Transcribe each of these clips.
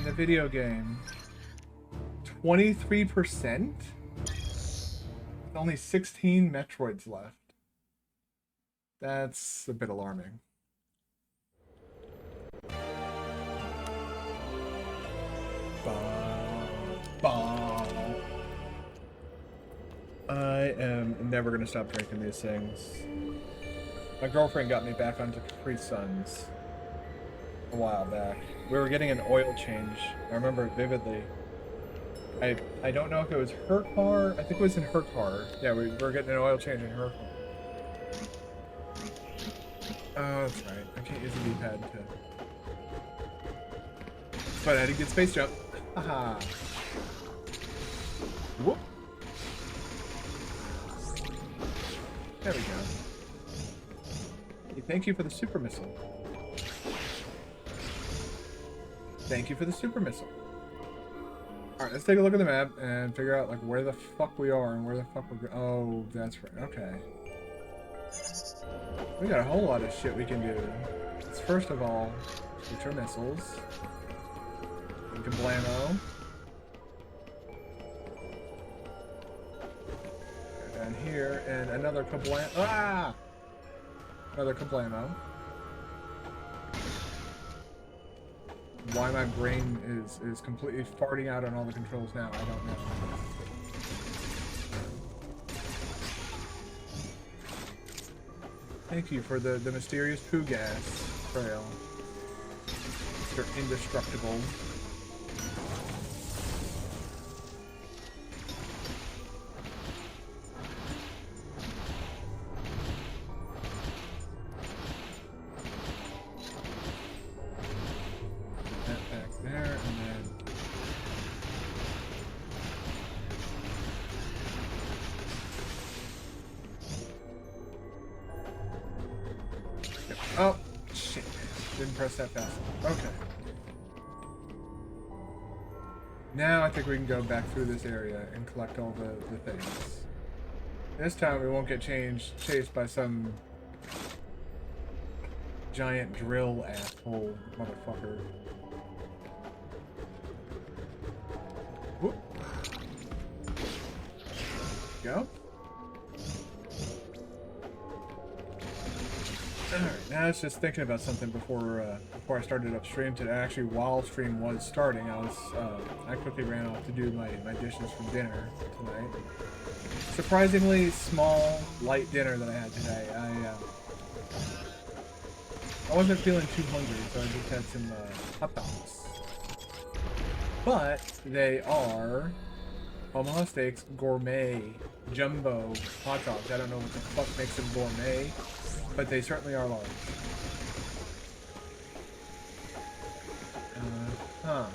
in the video game. 23%? Only 16 Metroids left. That's a bit alarming. I am never gonna stop drinking these things. My girlfriend got me back onto Capri Suns a while back. We were getting an oil change. I remember it vividly. I don't know if it was her car. I think it was in her car. Yeah, we were getting an oil change in her car. Oh, that's right. I can't use the D-pad to... But I did get space jump. Haha. Whoop. There we go. Hey, thank you for the super missile. Thank you for the super missile. Alright, let's take a look at the map and figure out like where the fuck we are and where the fuck we're going. Oh, that's right. Okay. We got a whole lot of shit we can do. Let's first of all switch our missiles. And kablamo. Go down here and another kablamo. Ah! Another kablamo. Why my brain is completely farting out on all the controls now, I don't know. Thank you for the mysterious poo gas trail. Mr. Indestructible. Oh, shit. Didn't press that fast. Okay. Now I think we can go back through this area and collect all the things. This time we won't get chased by some giant drill asshole motherfucker. Whoop. Go. Alright, now it's just thinking about something before I started up stream today. Actually, while stream was starting, I quickly ran off to do my dishes for dinner tonight. Surprisingly small, light dinner that I had today. I wasn't feeling too hungry, so I just had some hot dogs. But they are Omaha Steaks Gourmet Jumbo hot dogs. I don't know what the fuck makes them gourmet, but they certainly are large. Huh.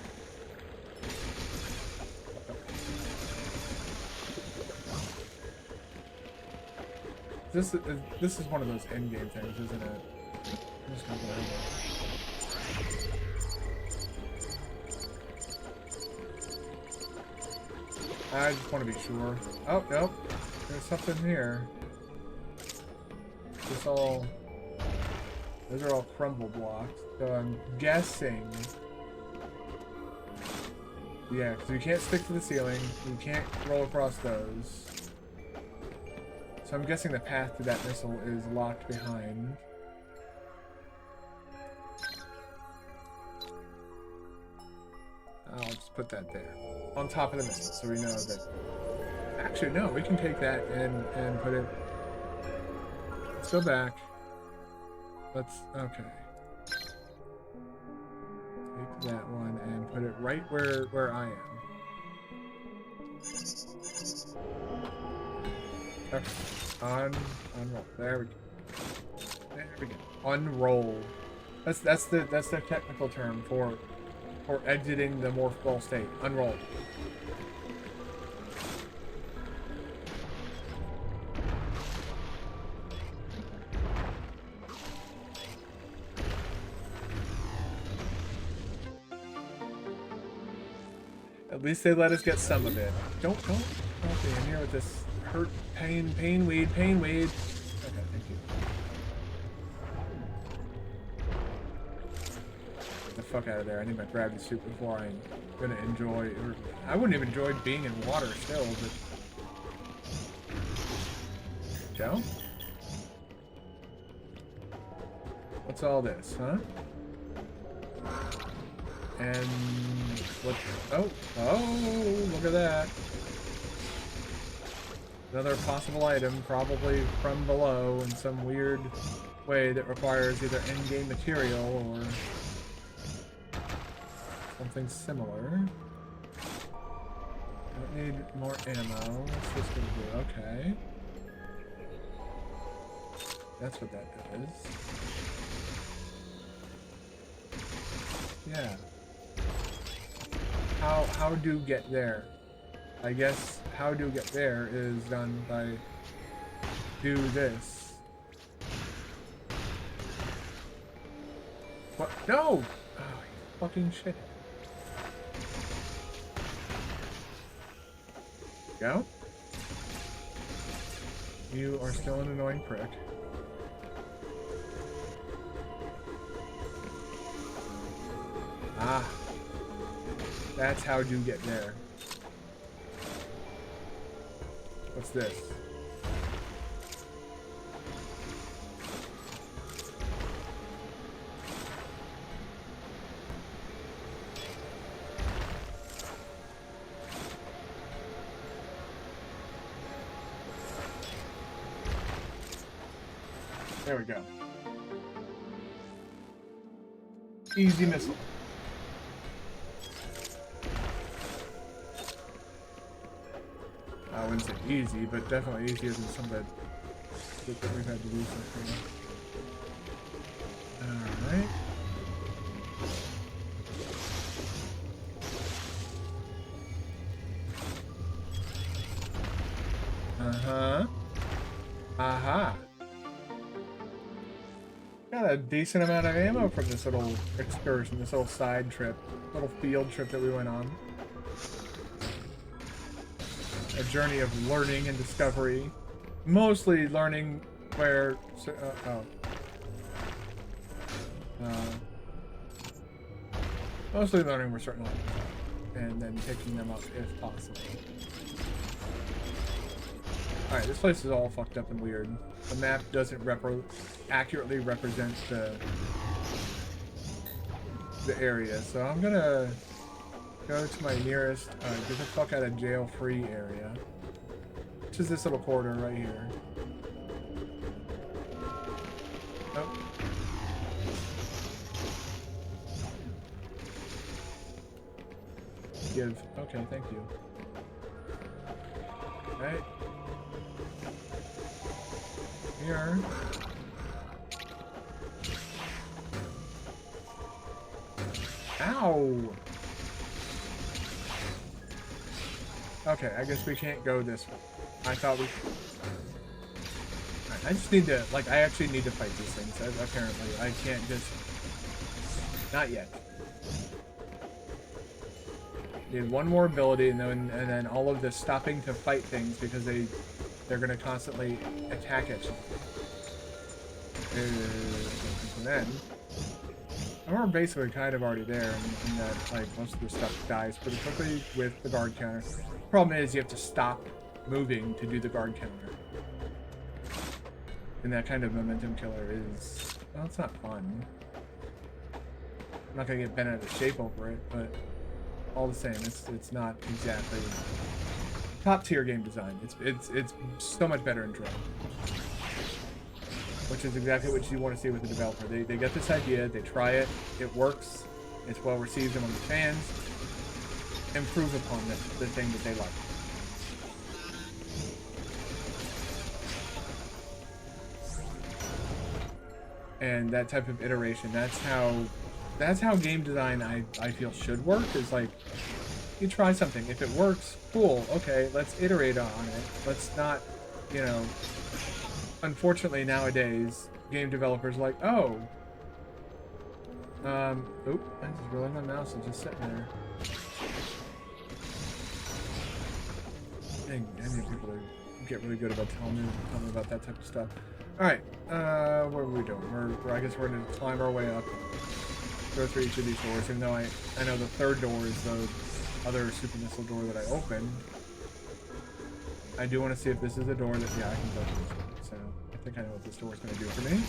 This is one of those end game things, isn't it? I'm just gonna go over. I just want to be sure. Oh, nope. There's something here. Those are all crumble blocks. So I'm guessing... Yeah, because you can't stick to the ceiling. You can't roll across those. So I'm guessing the path to that missile is locked behind. I'll just put that there. On top of the missile, so we know that... Actually, no, we can take that and put it... Let's go back. Okay. Take that one and put it right where I am. Okay. Unroll. There we go. There we go. Unroll. That's the technical term for exiting the morph ball state. Unroll. At least they let us get some of it. Don't be in here with this hurt, pain weed. Okay, thank you. The fuck out of there. I need my gravity suit before I'm gonna enjoy, or I wouldn't even enjoy being in water still, but... Joe? What's all this, huh? And what? Oh, look at that. Another possible item, probably from below in some weird way that requires either in-game material or something similar. Don't need more ammo. What's this gonna do? Okay. That's what that is. Yeah. How do get there? I guess how do get there is done by do this. What? No! Oh, you fucking shit. Go. You are still an annoying prick. Ah. That's how you get there. What's this? There we go. Easy missile. I wouldn't say easy, but definitely easier than some that we've had to do so far. Alright. Uh-huh. Aha. Got a decent amount of ammo from this little excursion, this little side trip, little field trip that we went on. A journey of learning and discovery. Mostly learning where... mostly learning where certain items are. And then picking them up if possible. Alright, this place is all fucked up and weird. The map doesn't accurately represent the area. So I'm gonna go to my nearest get the fuck out of jail free area. Which is this little corridor right here. Oh. Give. Okay, thank you. Alright. Here. Ow! Okay, I guess we can't go this way. I thought we... I just need to, like, I actually need to fight these things, apparently. I can't just... Not yet. Need one more ability, and then all of this stopping to fight things, because they're gonna constantly attack at you. And then... we're basically kind of already there, in that, like, most of the stuff dies pretty quickly with the guard counter. Problem is, you have to stop moving to do the guard counter. And that kind of momentum killer is... well, it's not fun. I'm not gonna get bent out of shape over it, but all the same, it's not exactly top tier game design. It's so much better in Dread. Which is exactly what you want to see with the developer. They get this idea, they try it, it works, it's well received among the fans, improve upon the thing that they like. And that type of iteration, that's how game design I feel should work, is like, you try something, if it works, cool, okay, let's iterate on it. Let's not, you know, unfortunately nowadays, game developers are like, oh, oop, I just realized my mouse is just sitting there. Dang, I need people to get really good about telling me about that type of stuff. Alright, what are we doing? I guess we're gonna climb our way up. go through each of these doors, even though I know the third door is the other super missile door that I opened. I do want to see if this is a door that, yeah, I can go through this one. So I think I know what this door is going to do for me.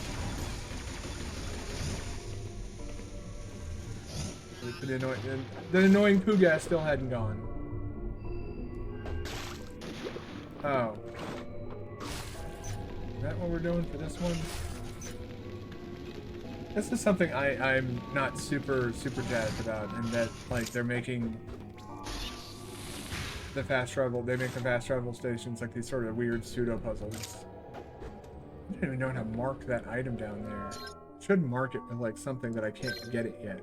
The annoying poo gas still hadn't gone. Oh. Is that what we're doing for this one? This is something I'm not super jazzed about, and that, like, they're making the fast travel, they make the fast travel stations like these sort of weird pseudo puzzles. I don't even know how to mark that item down there. I should mark it with like something that I can't get it yet.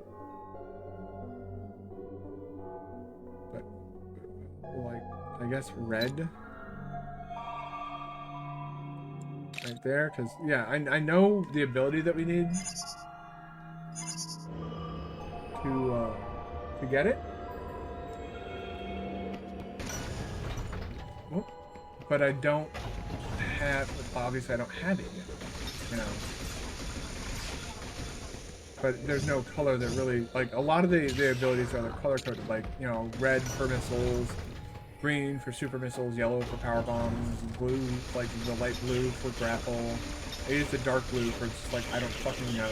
But like, I guess red right there, because yeah, I know the ability that we need to get it. Oh, but I don't have, obviously I don't have it yet, you know. But there's no color that really, like, a lot of the abilities are color coded, like, you know, red for missiles, green for super missiles, yellow for power bombs, blue, like the light blue for grapple. I use the dark blue for just like, I don't fucking know.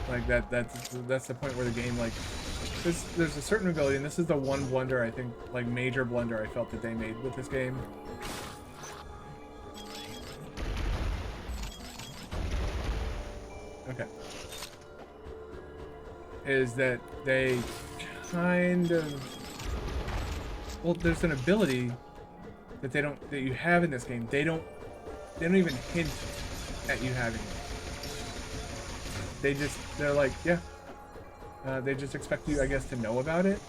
Like that's the point where the game, like, there's a certain ability, and this is the one blunder, I think, like, major blunder I felt that they made with this game. Okay. Is that they kind of, well, there's an ability that that you have in this game. They don't even hint at you having it. They're like, yeah. They just expect you, I guess, to know about it.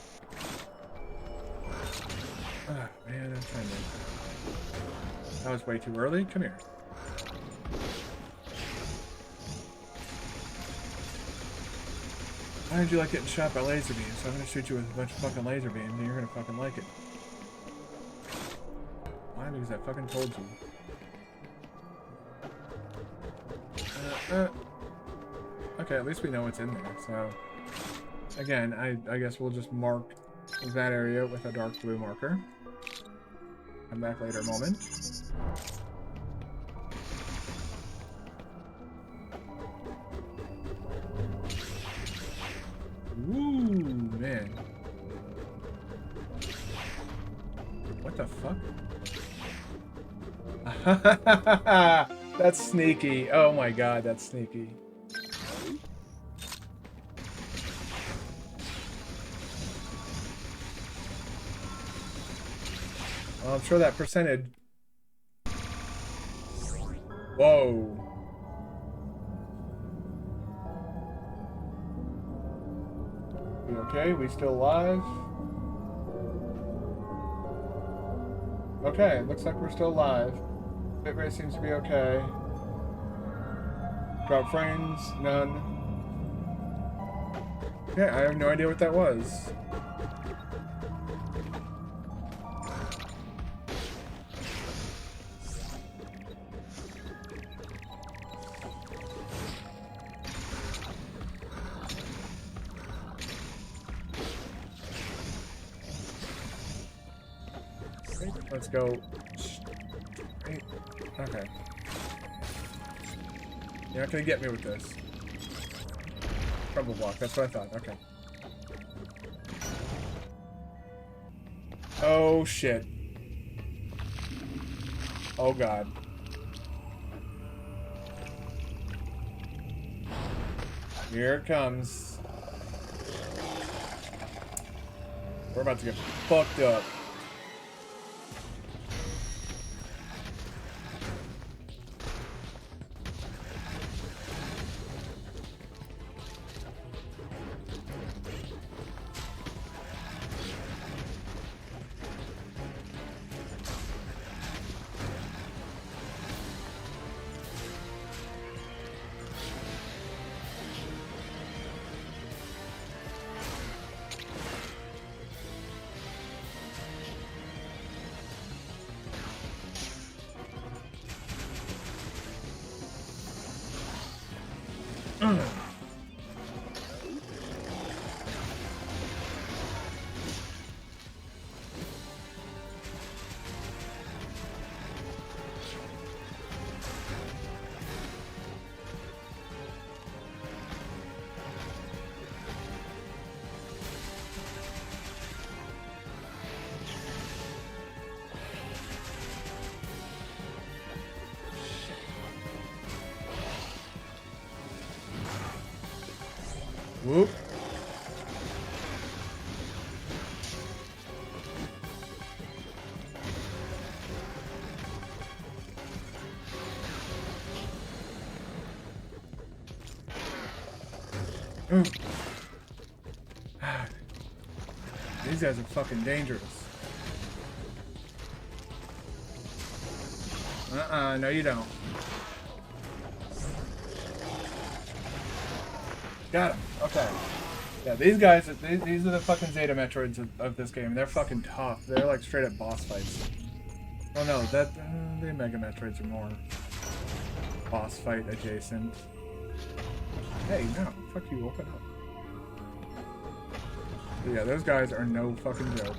Ah, man, I'm trying to... That was way too early. Come here. Why did you like getting shot by laser beams? So I'm gonna shoot you with a bunch of fucking laser beams, and you're gonna fucking like it. Why? Because I fucking told you. Okay, at least we know what's in there, so... Again, I guess we'll just mark that area with a dark blue marker. Come back later moment. Ooh, man. What the fuck? That's sneaky. Oh my god, that's sneaky. Well, I'm sure that percentage... Whoa. We okay? We still alive? Okay, looks like we're still alive. Bitrate seems to be okay. Drop frames? None. Okay, I have no idea what that was. Let's go. Okay. You're not gonna get me with this. Crumble block, that's what I thought. Okay. Oh shit. Oh god. Here it comes. We're about to get fucked up. Whoop. These guys are fucking dangerous. No you don't. Got him. Okay. Yeah, these guys, these are the fucking Zeta Metroids of this game. They're fucking tough. They're like straight up boss fights. Oh no, the Mega Metroids are more boss fight adjacent. Hey, no, fuck you, open up. But yeah, those guys are no fucking joke.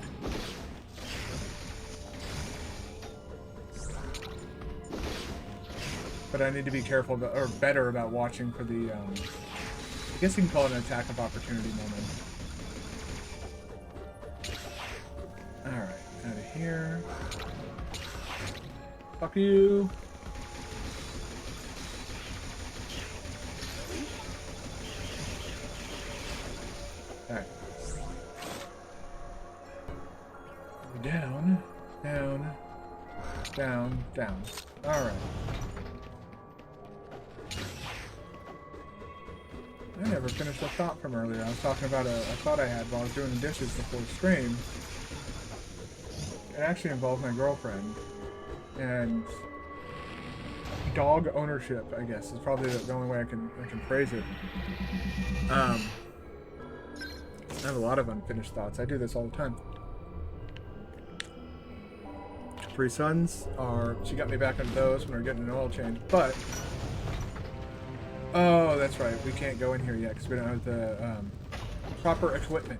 But I need to be careful about, or better about watching for the, I guess you can call it an attack of opportunity moment. Alright, out of here. Fuck you. Alright. Down, down, down, down. Alright. I never finished a thought from earlier. I was talking about a thought I had while I was doing the dishes before stream. It actually involved my girlfriend. And dog ownership, I guess, is probably the only way I can phrase it. I have a lot of unfinished thoughts. I do this all the time. Capri Suns are... She got me back on those when we were getting an oil change, but... Oh, that's right. We can't go in here yet because we don't have the proper equipment.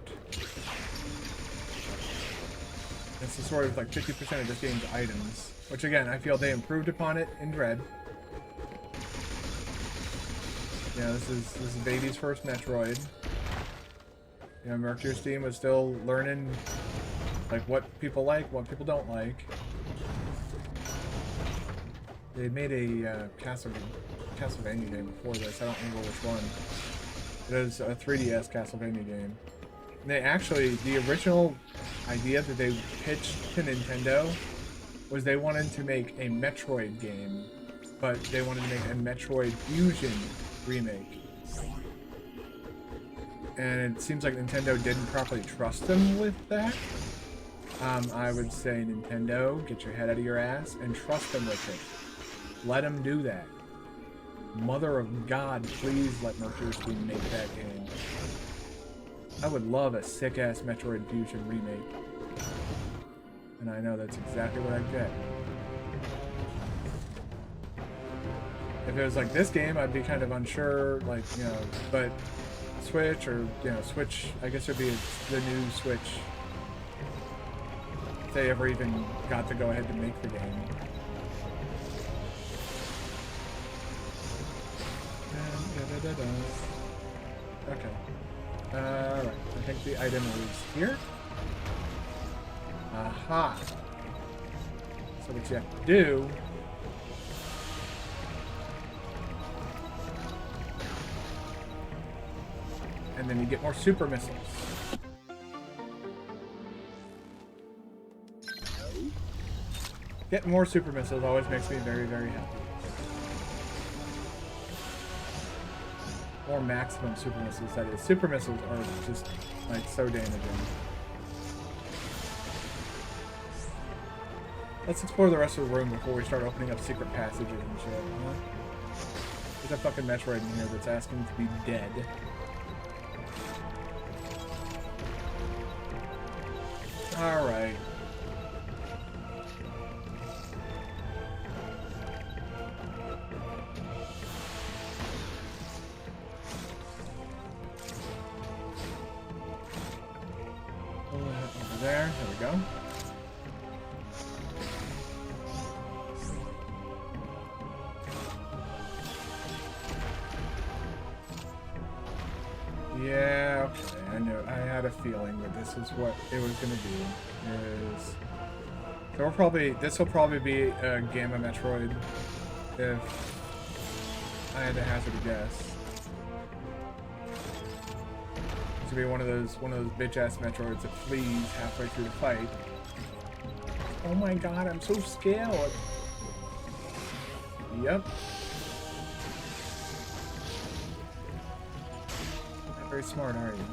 It's the sort of like 50% of this game's items, which again, I feel they improved upon it in Dread. Yeah, this is baby's first Metroid. You know, Mercury Steam was still learning like what people like, what people don't like. They made a Castlevania game before this. I don't remember which one. It was a 3DS Castlevania game. And they actually, the original idea that they pitched to Nintendo was they wanted to make a Metroid game, but they wanted to make a Metroid Fusion remake. And it seems like Nintendo didn't properly trust them with that. I would say, Nintendo, get your head out of your ass and trust them with it. Let them do that. Mother of God, please let Mercury Steam make that game. I would love a sick-ass Metroid Fusion remake. And I know that's exactly what I'd get. If it was like this game, I'd be kind of unsure, like, you know, but Switch or, you know, Switch, I guess it would be the new Switch. If they ever even got to go ahead to make the game. Okay. Alright, I think the item is here. Aha! So what you have to do... And then you get more super missiles. Getting more super missiles always makes me very, very happy. Or maximum super missiles, that is. Super missiles are just, like, so damaging. Let's explore the rest of the room before we start opening up secret passages and shit, huh? There's a fucking Metroid in here that's asking to be dead. Alright. go. Yeah, okay, I know. I had a feeling that this is what it was gonna be. So this will probably be a Gamma Metroid if I had to hazard a guess. This will be one of those bitch ass Metroids that flees halfway through the fight. Oh my god, I'm so scared. Yep. Not very smart, are you?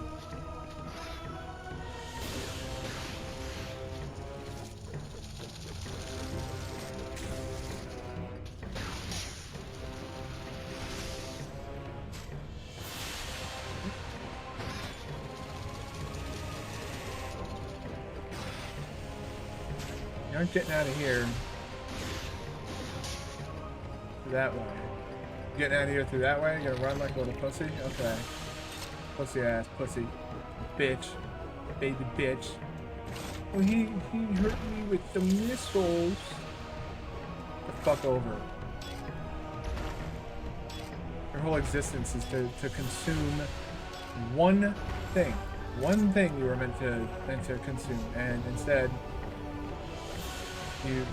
You aren't getting out of here through that way. Getting out of here through that way? You're gonna run like a little pussy? Okay. Pussy ass, pussy. Bitch. Baby bitch. Oh, he hurt me with the missiles. The fuck over. Your whole existence is to consume one thing. One thing you were meant to consume, and instead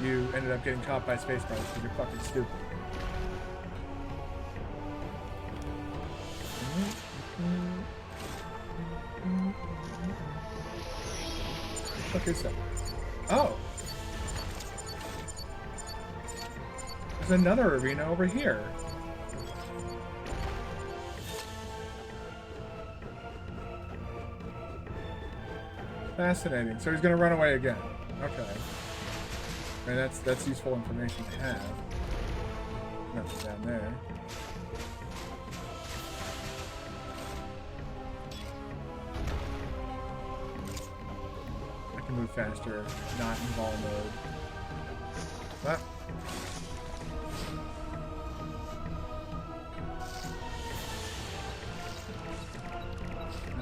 you ended up getting caught by space cars because you're fucking stupid. What is that? Oh! There's another arena over here. Fascinating. So he's gonna run away again. Okay. I mean, that's useful information to have. Nothing down there. I can move faster, not in ball mode. Ah.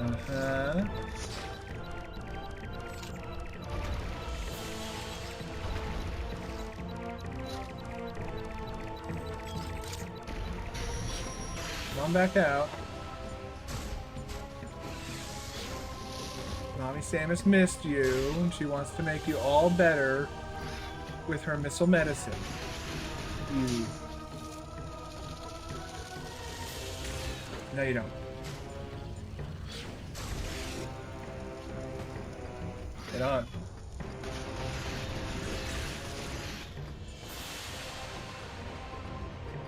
Uh-huh. Come back out. Mommy Samus missed you, and she wants to make you all better with her missile medicine. You. No, you don't. Get on.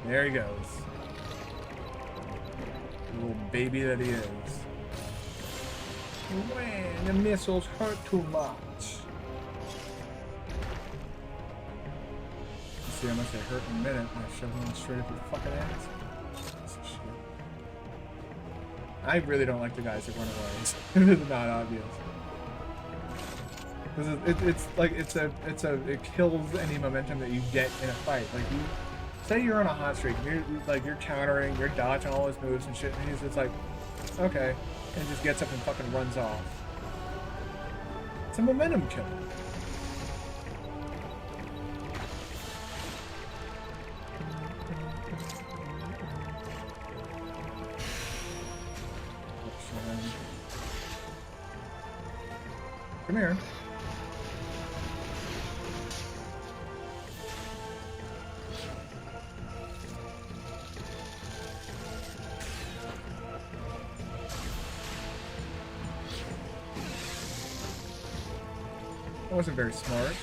There he goes. Little baby that he is. Man, the missiles hurt too much. See how much they hurt in a minute when I shove them straight up your fucking ass. Piece of shit. I really don't like the guys that run away. It's not obvious. It kills any momentum that you get in a fight. Like you. Say you're on a hot streak, you're countering, you're dodging all his moves and shit, and he's just like, okay, and just gets up and fucking runs off. It's a momentum kill. Come here. That wasn't very smart.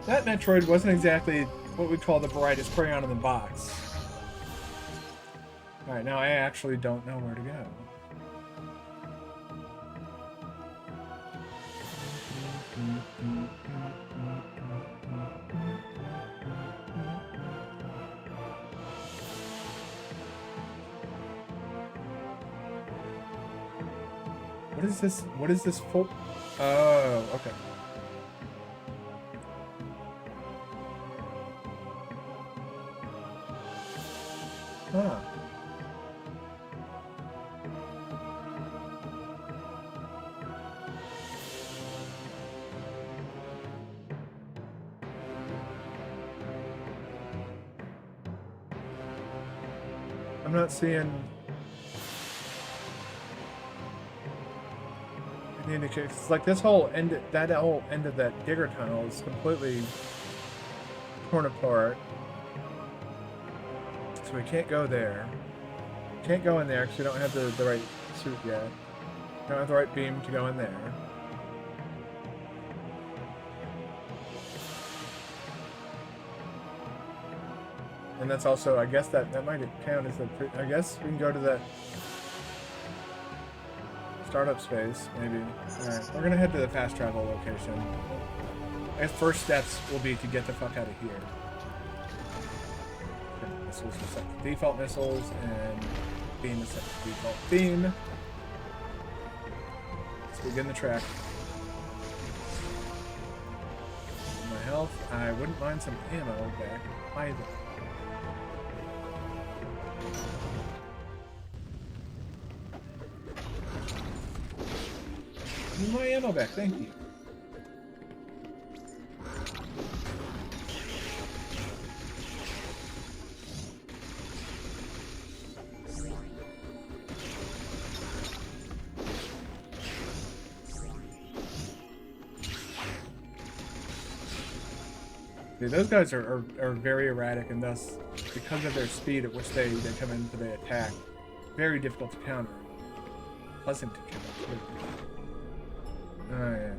That Metroid wasn't exactly what we'd call the brightest crayon in the box. Alright, now I actually don't know where to go. What is this? What is this for? Oh, okay. Huh. I'm not seeing any indications. It's like this whole end, that whole end of that digger tunnel is completely torn apart. So we can't go there. Can't go in there because we don't have the right suit yet. Don't have the right beam to go in there. And that's also, I guess that might count as the, I guess we can go to that startup space, maybe. Alright, we're gonna head to the fast travel location. I guess first steps will be to get the fuck out of here. Missiles are set to default missiles, and beam is set to default beam. Let's begin the track. My health, I wouldn't mind some ammo back either. Give me my ammo back, thank you. Dude, those guys are very erratic, and thus, because of their speed at which they come in for the attack, very difficult to counter. Pleasant to counter, too. Oh, yeah.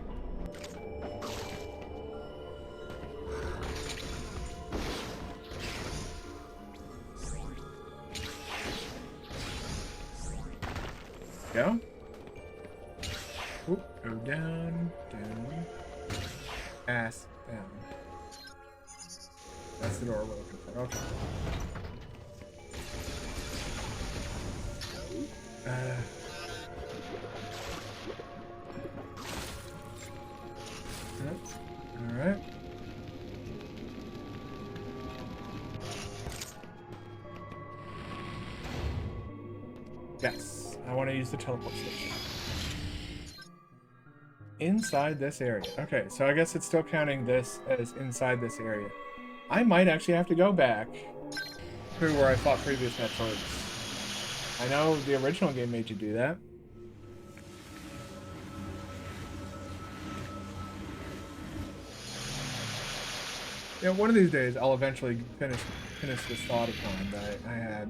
Go. Oop, go down, down. Ass down. That's the door we're looking for. Okay. Alright. Yes, I want to use the teleport station. Inside this area. Okay, so I guess it's still counting this as inside this area. I might actually have to go back to where I fought previous Metroids. I know the original game made you do that. Yeah, one of these days I'll eventually finish this thought of mine that I had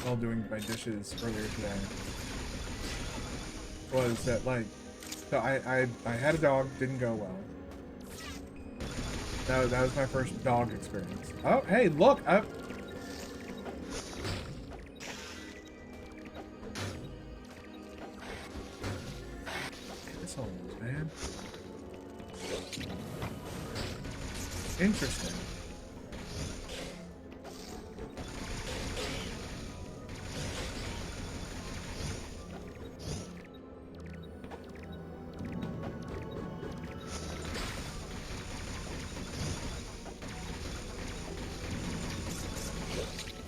while doing my dishes earlier today. Was that, like, so I had a dog, didn't go well. That was my first dog experience. Oh, hey, look! This one, man. Interesting.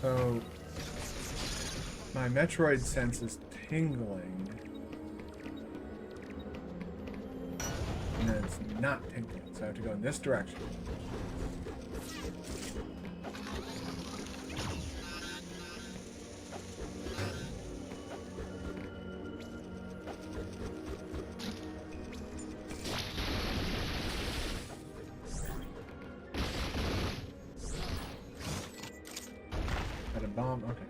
So, my Metroid sense is tingling. And then it's not tingling, so I have to go in this direction. Bomb, okay.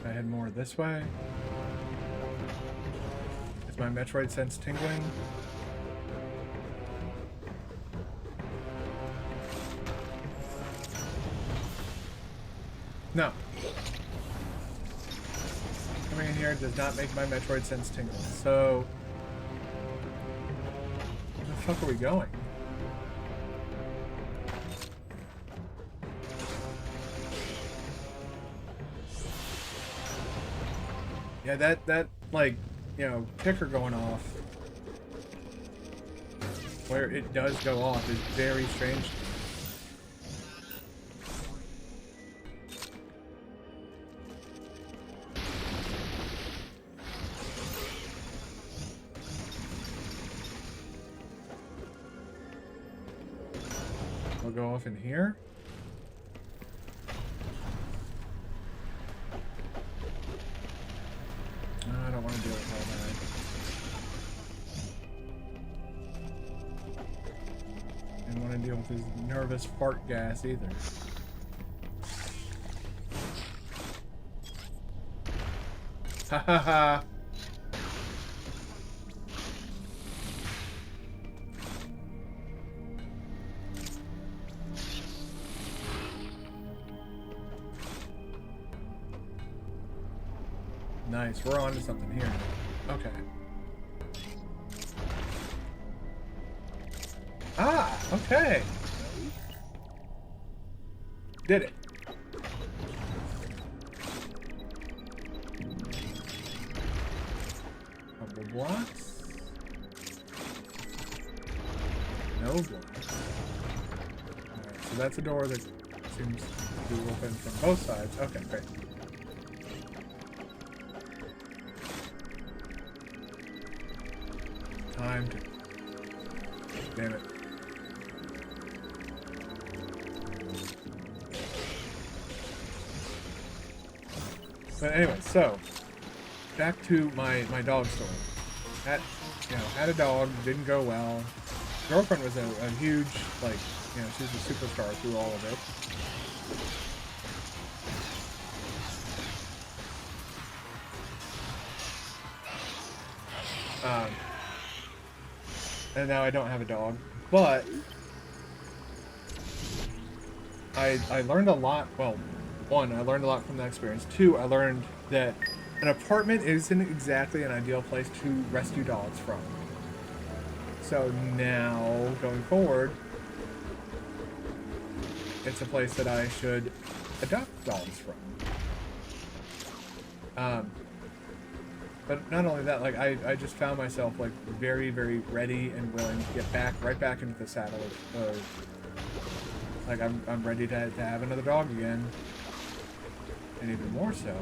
I head more this way. Is my Metroid sense tingling? No. Coming in here does not make my Metroid sense tingle. So, where the fuck are we going? Yeah, that like, you know, ticker going off where it does go off is very strange. go off in here? I don't want to deal with all that. I don't want to deal with his nervous fart gas either. Ha ha ha! Nice, we're on to something here. Okay. Ah, okay. Did it. Couple blocks. No blocks. Alright, so that's a door that seems to be open from both sides. Okay, great. Time to... Damn it. But anyway, so back to my dog story. Had a dog, didn't go well. Girlfriend was a huge, like, she was a superstar through all of it. And now I don't have a dog, but I learned a lot. Well, one, I learned a lot from that experience. Two, I learned that an apartment isn't exactly an ideal place to rescue dogs from. So now, going forward, it's a place that I should adopt dogs from. But not only that, like, I just found myself, like, very, very ready and willing to get right back into the saddle of like, I'm ready to have another dog again. And even more so,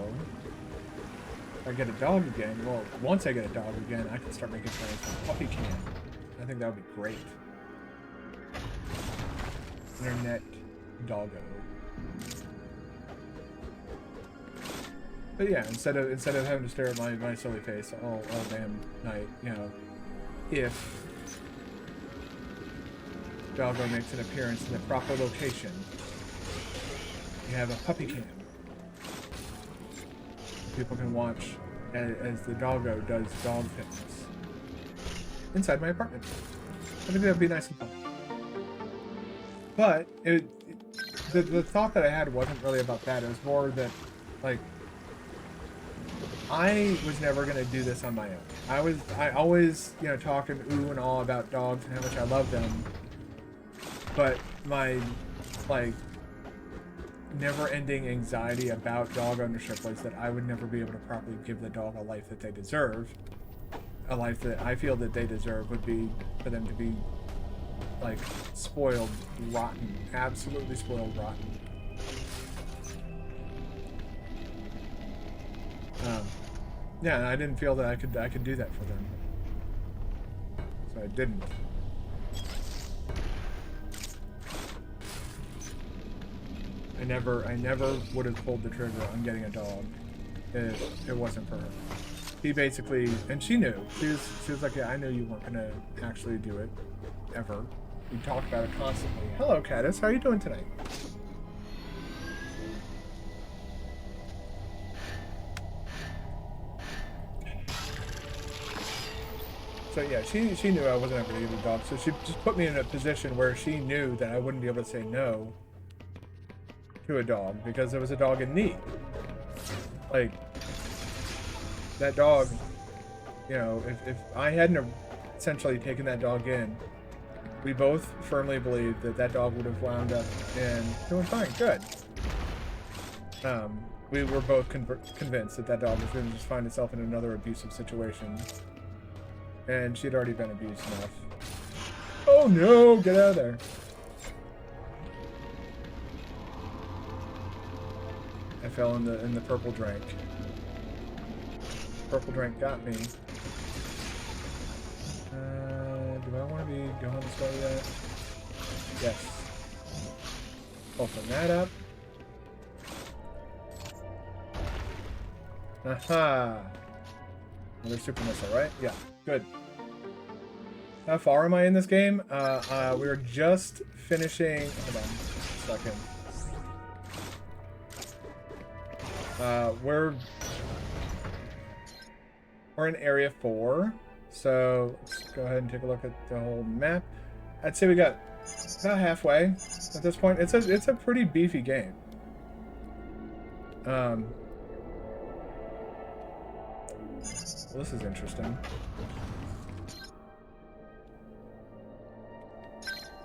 if I get a dog again, well, once I get a dog again, I can start making plans for a puppy cam. I think that would be great. Internet doggo. But yeah, instead of having to stare at my silly face all damn night, if doggo makes an appearance in the proper location, you have a puppy cam. People can watch as the doggo does dog things inside my apartment. I think that would be nice and fun. But the thought that I had wasn't really about that. It was more that, like, I was never gonna do this on my own. I always, talk and ooh and all about dogs and how much I love them. But my, like, never-ending anxiety about dog ownership was that I would never be able to properly give the dog a life that they deserve. A life that I feel that they deserve would be for them to be, like, spoiled rotten. Absolutely spoiled rotten. Yeah, and I didn't feel that I could do that for them. So I didn't. I never would have pulled the trigger on getting a dog if it wasn't for her. He basically, and she knew. She was like, yeah, I knew you weren't gonna actually do it, ever. We talked about it constantly. Hello, Caddis. How are you doing tonight? So yeah, she knew I wasn't ever gonna get a dog. So she just put me in a position where she knew that I wouldn't be able to say no to a dog because there was a dog in need. Like, that dog, if I hadn't essentially taken that dog in, we both firmly believed that dog would have wound up in doing fine, good. We were both convinced that dog was going to just find itself in another abusive situation. And she'd already been abused enough. Oh no, get out of there. I fell in the purple drink. Purple drink got me. Do I want to be going this way yet? Yes. Open that up. Aha! Another super missile, right? Yeah, good. How far am I in this game? We're just finishing... Hold on just a second. We're in Area 4. So, let's go ahead and take a look at the whole map. I'd say we got about halfway at this point. It's a pretty beefy game. Well, this is interesting.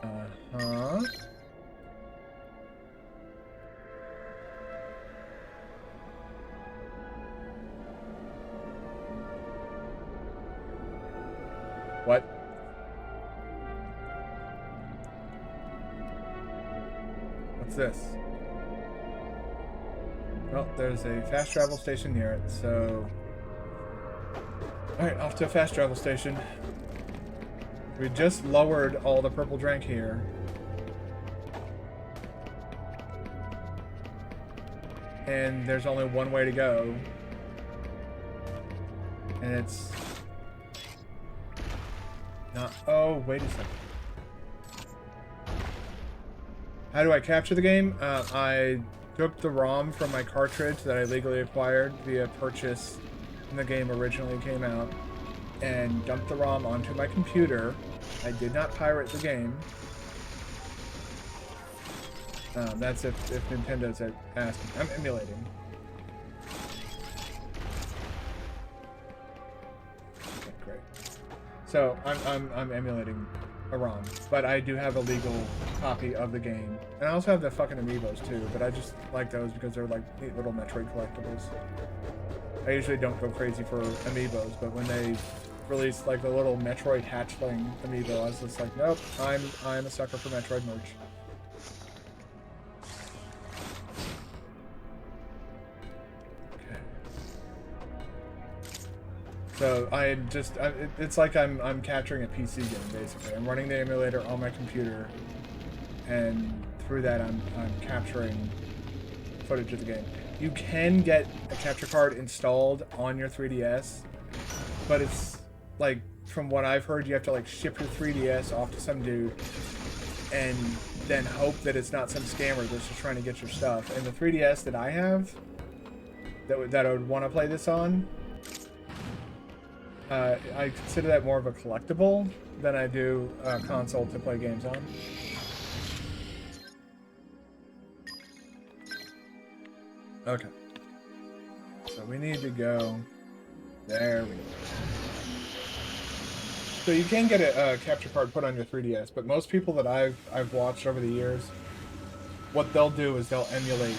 Uh-huh. What? What's this? Well, there's a fast travel station near it, so... Alright, off to a fast travel station. We just lowered all the purple drank here. And there's only one way to go. And it's... not... Oh, wait a second. How do I capture the game? I took the ROM from my cartridge that I legally acquired via purchase when the game originally came out, and dumped the ROM onto my computer. I did not pirate the game. That's if Nintendo's asking. I'm emulating. Okay, great. So I'm emulating a ROM, but I do have a legal copy of the game, and I also have the fucking amiibos too. But I just like those because they're like neat little Metroid collectibles. I usually don't go crazy for amiibos, but when they released like the little Metroid hatchling amiibo, I was just like, nope, I'm a sucker for Metroid merch. So it's like I'm capturing a PC game basically. I'm running the emulator on my computer, and through that I'm capturing footage of the game. You can get a capture card installed on your 3DS, but it's like, from what I've heard, you have to like ship your 3DS off to some dude and then hope that it's not some scammer that's just trying to get your stuff. And the 3DS that I have, that I would want to play this on, I consider that more of a collectible than I do a console to play games on. Okay. So we need to go... There we go. So you can get a capture card put on your 3DS, but most people that I've watched over the years, what they'll do is they'll emulate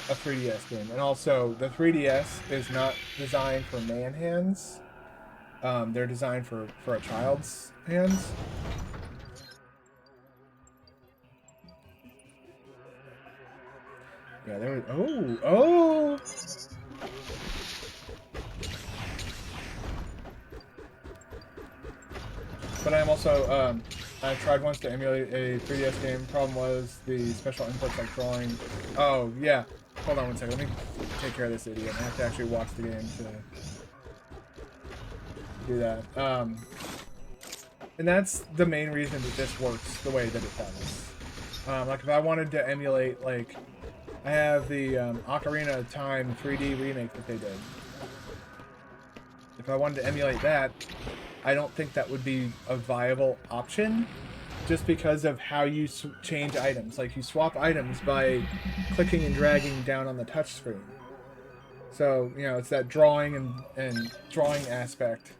a 3DS game. And also, the 3DS is not designed for man hands. They're designed for a child's hands. Yeah, there we... Oh! But I'm also, I tried once to emulate a 3DS game. Problem was the special inputs like drawing... Oh, yeah. Hold on one second. Let me take care of this idiot. I have to actually watch the game to do that. And that's the main reason that this works the way that it does. Like, if I wanted to emulate, like... I have the Ocarina of Time 3D remake that they did. If I wanted to emulate that, I don't think that would be a viable option, just because of how you change items. Like, you swap items by clicking and dragging down on the touch screen. So, you know, it's that drawing and drawing aspect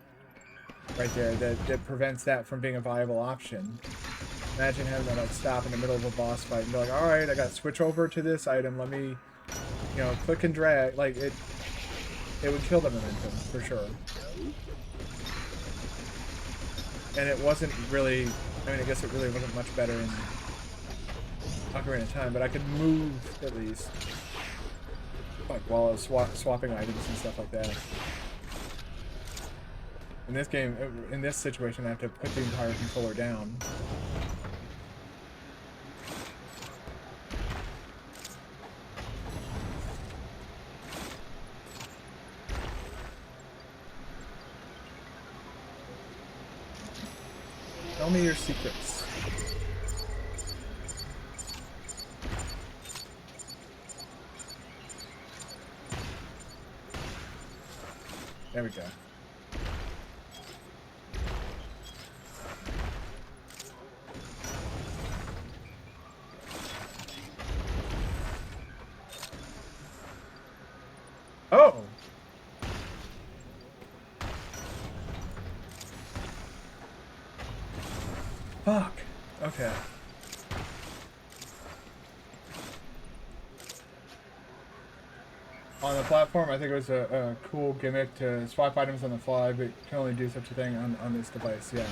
right there that prevents that from being a viable option. Imagine having to like stop in the middle of a boss fight and be like, alright, I gotta switch over to this item, let me, you know, click and drag. Like, it would kill the momentum, for sure. And it wasn't really, I mean, I guess it really wasn't much better in Ocarina of Time, but I could move, at least. Like, while I was swapping items and stuff like that. In this game, in this situation, I have to put the entire controller down. Tell me your secrets. There we go. Oh! Fuck. Okay. On the platform, I think it was a cool gimmick to swap items on the fly, but you can only do such a thing on this device, yeah.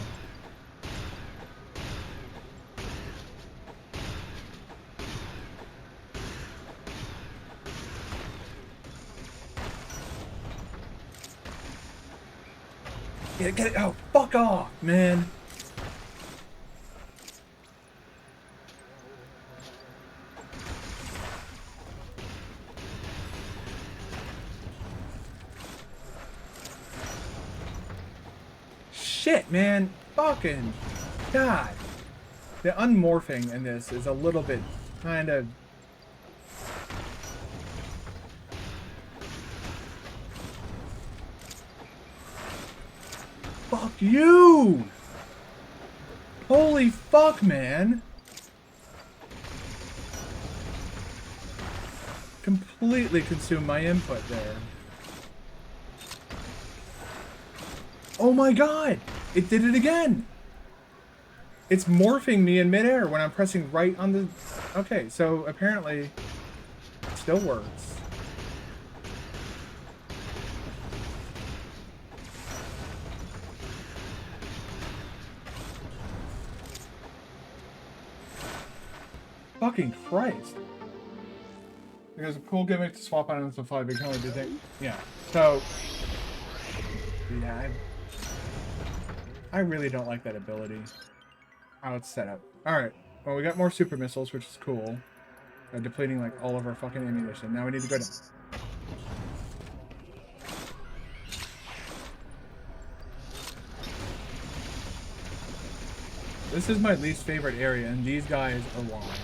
Yeah, get it. Oh, fuck off, man. Shit, man. Fucking God. The unmorphing in this is a little bit kind of... Fuck you! Holy fuck, man. Completely consumed my input there. Oh my god! It did it again! It's morphing me in midair when I'm pressing right on the... Okay, so apparently it still works. Fucking Christ. There's a cool gimmick to swap items to fly, but you can only do things. Yeah, so... Yeah, I really don't like that ability. How it's set up. Alright, well we got more super missiles, which is cool. Depleting like all of our fucking ammunition. Now we need to go down. This is my least favorite area, and these guys are why.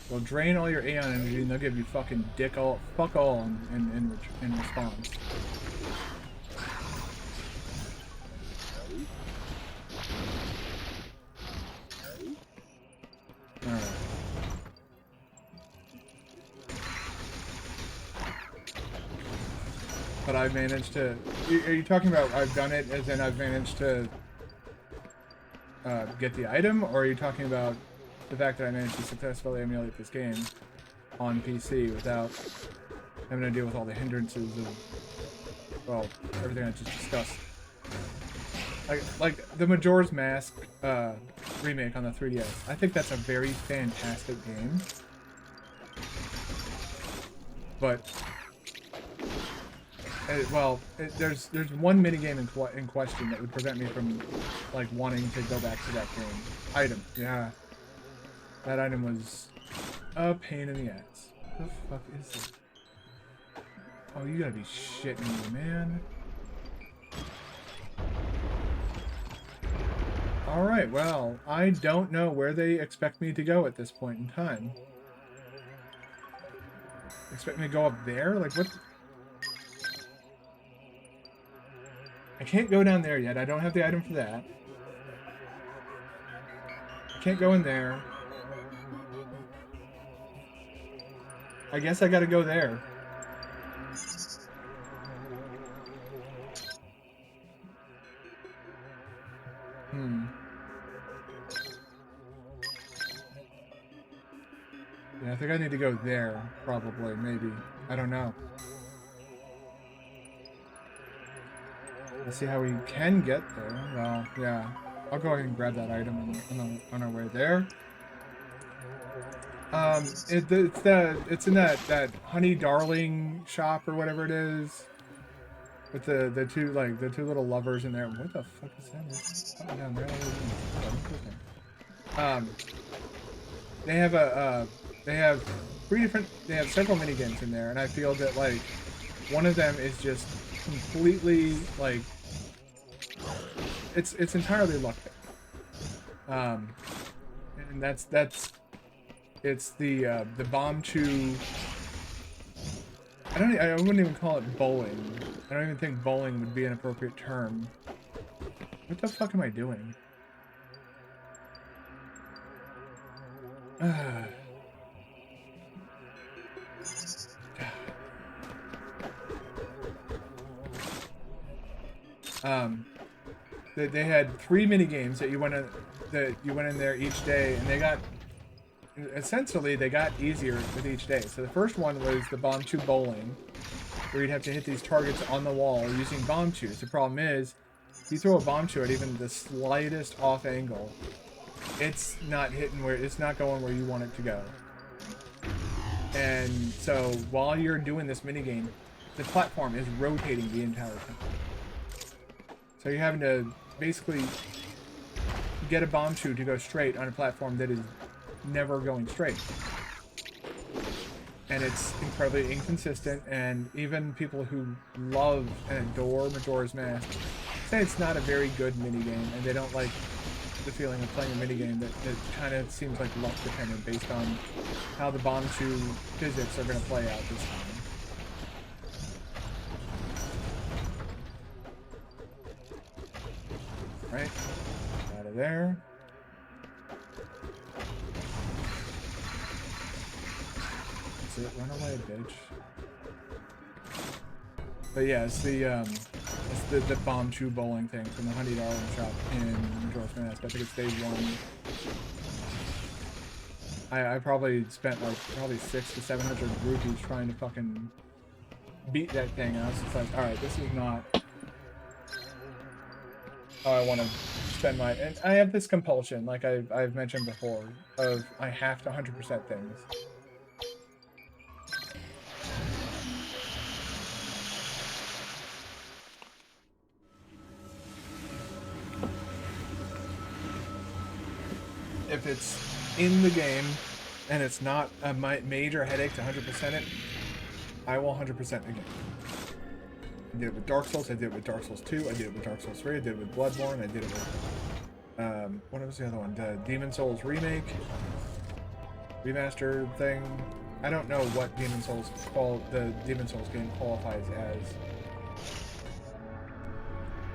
They'll drain all your Aeon energy, and they'll give you fucking fuck all in response. Alright. But I've managed to... Are you talking about I've done it as in I've managed to get the item? Or are you talking about the fact that I managed to successfully emulate this game on PC without having to deal with all the hindrances of, well, everything I just discussed? Like the Majora's Mask remake on the 3DS. I think that's a very fantastic game. But there's one minigame in question that would prevent me from like wanting to go back to that game. Item, yeah. That item was a pain in the ass. What the fuck is it? Oh, you gotta be shitting me, man. Alright, well, I don't know where they expect me to go at this point in time. Expect me to go up there? Like, what? I can't go down there yet. I don't have the item for that. I can't go in there. I guess I gotta go there. Yeah, I think I need to go there, probably, maybe. I don't know. Let's see how we can get there. Well, yeah. I'll go ahead and grab that item on our way there. It's in that Honey Darling shop or whatever it is. With the two little lovers in there. What the fuck is that? Oh, down there. They have several minigames in there, and I feel that like one of them is just completely like it's entirely luck. And that's it's the bomb chew. I wouldn't even call it bowling. I don't even think bowling would be an appropriate term. What the fuck am I doing? They had 3 mini games that you went in there each day, and they got easier with each day. So the first one was the bomb chew bowling, where you'd have to hit these targets on the wall using bomb chews. The problem is, if you throw a bomb chew at even the slightest off angle, it's not going where you want it to go. And so while you're doing this minigame, the platform is rotating the entire time. So you're having to basically get a bomb chew to go straight on a platform that is never going straight. And it's incredibly inconsistent, and even people who love and adore Majora's Mask say it's not a very good minigame, and they don't like the feeling of playing a minigame that kind of seems like luck dependent based on how the bomb chew physics are going to play out this time. Right? Out of there. That's it. Run away, bitch. But yeah, it's the bomb chew bowling thing from the $100 shop in Majora's Mask. I think it's day 1. I probably spent like 600 to 700 rupees trying to fucking beat that thing, and I was just like, alright, this is not how I want to spend my... And I have this compulsion, like I've mentioned before, of I have to 100% things. If it's in the game and it's not a major headache to 100% it, I will 100% the game. I did it with Dark Souls, I did it with Dark Souls 2, I did it with Dark Souls 3, I did it with Bloodborne, I did it with... what was the other one? The Demon Souls remake? Remaster thing? I don't know what the Demon Souls game qualifies as.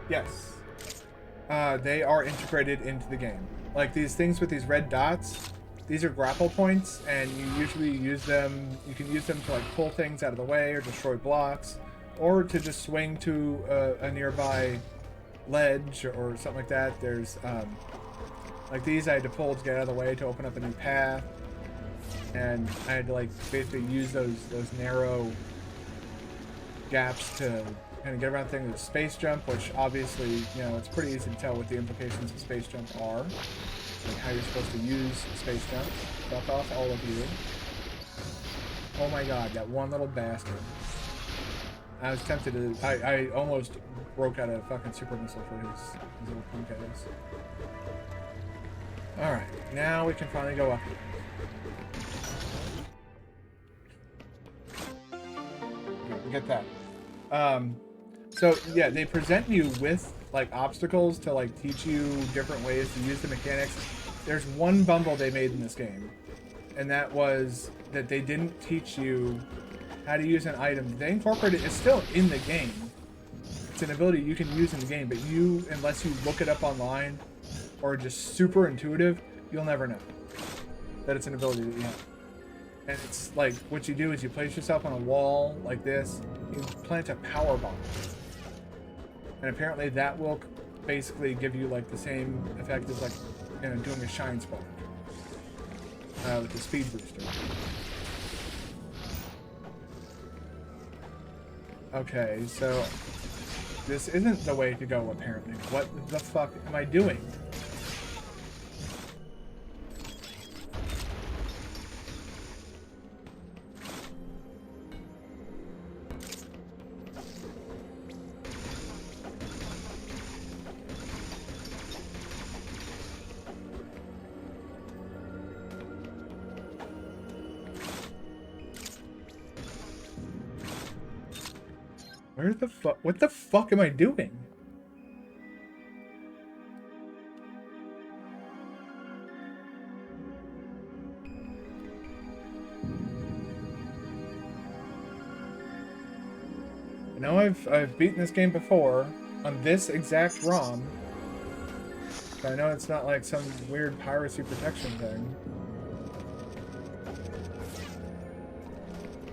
Yes. They are integrated into the game. Like these things with these red dots, these are grapple points, and you usually use them, you can use them to like pull things out of the way or destroy blocks, or to just swing to a nearby ledge or something like that. There's, like these I had to pull to get out of the way to open up a new path, and I had to like basically use those narrow gaps to kind of get around things with space jump, which obviously, you know, it's pretty easy to tell what the implications of space jump are, like how you're supposed to use space jump. Fuck off, all of you. Oh my god, that one little bastard. I was tempted to... I almost broke out a fucking super missile for his little punk ass. Alright, now we can finally go up here. Okay, we get that. So yeah, they present you with like obstacles to like teach you different ways to use the mechanics. There's one bumble they made in this game, and that was that they didn't teach you how to use an item. They incorporated it's still in the game. It's an ability you can use in the game, but you, unless you look it up online or just super intuitive, you'll never know that it's an ability that you have. And it's like, what you do is you place yourself on a wall like this, you plant a power bomb. And apparently that will basically give you like the same effect as like, you know, doing a shine spark with the speed booster. Okay, so this isn't the way to go apparently. What the fuck am I doing? Where the fuck? What the fuck am I doing? know I've beaten this game before on this exact ROM. I know it's not like some weird piracy protection thing.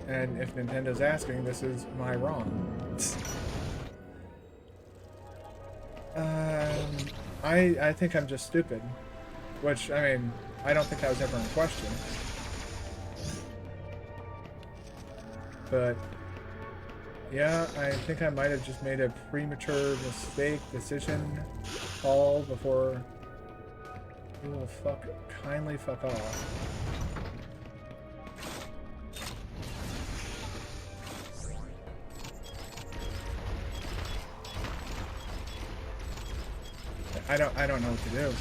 And if Nintendo's asking, this is my ROM. I think I'm just stupid. Which, I mean, I don't think that was ever in question. But, yeah, I think I might have just made a premature decision, call before... Oh, kindly fuck off. I don't know what to do.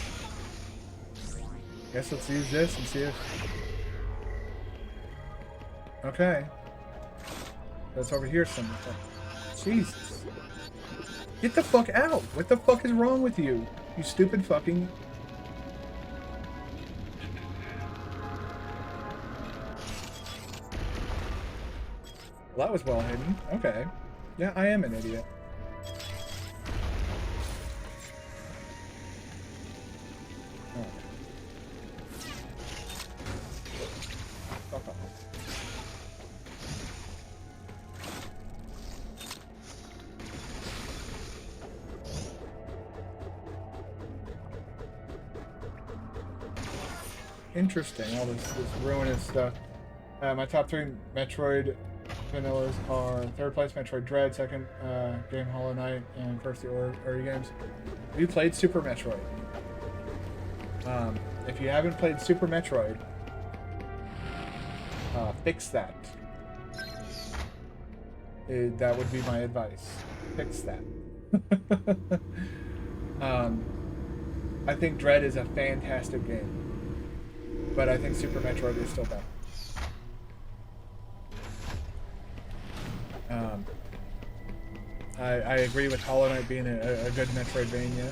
Guess let's use this and see if... Okay. That's over here somewhere. Jesus. Get the fuck out! What the fuck is wrong with you? You stupid fucking... Well, that was well hidden. Okay. Yeah, I am an idiot. Interesting, all this ruinous stuff. My top 3 Metroid vanillas are third place Metroid Dread, second game Hollow Knight, and first the Ori games. Have you played Super Metroid? If you haven't played Super Metroid, fix that. That would be my advice. Fix that. I think Dread is a fantastic game. But I think Super Metroid is still better. I agree with Hollow Knight being a good Metroidvania.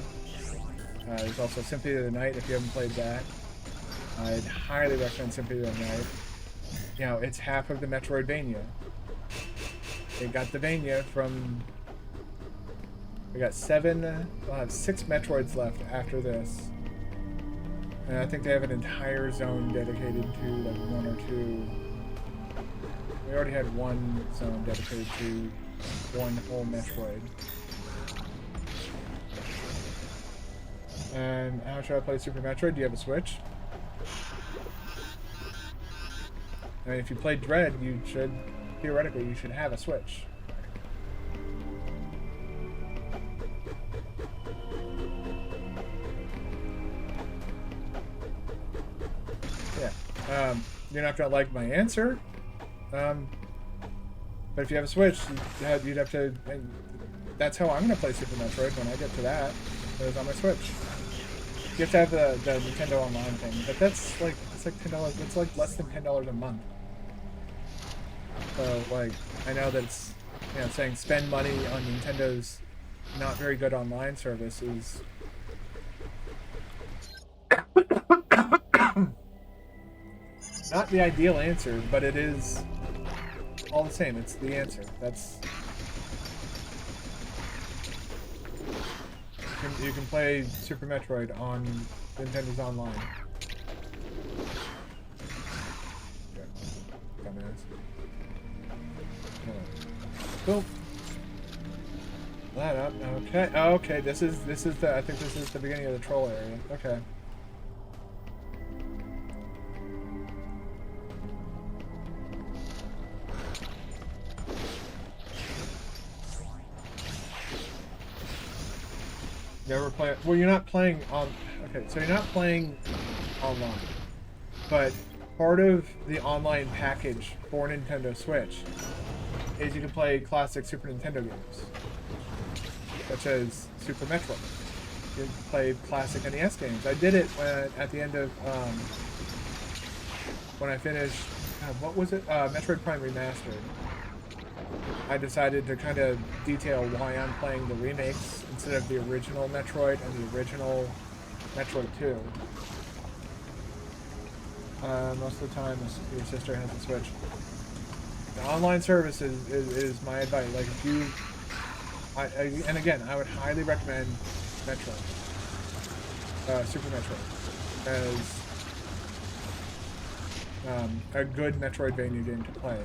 There's also Symphony of the Night if you haven't played that. I'd highly recommend Symphony of the Night. You know, it's half of the Metroidvania. They got the Vania from... We got 7... We'll have 6 Metroids left after this. And I think they have an entire zone dedicated to like 1 or 2. We already had 1 zone dedicated to 1 whole Metroid. And how should I play Super Metroid? Do you have a Switch? I mean, if you played Dread, you should, theoretically, you should have a Switch. You're not gonna like my answer, but if you have a Switch, you'd have to. That's how I'm gonna play Super Metroid when I get to that. It's on my Switch. You have to have the Nintendo Online thing, but that's like it's like $10. It's like less than $10 a month. So like I know that it's saying spend money on Nintendo's not very good online service is. Not the ideal answer, but it is all the same. It's the answer. That's you can play Super Metroid on Nintendo's Online. Cool. That up. Okay. Oh, okay. This is the. I think this is the beginning of the troll area. Okay. Never play. Well, you're not playing on. Okay, so you're not playing online, but part of the online package for Nintendo Switch is you can play classic Super Nintendo games, such as Super Metroid. You can play classic NES games. I did it at the end of when I finished. What was it? Metroid Prime Remastered. I decided to kind of detail why I'm playing the remakes instead of the original Metroid and the original Metroid 2. Most of the time, your sister has a Switch. The online service is my advice. Like if you, and again, I would highly recommend Metroid, Super Metroid, as a good Metroidvania game to play.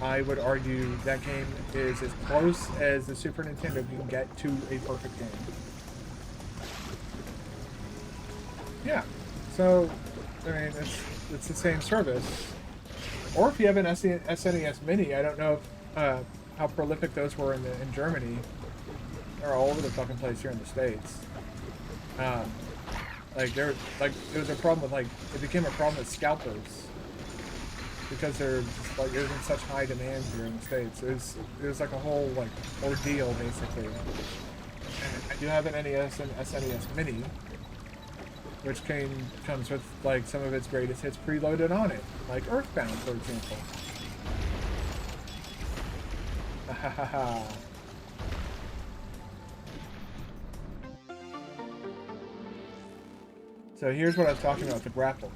I would argue that game is as close as the Super Nintendo can get to a perfect game. Yeah, so I mean it's the same service. Or if you have an SNES Mini, I don't know if, how prolific those were in Germany. They're all over the fucking place here in the States. Like there was a problem with it became a problem with scalpers because they're just, like it was in such high demand here in the States. It was like a whole ordeal basically. And I do have an NES and SNES Mini, which comes with some of its greatest hits preloaded on it, like Earthbound, for example. Ha ha ha. So here's what I was talking about, the grapple.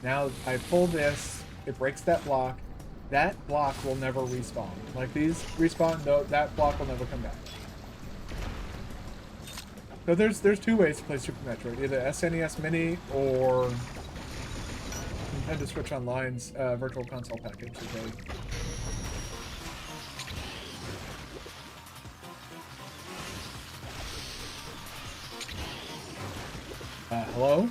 Now I pull this, it breaks that block. That block will never respawn. Like these respawn, no, that block will never come back. So there's two ways to play Super Metroid, either SNES Mini or Nintendo Switch Online's Virtual Console package. Hello?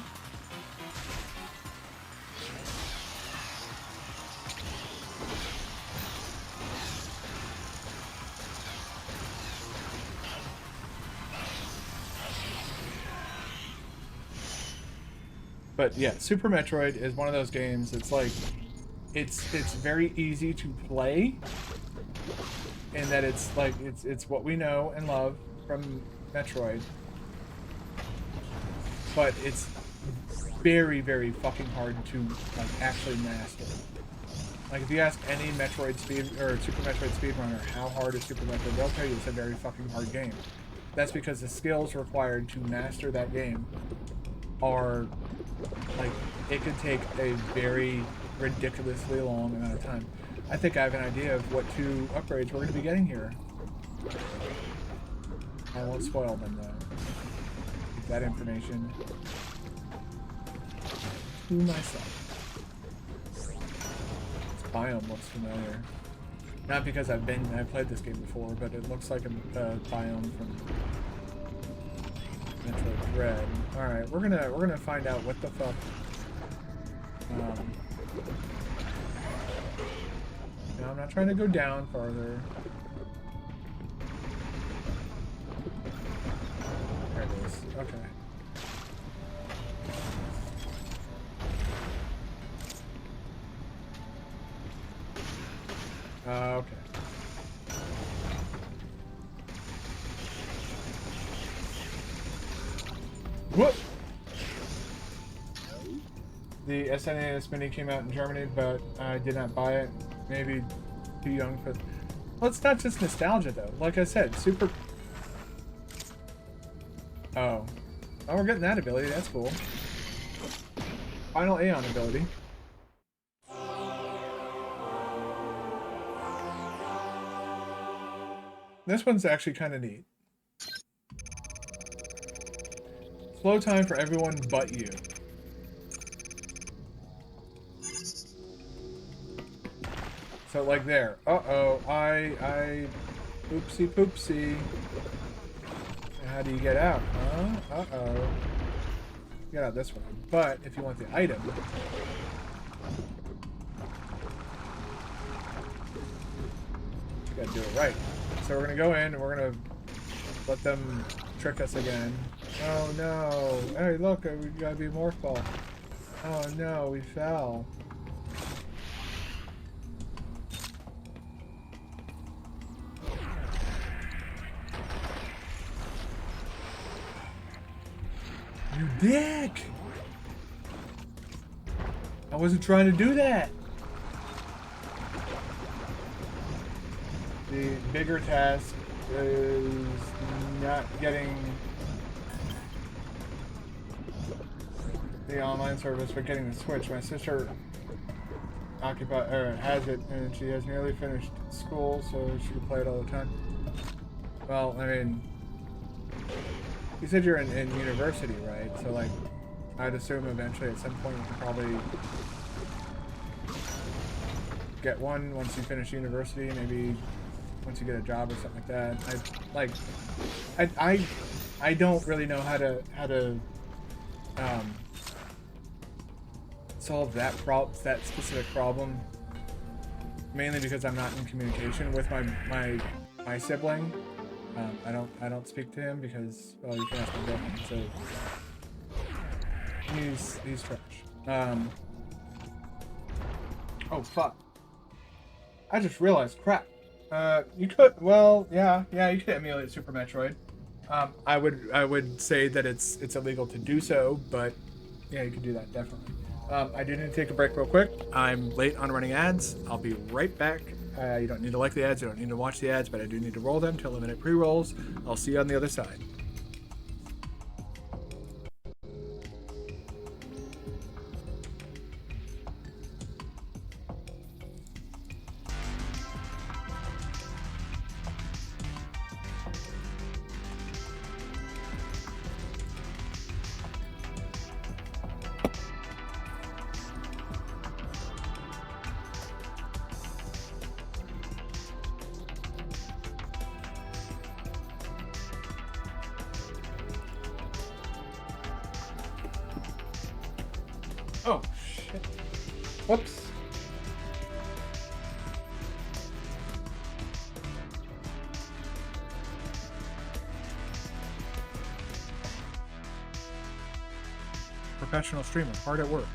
But yeah, Super Metroid is one of those games. It's like, it's very easy to play, in that it's what we know and love from Metroid. But it's very, very fucking hard to actually master. Like if you ask any Metroid or Super Metroid speedrunner how hard is Super Metroid, they'll tell you it's a very fucking hard game. That's because the skills required to master that game are it could take a very ridiculously long amount of time. I think I have an idea of what two upgrades we're going to be getting here. I won't spoil them though. Keep that information to myself. This biome looks familiar. Not because I've played this game before, but it looks like a biome from Metroid Dread. Alright, we're gonna find out what the fuck. No, I'm not trying to go down farther. There it is. Okay. Okay. Whoop! The SNES Mini came out in Germany, but I did not buy it. Maybe too young for... Well, it's not just nostalgia, though. Like I said, Super... Oh. Oh, we're getting that ability. That's cool. Final Aeon ability. This one's actually kind of neat. Slow time for everyone but you. So like there. Uh-oh. I oopsie poopsie. How do you get out? Huh? Uh-oh. Get out this way. But if you want the item, you gotta do it right. So we're gonna go in and we're gonna let them trick us again. Oh no. Hey look, we gotta be more fall. Oh no, we fell. You dick! I wasn't trying to do that. The bigger task is not getting the online service, but getting the Switch. My sister occupied or has it, and she has nearly finished school, so she can play it all the time. Well, I mean, you said you're in university, right? So like, I'd assume eventually at some point you can probably get one once you finish university, maybe once you get a job or something like that. I don't really know how to solve that specific problem, mainly because I'm not in communication with my sibling. I don't speak to him because, well, you can ask my girlfriend, so he's trash. Oh fuck! I just realized, crap. You could, well, yeah, you could emulate Super Metroid. I would say that it's illegal to do so, but yeah, you could do that definitely. I do need to take a break real quick. I'm late on running ads. I'll be right back. You don't need to like the ads. You don't need to watch the ads, but I do need to roll them to eliminate pre-rolls. I'll see you on the other side. Oh, shit. Whoops. Professional streamer, hard at work.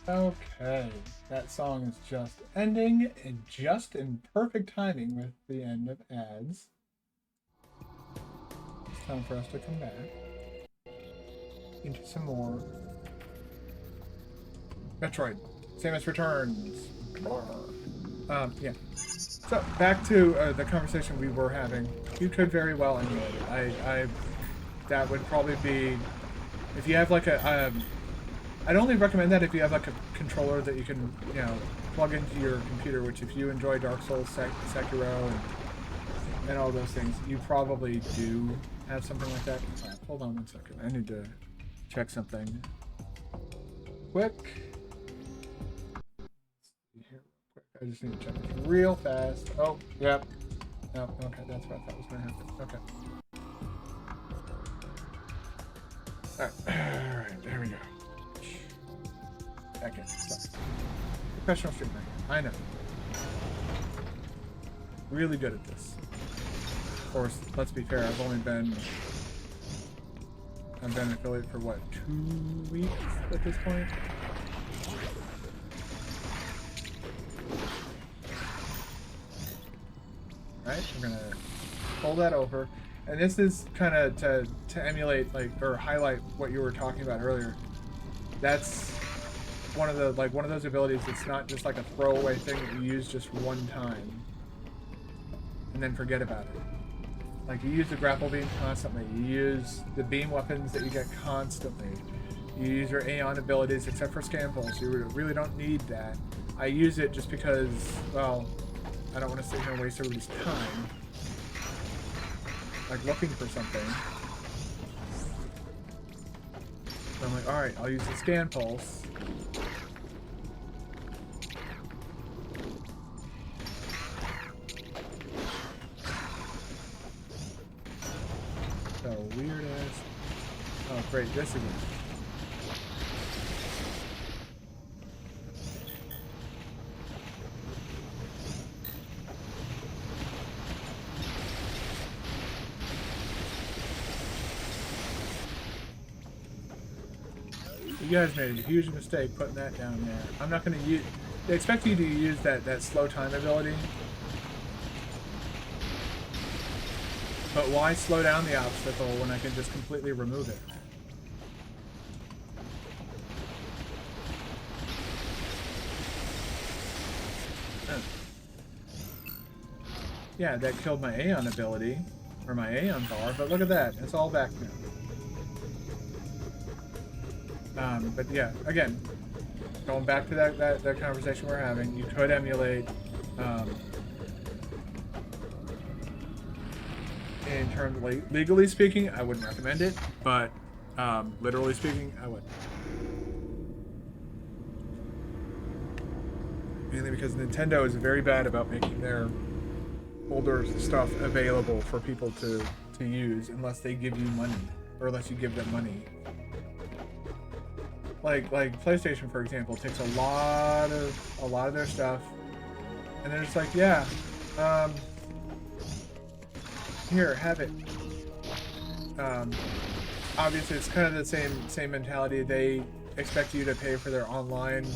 Okay, that song is just ending and just in perfect timing with the end of ads. It's time for us to come back into some more Metroid Samus Returns. Yeah. So back to the conversation we were having. You could very well emulate it. That would probably be if you have like a. I'd only recommend that if you have like a controller that you can, plug into your computer, which if you enjoy Dark Souls, Sekiro, and all those things, you probably do. have something like that? Hold on 1 second. I need to check something quick. I just need to check it real fast. Oh, yep. No, okay, that's what I thought was going to happen. Okay. Alright, there we go. Okay, sorry. Professional streamer. I know. Really good at this. Of course, let's be fair, I've been an affiliate for what, 2 weeks at this point? Alright, we're gonna pull that over. And this is kind of to emulate, like, or highlight what you were talking about earlier. That's one of those abilities that's not just like a throwaway thing that you use just one time and then forget about it. Like, you use the grapple beam constantly. You use the beam weapons that you get constantly. You use your Aeon abilities, except for scan pulse. You really don't need that. I use it just because, well, I don't want to sit here and waste everybody's time, like, looking for something. So I'm like, alright, I'll use the scan pulse. So weird ass. Oh great, this again. You guys made a huge mistake putting that down there. I'm not going to use... They expect you to use that slow time ability. But why slow down the obstacle when I can just completely remove it? Yeah, that killed my Aeon ability, or my Aeon bar, but look at that. It's all back now. But yeah, again, going back to that conversation we're having, you could emulate, in terms of legally speaking, I wouldn't recommend it, but literally speaking, I would. Mainly because Nintendo is very bad about making their older stuff available for people to use unless they give you money, or unless you give them money. Like PlayStation, for example, takes a lot of their stuff, and they're just like, yeah, here, have it. Obviously, it's kind of the same mentality. They expect you to pay for their online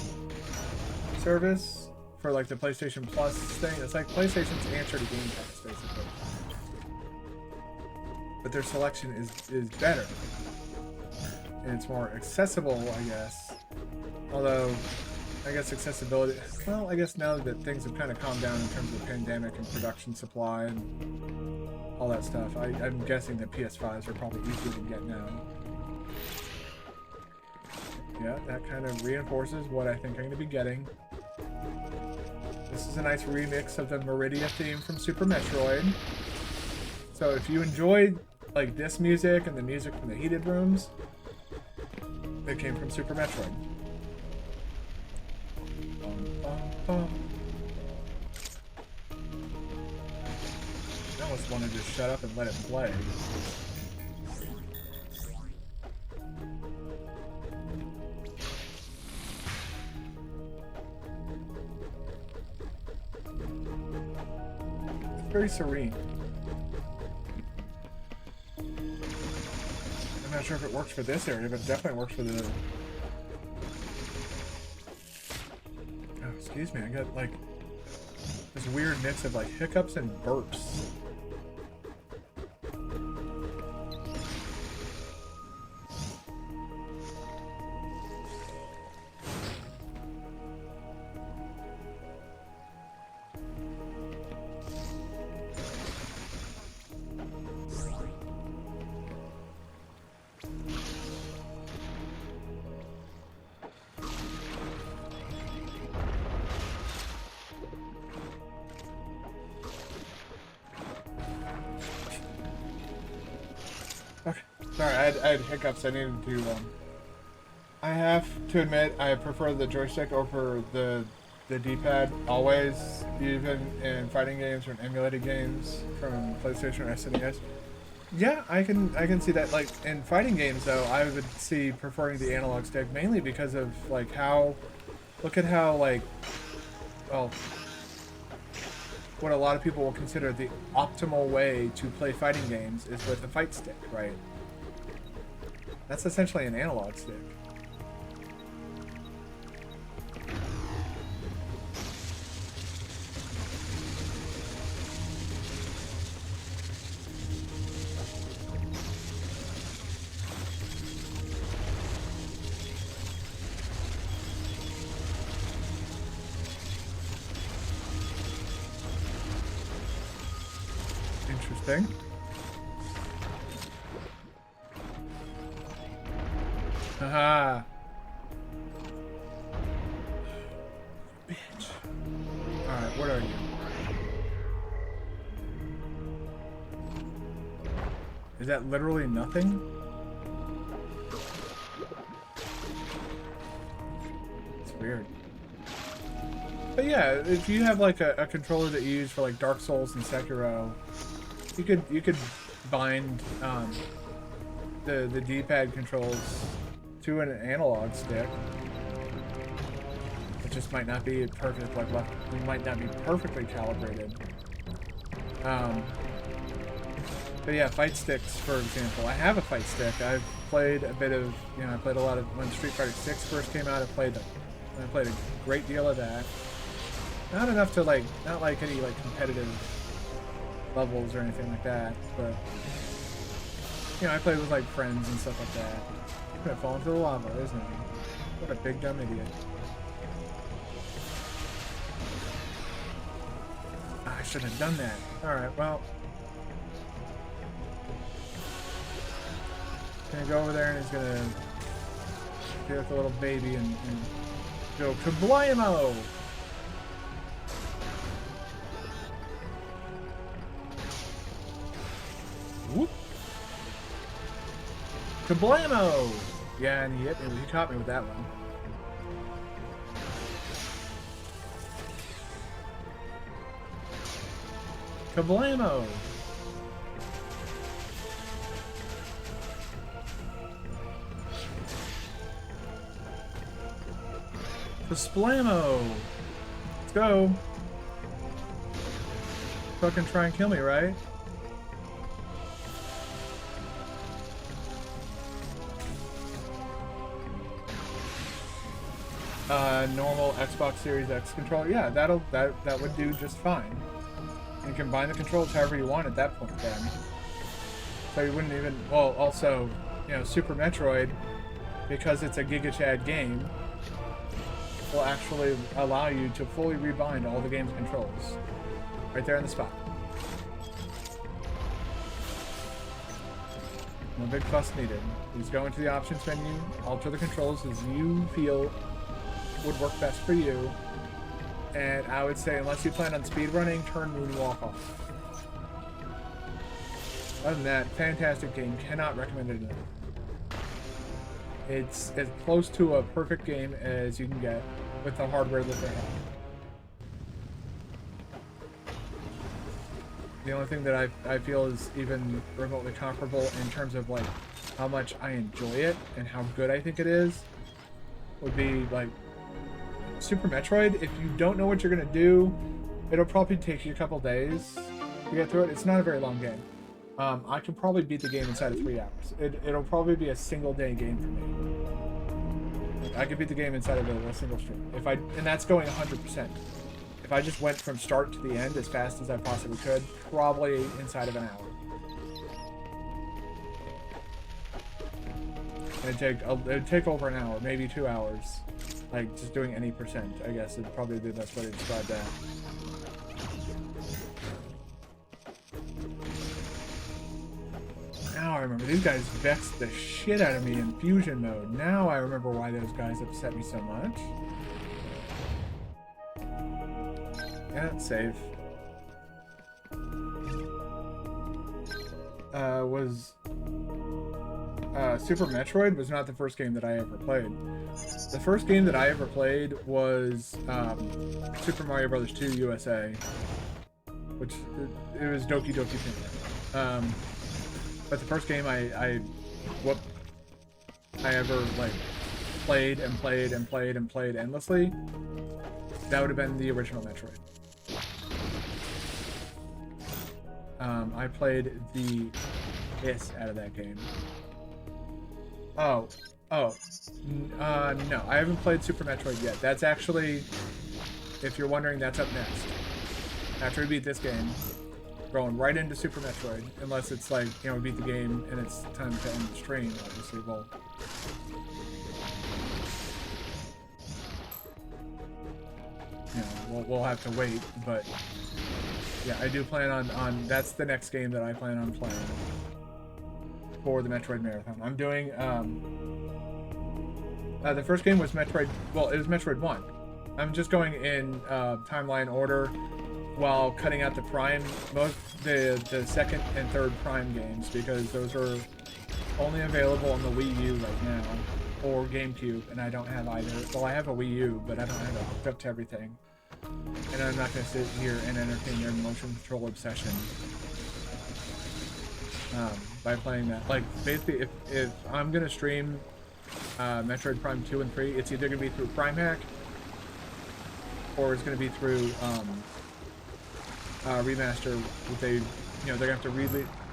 service for like the PlayStation Plus thing. It's like PlayStation's answer to Game Pass, basically. But their selection is better. And it's more accessible, I guess. Although, I guess accessibility... Well, I guess now that things have kind of calmed down in terms of the pandemic and production supply and all that stuff, I'm guessing that PS5s are probably easier to get now. Yeah, that kind of reinforces what I think I'm going to be getting. This is a nice remix of the Meridia theme from Super Metroid. So if you enjoyed like this music and the music from the heated rooms, it came from Super Metroid. I almost want to just shut up and let it play. It's very serene. I'm not sure if it works for this area, but it definitely works for the... Oh, excuse me, I got like this weird mix of like hiccups and burps. Sorry, I had hiccups. I needed to. I have to admit, I prefer the joystick over the D-pad always, even in fighting games or in emulated games from PlayStation or SNES. Yeah, I can see that. Like in fighting games, though, I would see preferring the analog stick mainly because of like how, look at how like, well, what a lot of people will consider the optimal way to play fighting games is with a fight stick, right? That's essentially an analog stick. Interesting. Haha. Bitch. Alright, what are you? Is that literally nothing? It's weird. But yeah, if you have like a controller that you use for like Dark Souls and Sekiro, you could bind the D-pad controls to an analog stick. It just might not be perfect, like it might not be perfectly calibrated. But yeah, fight sticks, for example. I have a fight stick. I've played a bit of, I played a lot of, when Street Fighter 6 first came out, I played a great deal of that. Not enough to like, not like any like competitive levels or anything like that, but I played with like friends and stuff like that. He's gonna fall into the lava, isn't he? What a big dumb idiot. I should have done that. Alright, well. Gonna go over there and he's gonna be like a little baby and go kablamo! Whoop! Kablamo! Yeah, and he hit me. He caught me with that one. Kablamo! Kasplamo! Let's go! Fucking try and kill me, right? Normal Xbox Series X controller. Yeah, that would do just fine. You can combine the controls however you want at that point then. So you wouldn't even, well, also, Super Metroid, because it's a Giga Chad game, will actually allow you to fully rebind all the game's controls. Right there in the spot. No big fuss needed. Just go into the options menu, alter the controls as you feel would work best for you. And I would say, unless you plan on speedrunning, turn Moonwalk off. Other than that, fantastic game. Cannot recommend it enough. It's as close to a perfect game as you can get with the hardware that they have. The only thing that I feel is even remotely comparable in terms of like how much I enjoy it and how good I think it is would be like Super Metroid. If you don't know what you're gonna do, it'll probably take you a couple days to get through it. It's not a very long game. I could probably beat the game inside of 3 hours. It'll probably be a single day game for me. I could beat the game inside of a single stream. And that's going 100%. If I just went from start to the end as fast as I possibly could, probably inside of an hour. It'd take over an hour, maybe 2 hours. Like, just doing any percent, I guess, is probably the best way to describe that. Now I remember, these guys vexed the shit out of me in fusion mode. Now I remember why those guys upset me so much. Yeah, it's safe. Super Metroid was not the first game that I ever played. The first game that I ever played was Super Mario Bros. 2 USA, which it was Doki Doki Panic. But the first game I ever like played and played and played and played endlessly, that would have been the original Metroid. I played the piss out of that game. No, I haven't played Super Metroid yet. That's actually, if you're wondering, that's up next. After we beat this game, going right into Super Metroid, unless it's like, you know, we beat the game and it's time to end the stream, obviously, well... You know, we'll have to wait, but... Yeah, I do plan on that's the next game that I plan on playing for the Metroid Marathon. I'm doing, the first game was Metroid, well, it was Metroid 1. I'm just going in timeline order while cutting out the Prime, the second and third Prime games, because those are only available on the Wii U right now, or GameCube, and I don't have either. Well, I have a Wii U, but I don't have it hooked up to everything. And I'm not going to sit here and entertain your motion control obsession by playing that. Like, basically, if I'm going to stream Metroid Prime 2 and 3, it's either going to be through Prime Hack, or it's going to be through Remaster. They're going to have to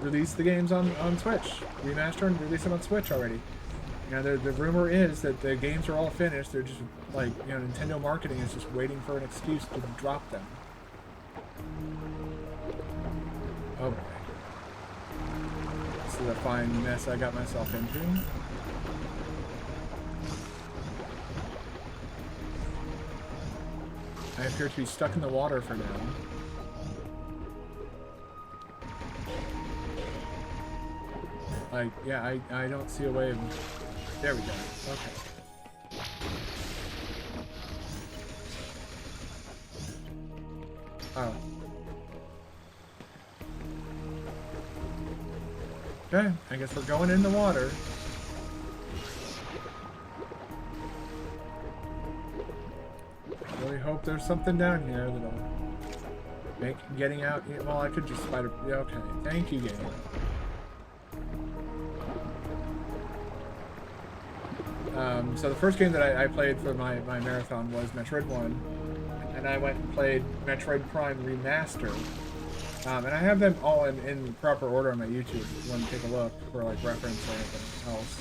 release the games on Switch. Remaster and release them on Switch already. You know, the rumor is that the games are all finished. They're just, like, you know, Nintendo marketing is just waiting for an excuse to drop them. Oh boy. This is a fine mess I got myself into. I appear to be stuck in the water for now. Like, yeah, I don't see a way of... There we go. Okay. Oh. Okay, I guess we're going in the water. I really hope there's something down here that'll make getting out... Well, I could just spider... Yeah, okay. Thank you, game. So the first game that I played for my marathon was Metroid 1, and I went and played Metroid Prime Remaster, and I have them all in proper order on my YouTube if you want to take a look for like reference or anything else.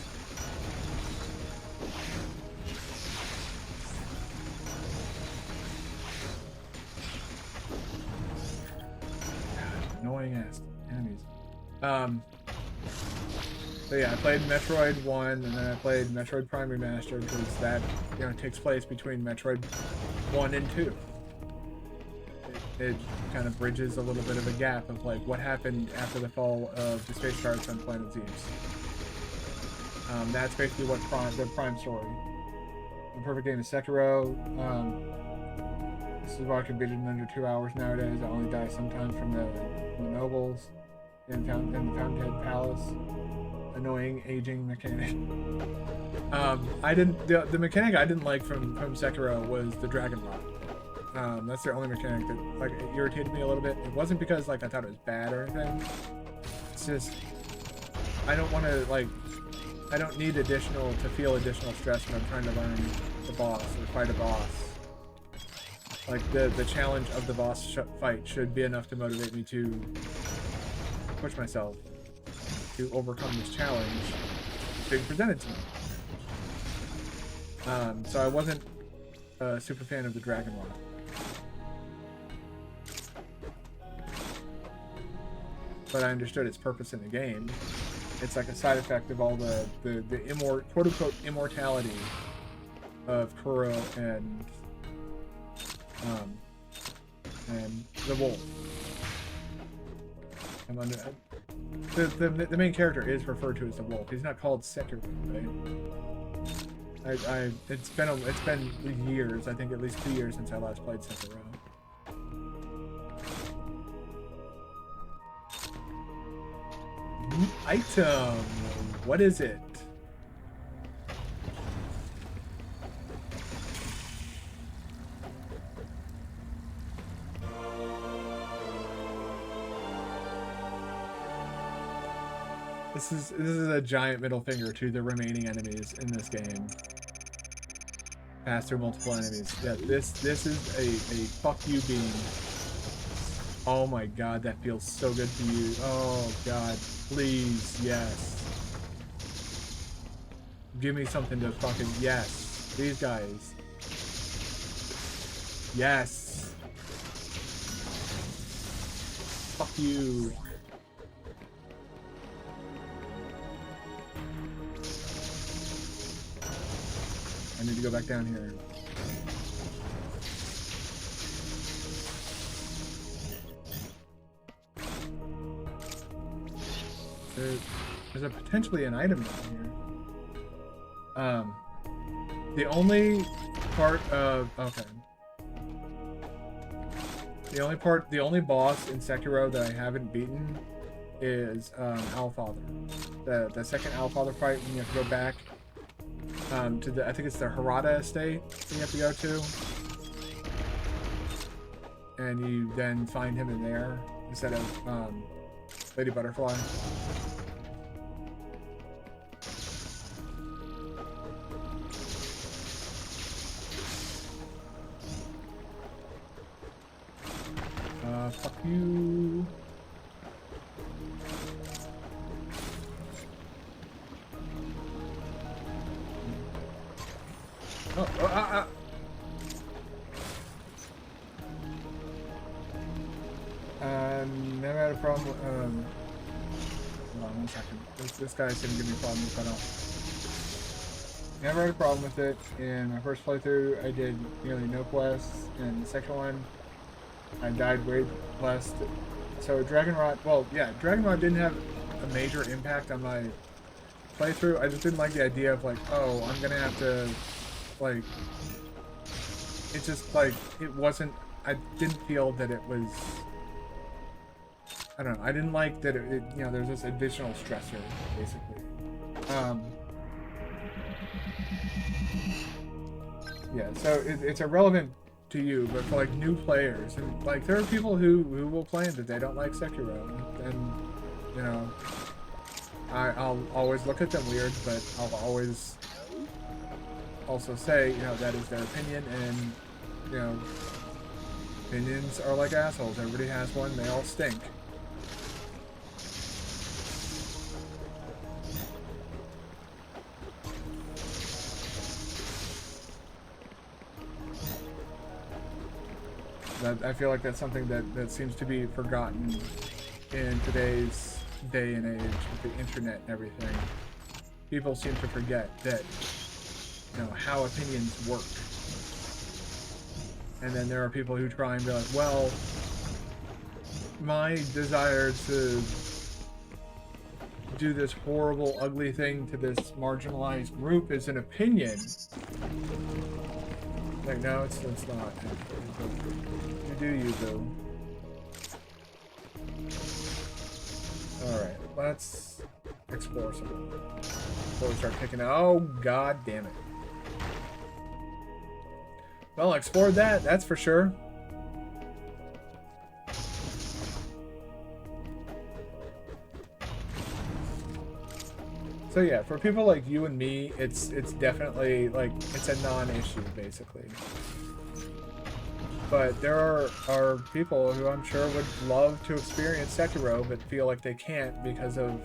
God, annoying ass enemies. So yeah, I played Metroid 1, and then I played Metroid Prime Remastered, because that, you know, takes place between Metroid 1 and 2. It kind of bridges a little bit of a gap of, like, what happened after the fall of the space pirates on Planet Zeus. That's basically what the Prime story. The perfect game is Sekiro. This is why I can beat it in under 2 hours nowadays. I only die sometimes from the nobles in the Fountainhead Palace. Annoying aging mechanic. The mechanic I didn't like from Sekiro was the dragon rod. That's the only mechanic that, like, it irritated me a little bit. It wasn't because, like, I thought it was bad or anything. It's just I don't want to, like, I don't need to feel additional stress when I'm trying to learn the boss or fight a boss. Like, the challenge of the boss fight should be enough to motivate me to push myself to overcome this challenge being presented to me. So I wasn't a super fan of the Dragon Rod. But I understood its purpose in the game. It's like a side effect of all the quote-unquote immortality of Kuro and the wolf. The main character is referred to as the wolf. He's not called Sekiro, right? It's been years. I think at least 2 years since I last played Sekiro. Item. What is it? This is a giant middle finger to the remaining enemies in this game. Pass through multiple enemies. Yeah, this is a fuck you beam. Oh my god, that feels so good to use. Oh god, please, yes. Give me something to fucking, yes. These guys. Yes. Fuck you. I need to go back down here. There's a potentially an item down here. The only part of the only boss in Sekiro that I haven't beaten is Owlfather. The second Owlfather fight when you have to go back to the, I think it's the Harada estate that you have to go to, and you then find him in there instead of Lady Butterfly. Fuck you. Never had a problem with, hold on 1 second. This guy's gonna give me a problem if I don't. Never had a problem with it. In my first playthrough, I did nearly no quests, and the second one, I died way less. So Dragon Rot, well, yeah, Dragon Rot didn't have a major impact on my playthrough. I just didn't like the idea of like, oh, I'm gonna have to, like, it just, like, it wasn't, I didn't feel that it was, I don't know, I didn't like that it you know, there's this additional stressor, basically. Yeah, so it's irrelevant to you, but for, like, new players, and, like, there are people who will claim that they don't like Sekiro, and, you know, I'll always look at them weird, but I'll always also say, you know, that is their opinion, and, you know, opinions are like assholes. Everybody has one, they all stink. I feel like that's something that seems to be forgotten in today's day and age with the internet and everything. People seem to forget that, you know, how opinions work. And then there are people who try and be like, well, my desire to do this horrible, ugly thing to this marginalized group is an opinion. Like, no, it's not. You do you, though. Alright, let's explore some before we start kicking out. Oh, god damn it. Well, I explored that, that's for sure. So yeah, for people like you and me, it's definitely, like, it's a non-issue, basically. But there are people who I'm sure would love to experience Sekiro, but feel like they can't because of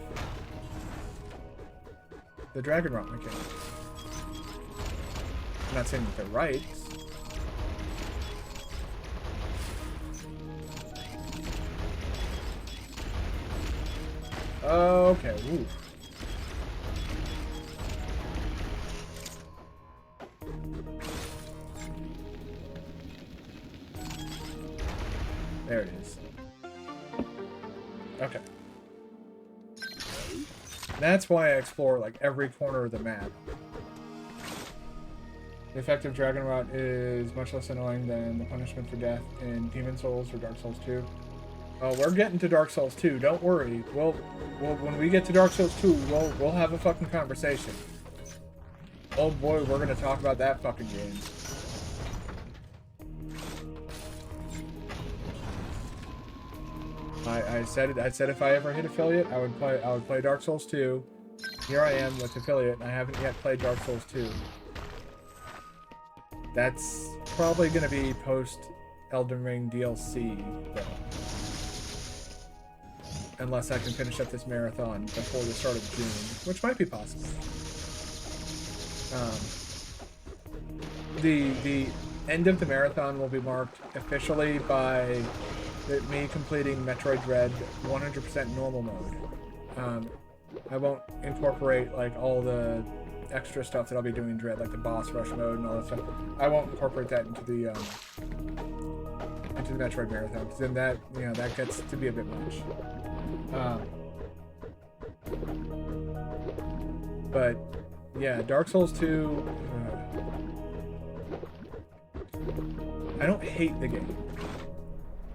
the Dragon Rot mechanic. I'm not saying that they're right. Okay, ooh. There it is. Okay. That's why I explore, like, every corner of the map. The effect of Dragon Rot is much less annoying than the punishment for death in Demon Souls or Dark Souls 2. Oh, we're getting to Dark Souls 2, don't worry. We'll when we get to Dark Souls 2, we'll have a fucking conversation. Oh boy, we're gonna talk about that fucking game. I said it. I said if I ever hit affiliate, I would play Dark Souls 2. Here I am with affiliate, and I haven't yet played Dark Souls 2. That's probably going to be post Elden Ring DLC, though. Unless I can finish up this marathon before the start of June, which might be possible. The end of the marathon will be marked officially by me completing Metroid Dread 100% normal mode. I won't incorporate like all the extra stuff that I'll be doing in Dread, like the boss rush mode and all that stuff. I won't incorporate that into the Metroid marathon, because then that that gets to be a bit much. But yeah, Dark Souls 2. I don't hate the game.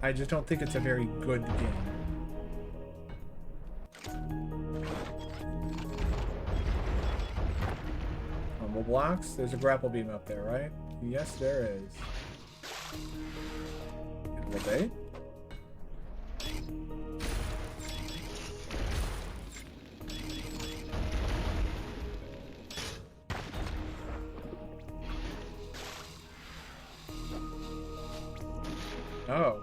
I just don't think it's a very good game. Rumble blocks. There's a grapple beam up there, right? Yes, there is. Elevate. Oh.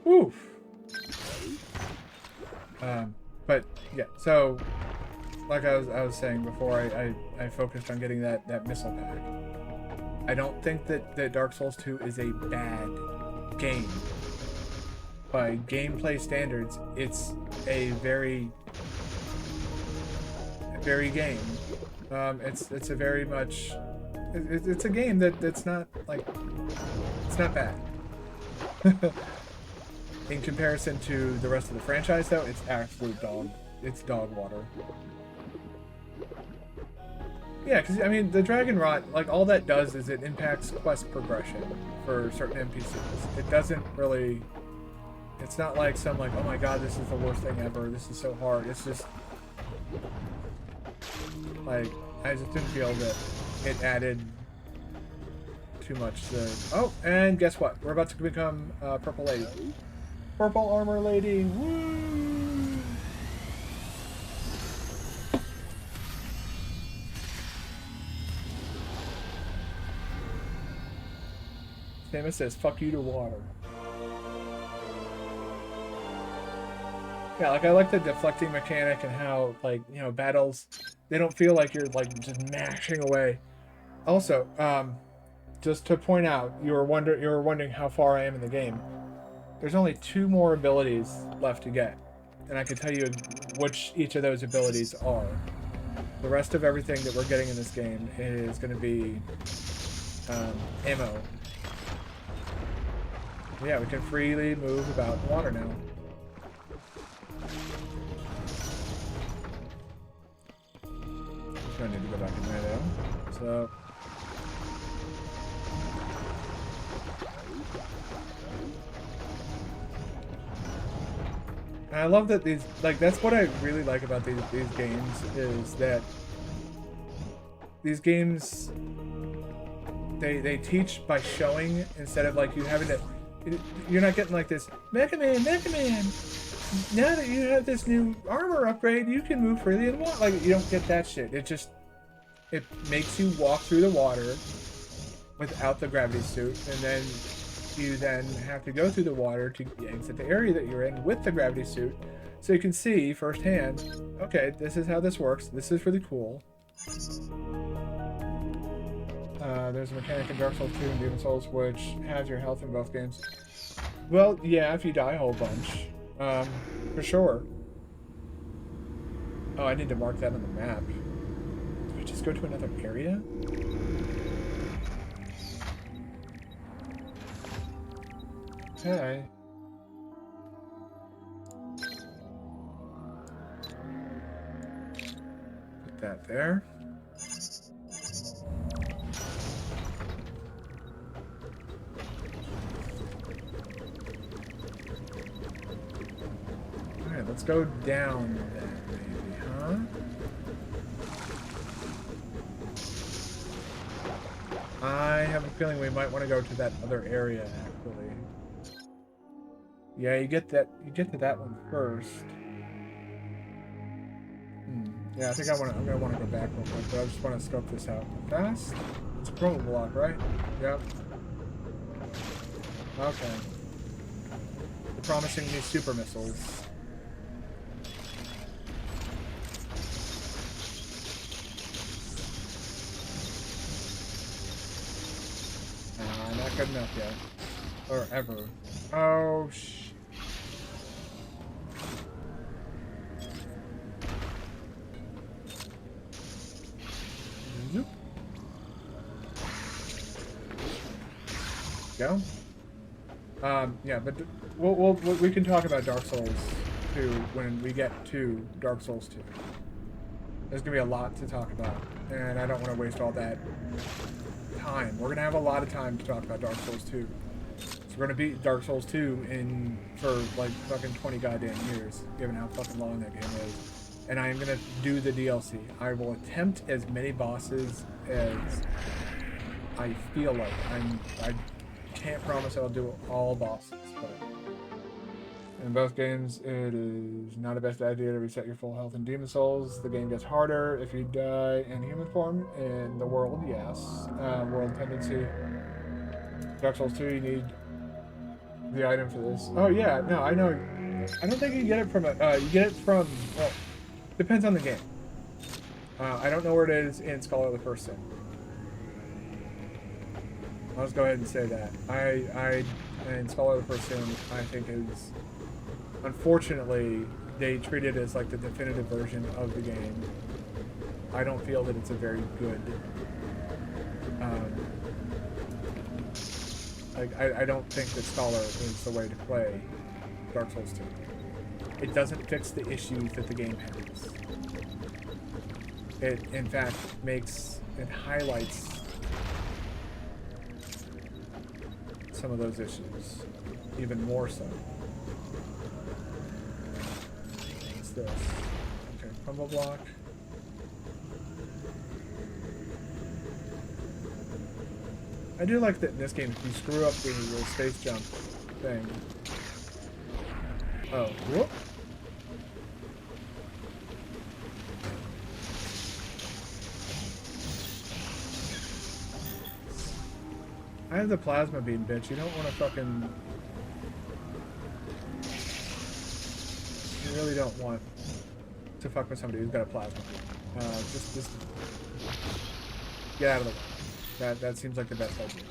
Oof. But yeah, so like I was saying before, I focused on getting that missile pack. I don't think that Dark Souls 2 is a bad game. By gameplay standards, it's a very game. It's a very much it's a game that's not like it's not bad. In comparison to the rest of the franchise, though, it's absolute dog. It's dog water. Yeah, because, I mean, the Dragon Rot, like, all that does is it impacts quest progression for certain NPCs. It doesn't really... It's not like some, like, oh my god, this is the worst thing ever, this is so hard. It's just... Like, I just didn't feel that it added too much to... Oh, and guess what? We're about to become Purple Lady. Purple Armor Lady, woo! Samus says, fuck you to water. Yeah, like, I like the deflecting mechanic and how, like, you know, battles, they don't feel like you're, like, just mashing away. Also, just to point out, you were wondering how far I am in the game. There's only 2 more abilities left to get, and I can tell you which each of those abilities are. The rest of everything that we're getting in this game is going to be ammo. Yeah, we can freely move about in water now. I need to go back in there though. So. And I love that these, like, that's what I really like about these games, is that these games, they teach by showing instead of, like, you having to, you're not getting like this, Mega Man, now that you have this new armor upgrade, you can move freely in water. Like, you don't get that shit. It makes you walk through the water without the gravity suit, and then you then have to go through the water to exit the area that you're in with the gravity suit, so you can see firsthand, okay, this is how this works, this is really cool. There's a mechanic in Dark Souls 2 and Demon Souls which has your health in both games. Well, yeah, if you die a whole bunch. For sure. Oh, I need to mark that on the map. Do I just go to another area? Okay. Put that there. let's go down then, maybe, huh? I have a feeling we might want to go to that other area, actually. Yeah, you get to that one first. Yeah, I think I'm gonna want to go back real quick, but I just want to scope this out fast. It's a promo block, right? Yep. Okay. They're promising me super missiles. Not good enough yet. Or ever. Oh, Zoop. Go. Yeah, but we can talk about Dark Souls 2 when we get to Dark Souls 2. There's gonna be a lot to talk about, and I don't want to waste all that time. We're gonna have a lot of time to talk about Dark Souls 2. So we're gonna beat Dark Souls 2 for like fucking 20 goddamn years, given how fucking long that game is. And I am gonna do the DLC. I will attempt as many bosses as I feel like. I can't promise I'll do all bosses, but in both games, it is not the best idea to reset your full health in Demon Souls. The game gets harder if you die in human form. In the world, yes. World tendency. Dark Souls 2, you need the item for this. Oh yeah, no, I know. I don't think you get it from you get it from, well, depends on the game. I don't know where it is in Scholar of the First Sin. I'll just go ahead and say that. In Scholar of the First Sin, I think is, unfortunately, they treat it as like the definitive version of the game. I don't feel that it's a very good, I don't think that Scholar is the way to play Dark Souls 2. It doesn't fix the issues that the game has. It, in fact, highlights some of those issues, even more so. What's this? Okay, combo block. I do like that in this game, if you screw up the space jump thing. Oh, whoop. I have the plasma beam, bitch. You don't want to fucking... You really don't want to fuck with somebody who's got a plasma beam. Just get out of the way. That seems like the best idea.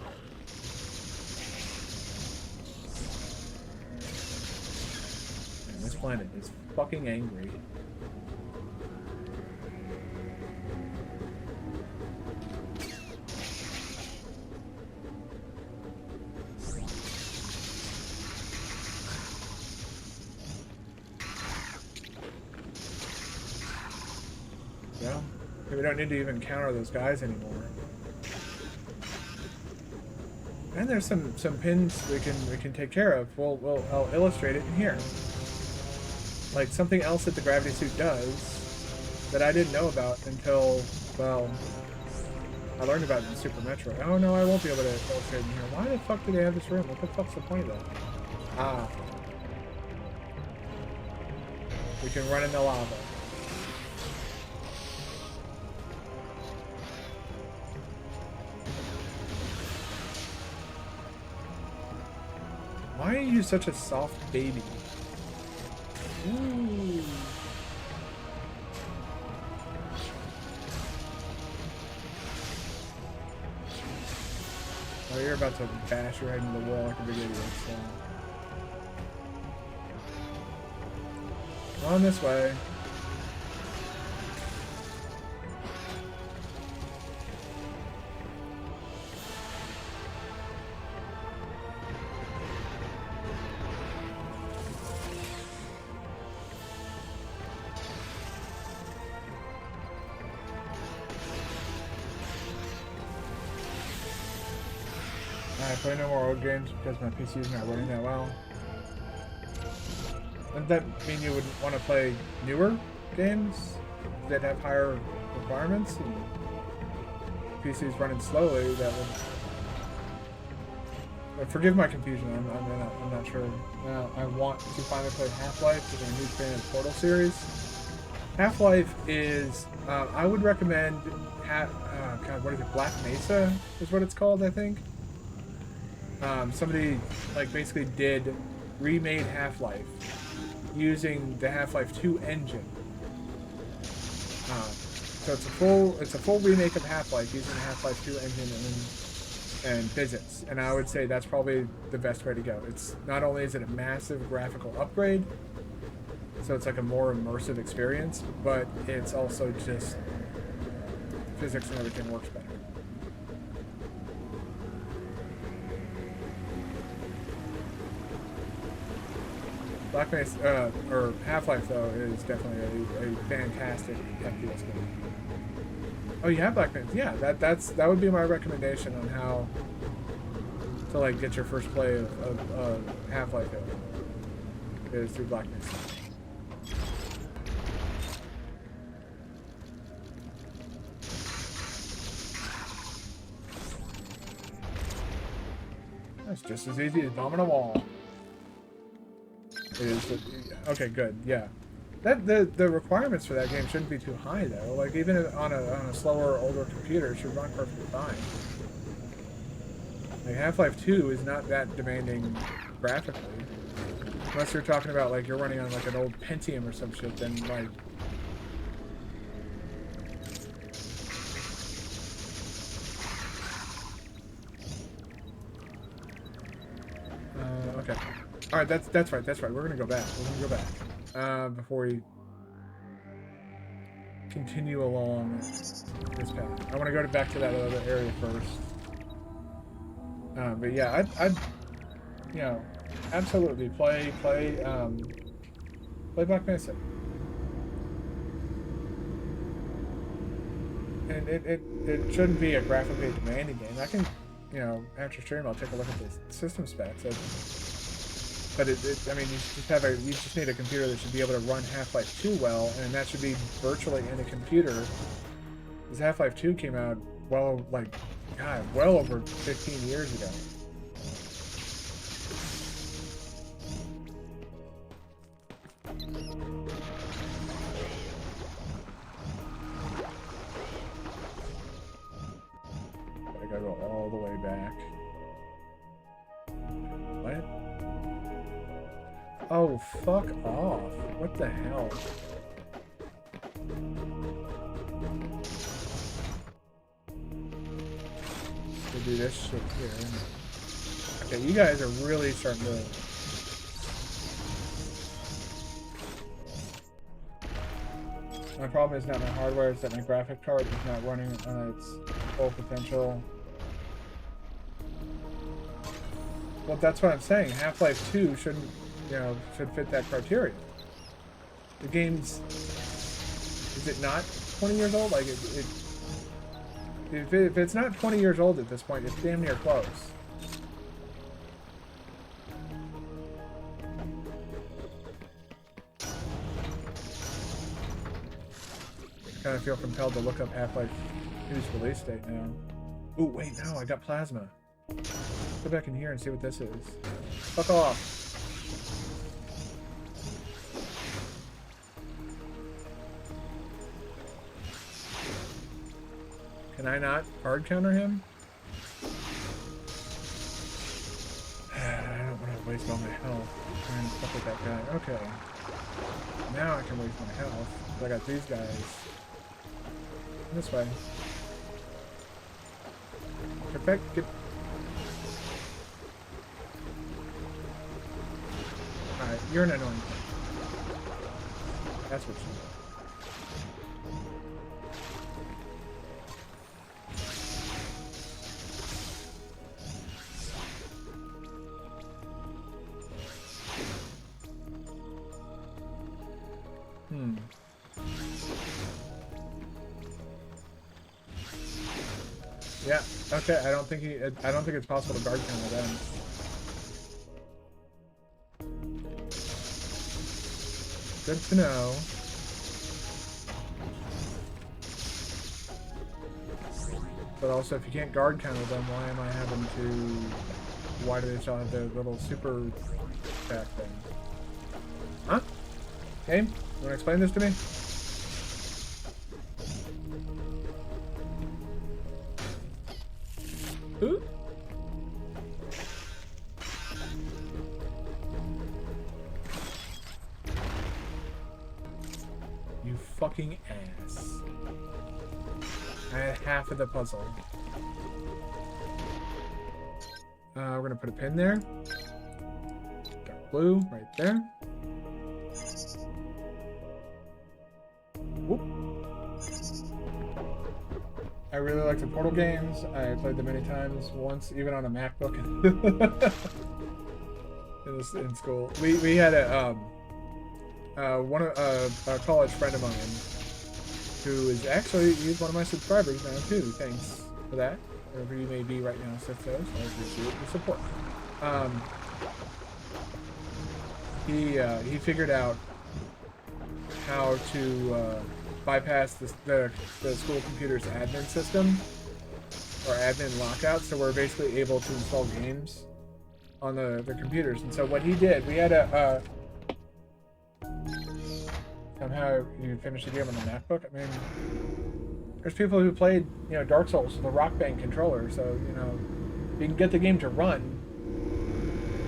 Man, this planet is fucking angry. Yeah, we don't need to even counter those guys anymore. And there's some pins we can take care of. I'll illustrate it in here. Like something else that the gravity suit does that I didn't know about until, well, I learned about it in Super Metroid. Oh no, I won't be able to illustrate in here. Why the fuck do they have this room? What the fuck's the point of that? Ah. We can run in the lava. Why are you such a soft baby? Ooh. Oh, you're about to bash your head into the wall like a big idiot, so. On this way. I play no more old games because my PC is not running that well. Doesn't that mean you would want to play newer games that have higher requirements? And PC's running slowly, that would... Forgive my confusion, I'm not sure. I want to finally play Half-Life, because I'm a huge fan of the Portal series. Half-Life is, I would recommend, God, what is it, Black Mesa is what it's called, I think. Somebody, like, basically remade Half-Life using the Half-Life 2 engine. So it's a full remake of Half-Life using the Half-Life 2 engine and physics, and I would say that's probably the best way to go. It's not only is it a massive graphical upgrade, so it's like a more immersive experience, but it's also just physics and everything works better. Black Mesa, or Half-Life though, is definitely a fantastic FPS game. Oh, you have Black Mesa? Yeah, that would be my recommendation on how to like get your first play of Half-Life is through Black Mesa. That's just as easy as bombing a wall. Okay, good. Yeah. The requirements for that game shouldn't be too high though. Like even on a slower, older computer, it should run perfectly fine. Like Half-Life 2 is not that demanding graphically, unless you're talking about like you're running on like an old Pentium or some shit. Then like, okay, all right, that's right. We're gonna go back. Before we continue along this path. I want to go back to that other area first. But yeah, I'd you know, absolutely play Black Mesa. And it shouldn't be a graphically demanding game. I can, you know, after stream I'll take a look at the system specs. But I mean, you just need a computer that should be able to run Half-Life 2 well, and that should be virtually any computer. Because Half-Life 2 came out well over 15 years ago. I gotta go all the way back. What? Oh, fuck off. What the hell? To do this shit here. Okay, you guys are really starting to... My problem is not my hardware, it's that my graphic card is not running on its full potential. Well, that's what I'm saying. Half-Life 2 should fit that criteria. The game's... Is it not 20 years old? Like, if it's not 20 years old at this point, it's damn near close. I kind of feel compelled to look up Half-Life 2's release date now. Ooh, wait, no, I got plasma. Go back in here and see what this is. Fuck off. Can I not hard counter him? I don't want to waste all my health trying to fuck with that guy. Okay. Now I can waste my health. I got these guys. This way. Perfect. Get... Alright, you're an annoying thing. That's what you are. Yeah. Okay. I don't think it's possible to guard counter them. Good to know. But also, if you can't guard counter them, why am I having to... Why do they still have the little super attack thing? Huh? Game? You want to explain this to me? Who? You fucking ass. I had half of the puzzle. We're gonna put a pin there. Dark blue right there. Whoop. I really like the Portal games. I played them many times, once even on a MacBook in school. We had a college friend of mine who is actually, he's one of my subscribers now too. Thanks for that. Wherever you may be right now, Siftos, I appreciate the support. He figured out how to bypass the school computer's admin system or admin lockout, so we're basically able to install games on the computers. And so what he did, we had a somehow you finish the game on the MacBook. I mean, there's people who played, you know, Dark Souls with a Rock Band controller, so, you know, if you can get the game to run,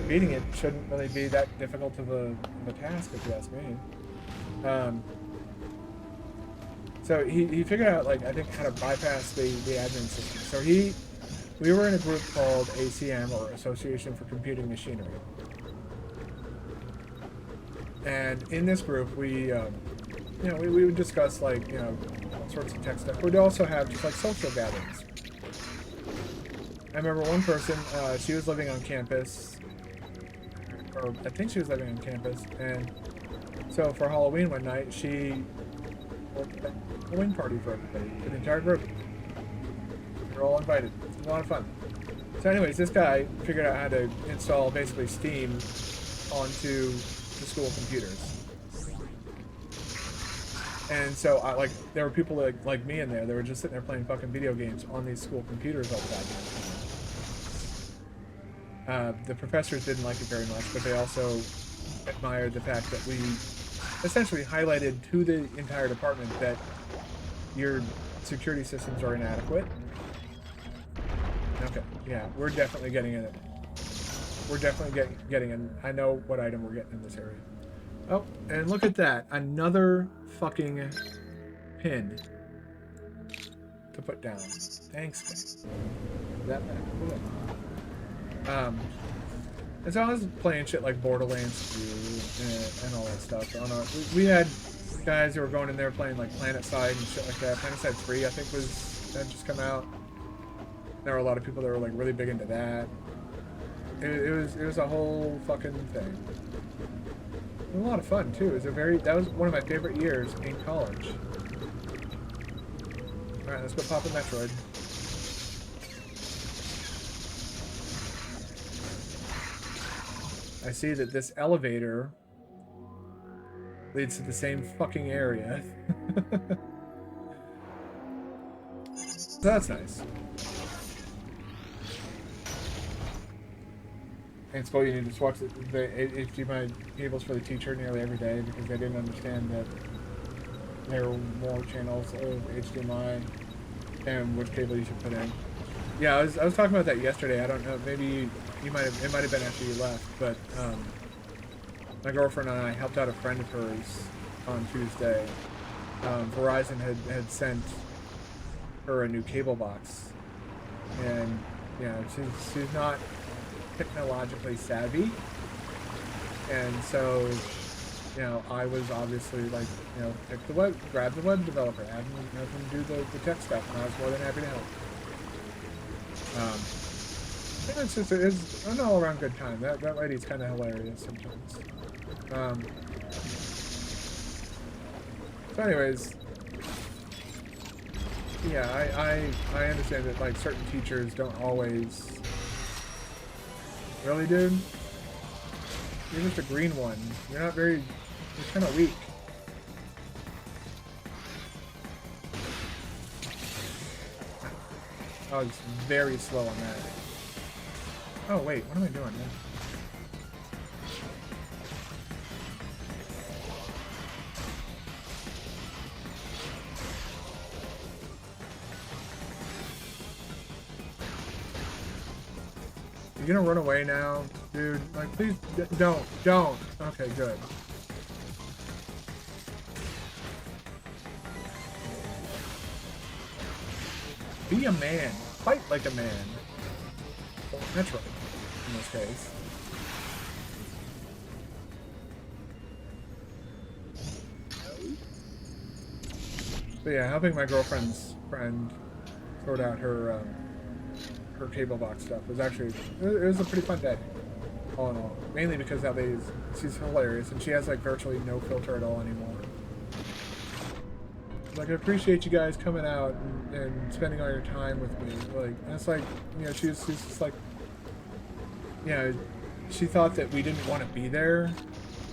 beating it shouldn't really be that difficult of a task, if you ask me. So he figured out, like, I think how to bypass the admin system. So we were in a group called ACM, or Association for Computing Machinery. And in this group, we would discuss, like, you know, all sorts of tech stuff. We'd also have just, like, social gatherings. I remember one person, she was living on campus, or I think she was living on campus, and so for Halloween one night, she held a Halloween party for everybody, for the entire group. We were all invited. It was a lot of fun. So anyways, this guy figured out how to install basically Steam onto the school computers. And so, there were people like me in there. They were just sitting there playing fucking video games on these school computers all the time. The professors didn't like it very much, but they also admired the fact that we essentially highlighted to the entire department that your security systems are inadequate. Okay, yeah, we're definitely getting in it. We're definitely getting in. I know what item we're getting in this area. Oh, and look at that. Another fucking pin to put down. Thanks, man. That matter. And so I was playing shit like Borderlands 2 and all that stuff. We had guys who were going in there playing like PlanetSide and shit like that. PlanetSide 3, I think, had just come out. There were a lot of people that were like really big into that. It was a whole fucking thing. It was a lot of fun too. That was one of my favorite years in college. Alright, let's go pop a Metroid. I see that this elevator leads to the same fucking area. So that's nice. In school, you need to switch the HDMI cables for the teacher nearly every day because they didn't understand that there were more channels of HDMI and which cable you should put in. Yeah, I was talking about that yesterday. I don't know, maybe it might have been after you left, but my girlfriend and I helped out a friend of hers on Tuesday. Verizon had sent her a new cable box, and yeah, she's not technologically savvy, and so, you know, I was obviously like, you know, grab the web developer, have them do the tech stuff, and I was more than happy to help. It's an all-around good time. That lady's kind of hilarious sometimes. So anyways, yeah, I understand that, like, certain teachers don't always. Really, dude? You're just a green one. You're kind of weak. I was very slow on that. Oh wait, what am I doing, man? You gonna run away now, dude? Like, please don't. Okay, good. Be a man. Fight like a man. Well, Metroid, in this case. But yeah, helping my girlfriend's friend sort out her her cable box stuff was actually, it was a pretty fun day, all in all. Mainly because that lady's, she's hilarious, and she has like virtually no filter at all anymore. Like, I appreciate you guys coming out and spending all your time with me. Like, and it's like, you know, she's just like, you know, she thought that we didn't want to be there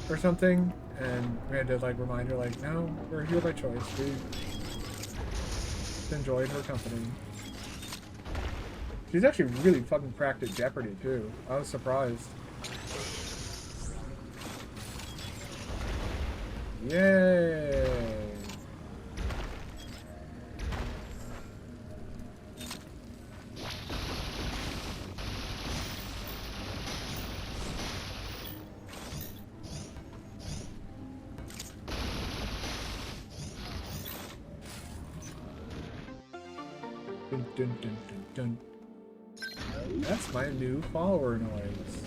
or something, and we had to like remind her, like, no, we're here by choice. We enjoyed her company. She's actually really fucking cracked at Jeopardy too. I was surprised. Yay! Dun, dun, dun, dun, dun. That's my new follower noise.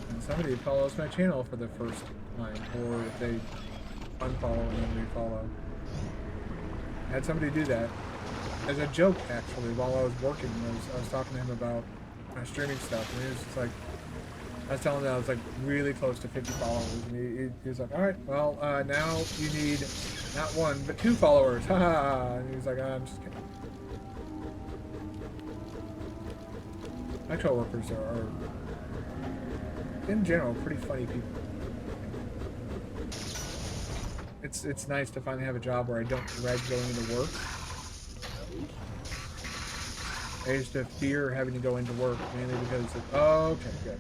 And somebody follows my channel for the first time, or if they unfollow and then refollow. I had somebody do that as a joke, actually, while I was working. I was talking to him about my streaming stuff, and he was just like, I was telling him I was like really close to 50 followers, and he was like, all right, well, now you need not 1, but 2 followers, haha. And he was like, I'm just kidding. My coworkers are, in general, pretty funny people. It's nice to finally have a job where I don't dread going to work. I used to fear having to go into work, mainly because of, oh, okay, good.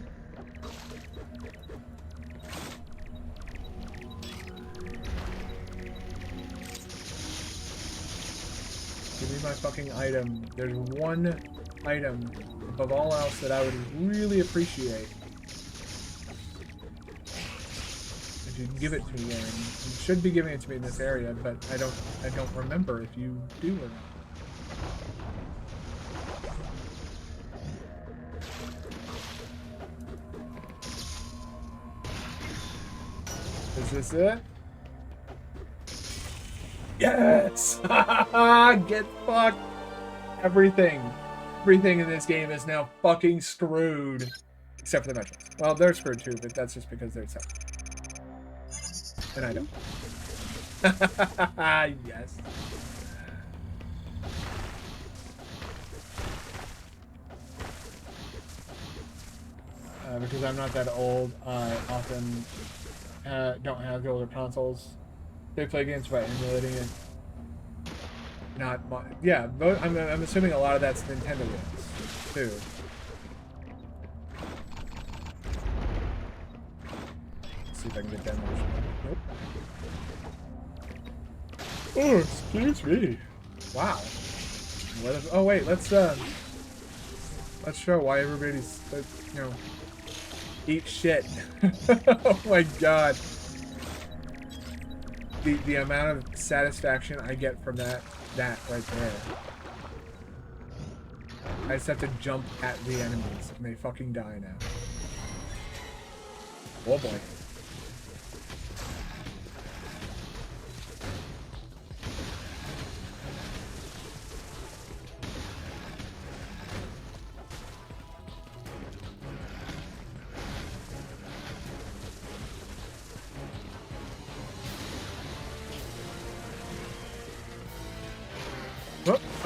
Give me my fucking item. There's one item above all else that I would really appreciate if you can give it to me. And you should be giving it to me in this area, but I don't remember if you do or not. Is this it? Yes! Get fucked! Everything in this game is now fucking screwed. Except for the Metroids. Well, they're screwed too, but that's just because they're self. And I don't. Yes. Because I'm not that old, I often don't have the older consoles. They play games by emulating it. Not yeah, but I'm assuming a lot of that's Nintendo games too. Let's see if I can get that motion. Nope. Oh, excuse me. Wow. Oh wait, let's show why everybody's you know, eat shit. Oh my god. The amount of satisfaction I get from that right there. I just have to jump at the enemies and they fucking die now. Oh boy.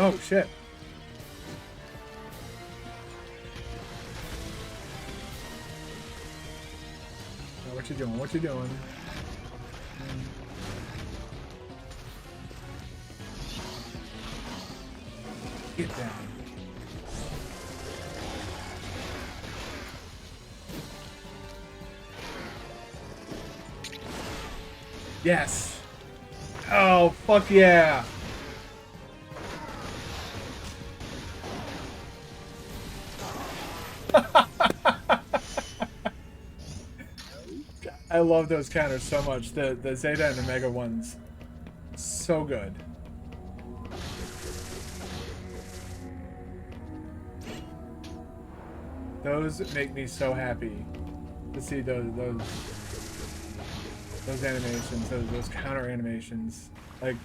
Oh shit. Oh, what you doing? What you doing? Get down. Yes. Oh, fuck yeah. I love those counters so much. The Zeta and Omega ones, so good. Those make me so happy to see those animations, those counter animations, like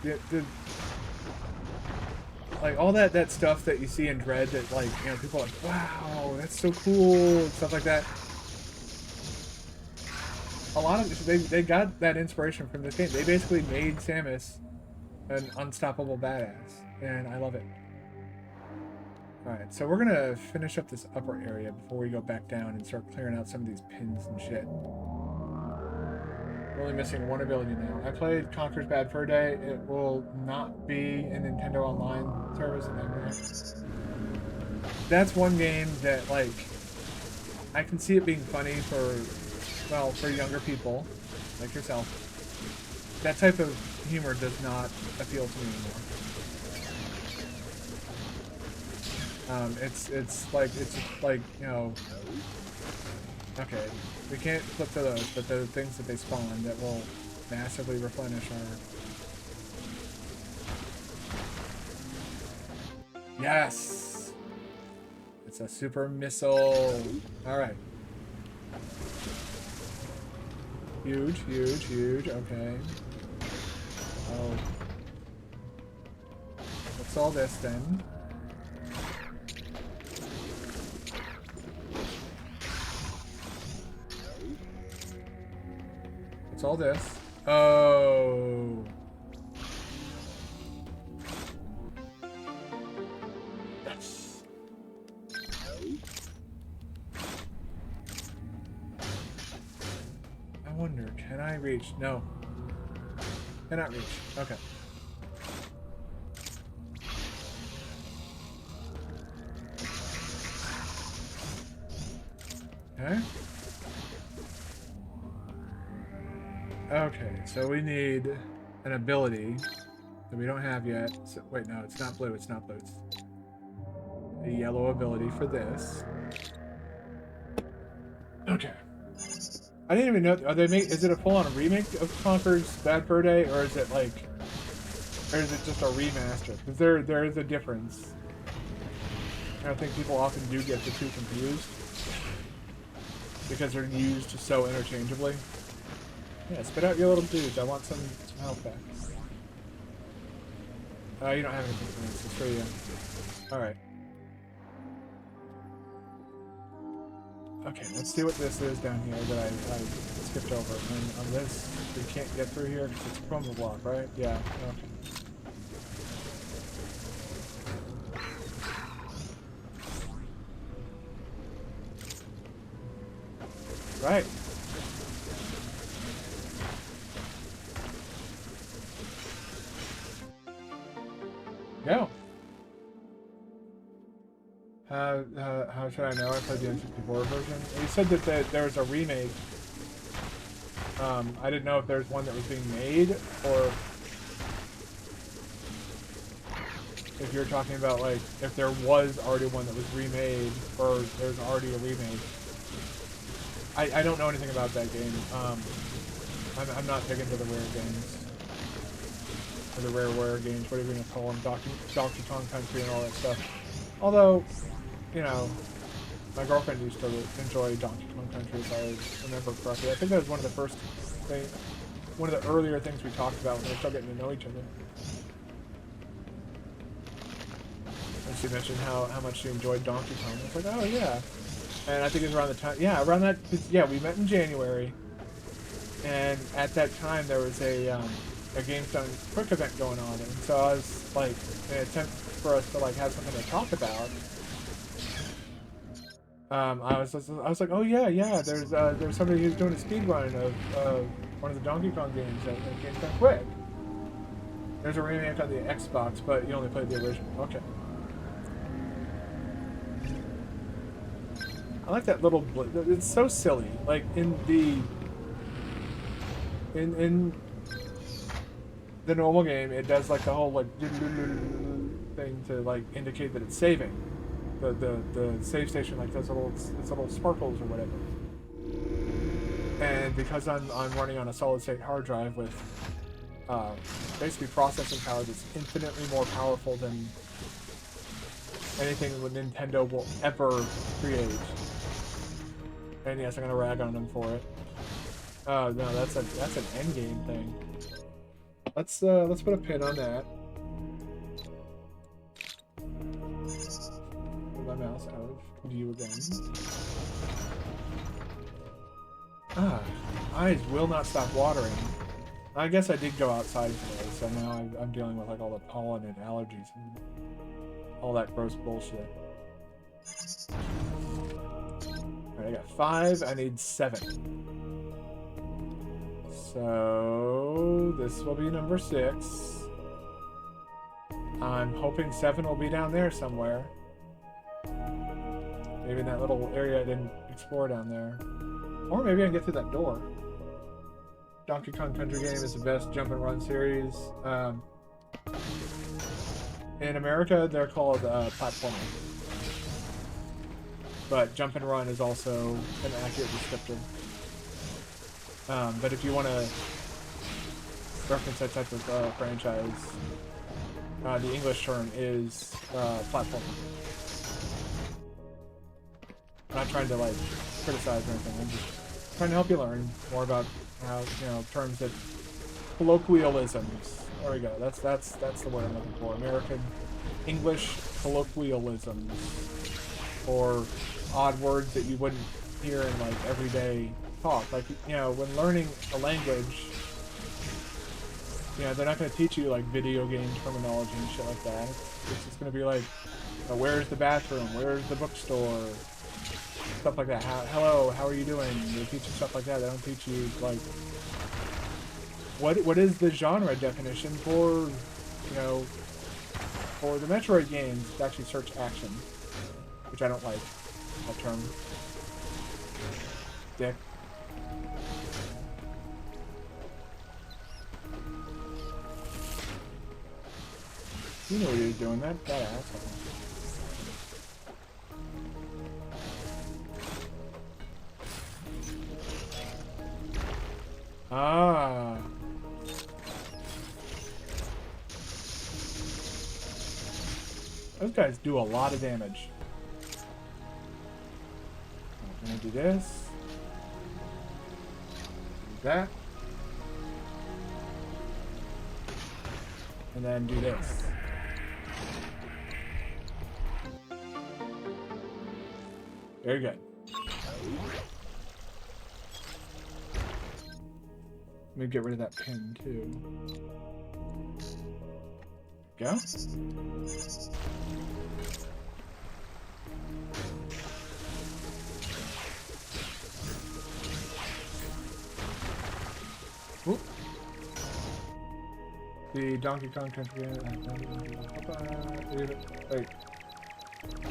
like all that stuff that you see in Dread that, like, you know, people are like, wow, that's so cool, and stuff like that. A lot of they got that inspiration from this game. They basically made Samus an unstoppable badass, and I love it. Alright, so we're gonna finish up this upper area before we go back down and start clearing out some of these pins and shit. We're only missing one ability now. I played Conker's Bad Fur Day. It will not be in Nintendo Online service, and that's one game that, like, I can see it being funny for, well, for younger people like yourself. That type of humor does not appeal to me anymore. It's like, you know, okay, we can't flip to those, but the things that they spawn that will massively replenish our... Yes! It's a super missile. Alright. Huge, huge, huge, okay. Oh. What's all this then? What's all this? Oh. Yes. I wonder, can I reach? No. Cannot reach. Okay. Okay. Okay, so we need an ability that we don't have yet. So, wait, no, it's not blue. It's not blue. It's a yellow ability for this. Okay. I didn't even know. Are they is it a full-on remake of Conker's Bad Fur Day, or is it like, or is it just a remaster? Because there is a difference. And I think people often do get the two confused because they're used so interchangeably. Yeah, spit out your little dudes. I want some health back. You don't have anything for me, so it's for you. Alright. Okay, let's see what this is down here that I skipped over. And on this, we can't get through here because it's a chroma block, right? Yeah, okay. Right. Go. How should I know? I played the N64 version. You said that there was a remake. I didn't know if there's one that was being made, or if you're talking about, like, if there was already one that was remade, or there's already a remake. I don't know anything about that game. I'm not big into the rare games. Or the rare games, whatever you want to call them, Donkey Kong Country and all that stuff. Although, you know, my girlfriend used to enjoy Donkey Kong Country, if I remember correctly. I think that was one of the first things, one of the earlier things we talked about when we started getting to know each other. And she mentioned how much she enjoyed Donkey Kong. I was like, oh yeah. And I think it was around the time, yeah, around that, yeah, we met in January. And at that time there was a GameStone Quick event going on, and so I was like, in an attempt for us to like have something to talk about, I was like, oh yeah, there's somebody who's doing a speed run of one of the Donkey Kong games at GameStone Quick. There's a remake on the Xbox, but you only played the original. Okay. I like that little it's so silly. Like in the in the normal game, it does like the whole like thing to like indicate that it's saving. The save station like does little sparkles or whatever. And because I'm running on a solid state hard drive with basically processing power that's infinitely more powerful than anything that Nintendo will ever create. And yes, I'm gonna rag on them for it. Oh no, that's an endgame thing. Let's put a pin on that. Put my mouse out of view again. Ah, eyes will not stop watering. I guess I did go outside today, so now I'm dealing with like all the pollen and allergies and all that gross bullshit. Alright, I got 5, I need 7. So this will be number 6. I'm hoping 7 will be down there somewhere. Maybe in that little area I didn't explore down there. Or maybe I can get through that door. Donkey Kong Country game is the best jump and run series. In America, they're called platforming. But jump and run is also an accurate descriptor. But if you want to reference that type of franchise, the English term is platforming. I'm not trying to like criticize or anything. I'm just trying to help you learn more about how, you know, terms that colloquialisms. There we go. That's the word I'm looking for. American English colloquialisms, or odd words that you wouldn't hear in like everyday talk. Like, you know, when learning a language, you know, they're not going to teach you like video game terminology and shit like that. It's just going to be like, where's the bathroom? Where's the bookstore? Stuff like that. Hello, how are you doing? They teach you stuff like that. They don't teach you like what is the genre definition for, you know, for the Metroid games. It's actually search action, which I don't like that term. Dick. You knew what he was doing. That asshole. Ah. Those guys do a lot of damage. I'm gonna do this. Do that. And then do this. Very good. Let me get rid of that pin too. Go. Oop. The Donkey Kong Country game. Wait.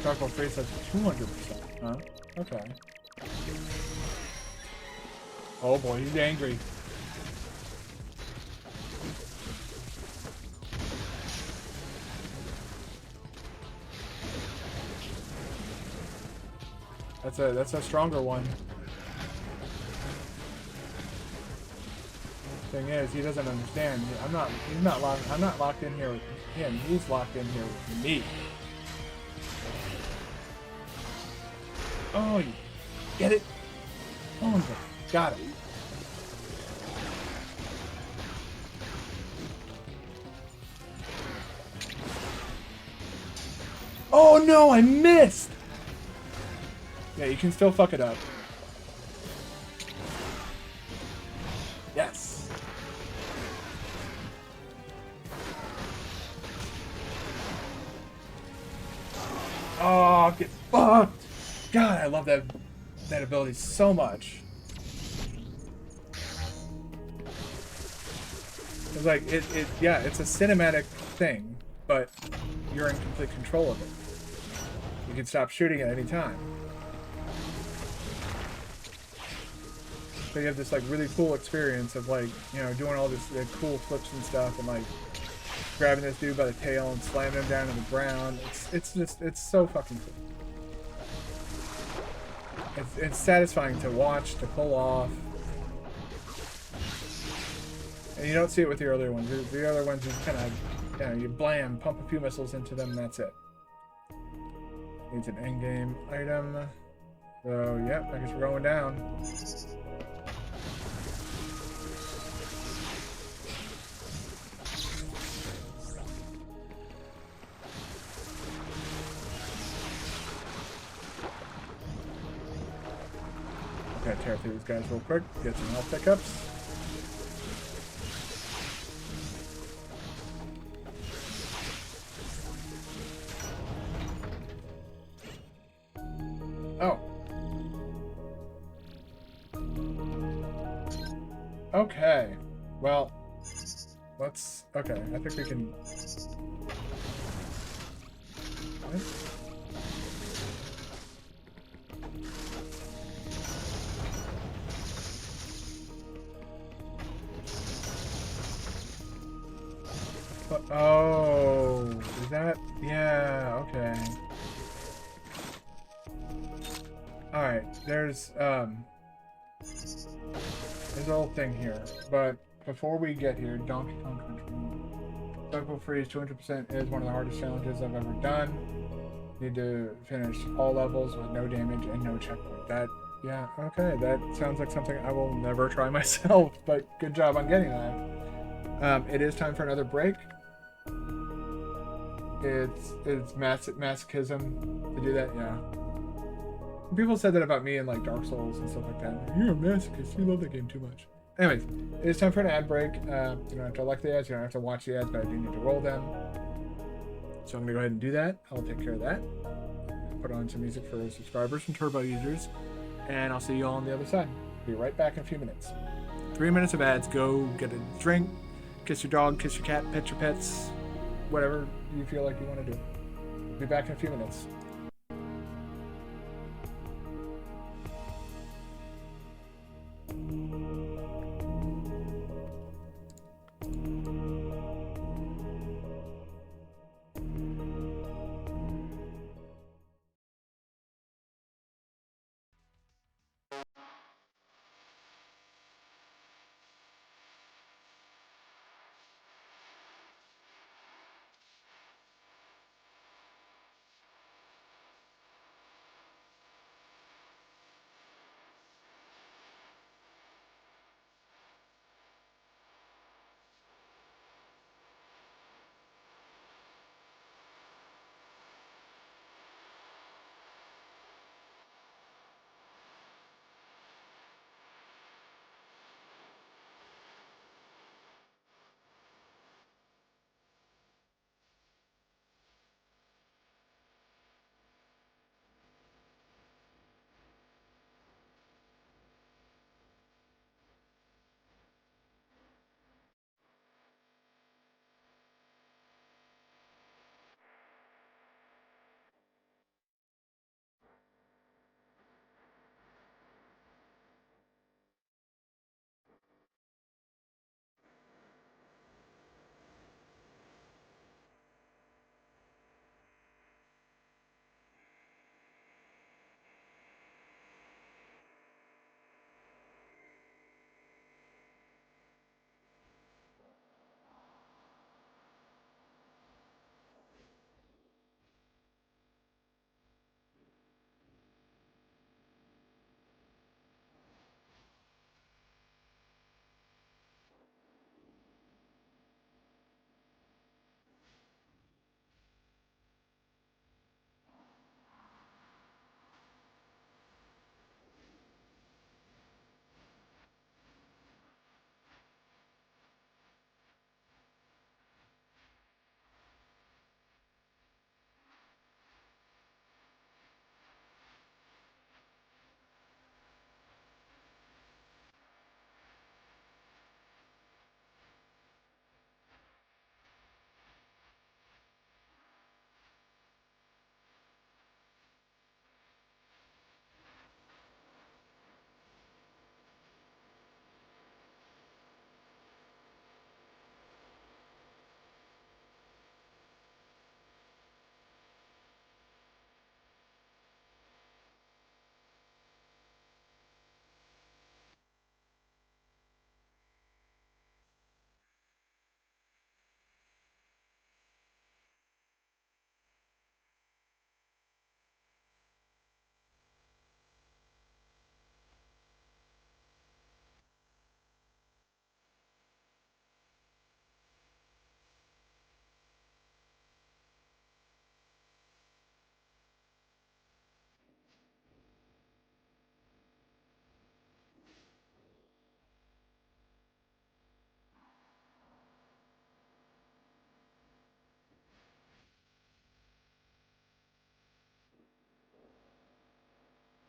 Charcoal face has 200%. Huh? Okay. Oh boy, he's angry. That's a stronger one. Thing is, he doesn't understand. I'm not locked in here with him. He's locked in here with me. Oh, you get it? Oh, got it. Oh no, I missed! Yeah, you can still fuck it up. Yes. Oh, get fucked! God, I love that ability so much. It's like yeah, it's a cinematic thing, but you're in complete control of it. You can stop shooting at any time. So you have this like really cool experience of like, you know, doing all this cool flips and stuff, and like grabbing this dude by the tail and slamming him down to the ground. It's so fucking cool. It's satisfying to watch, to pull off. And you don't see it with the earlier ones. The other ones, you kind of, you know, you blam, pump a few missiles into them, and that's it. Needs an endgame item. So, yep, I guess we're going down. Okay, tear through these guys real quick, get some health pickups. Oh. Okay. Well, let's... Okay, I think we can... What? Oh, is that... Yeah, okay. Alright, there's a little thing here, but before we get here, Donkey Kong Country. Circle Freeze 200% is one of the hardest challenges I've ever done. Need to finish all levels with no damage and no checkpoint. That, yeah, okay, that sounds like something I will never try myself, but good job on getting that. It is time for another break. It's masochism to do that, yeah. People said that about me in like Dark Souls and stuff like that. You're a masochist. You love that game too much. Anyways, it is time for an ad break. You don't have to like the ads. You don't have to watch the ads, but I do need to roll them. So I'm going to go ahead and do that. I'll take care of that. Put on some music for subscribers and turbo users. And I'll see you all on the other side. Be right back in a few minutes. 3 minutes of ads. Go get a drink. Kiss your dog. Kiss your cat. Pet your pets. Whatever you feel like you want to do. Be back in a few minutes.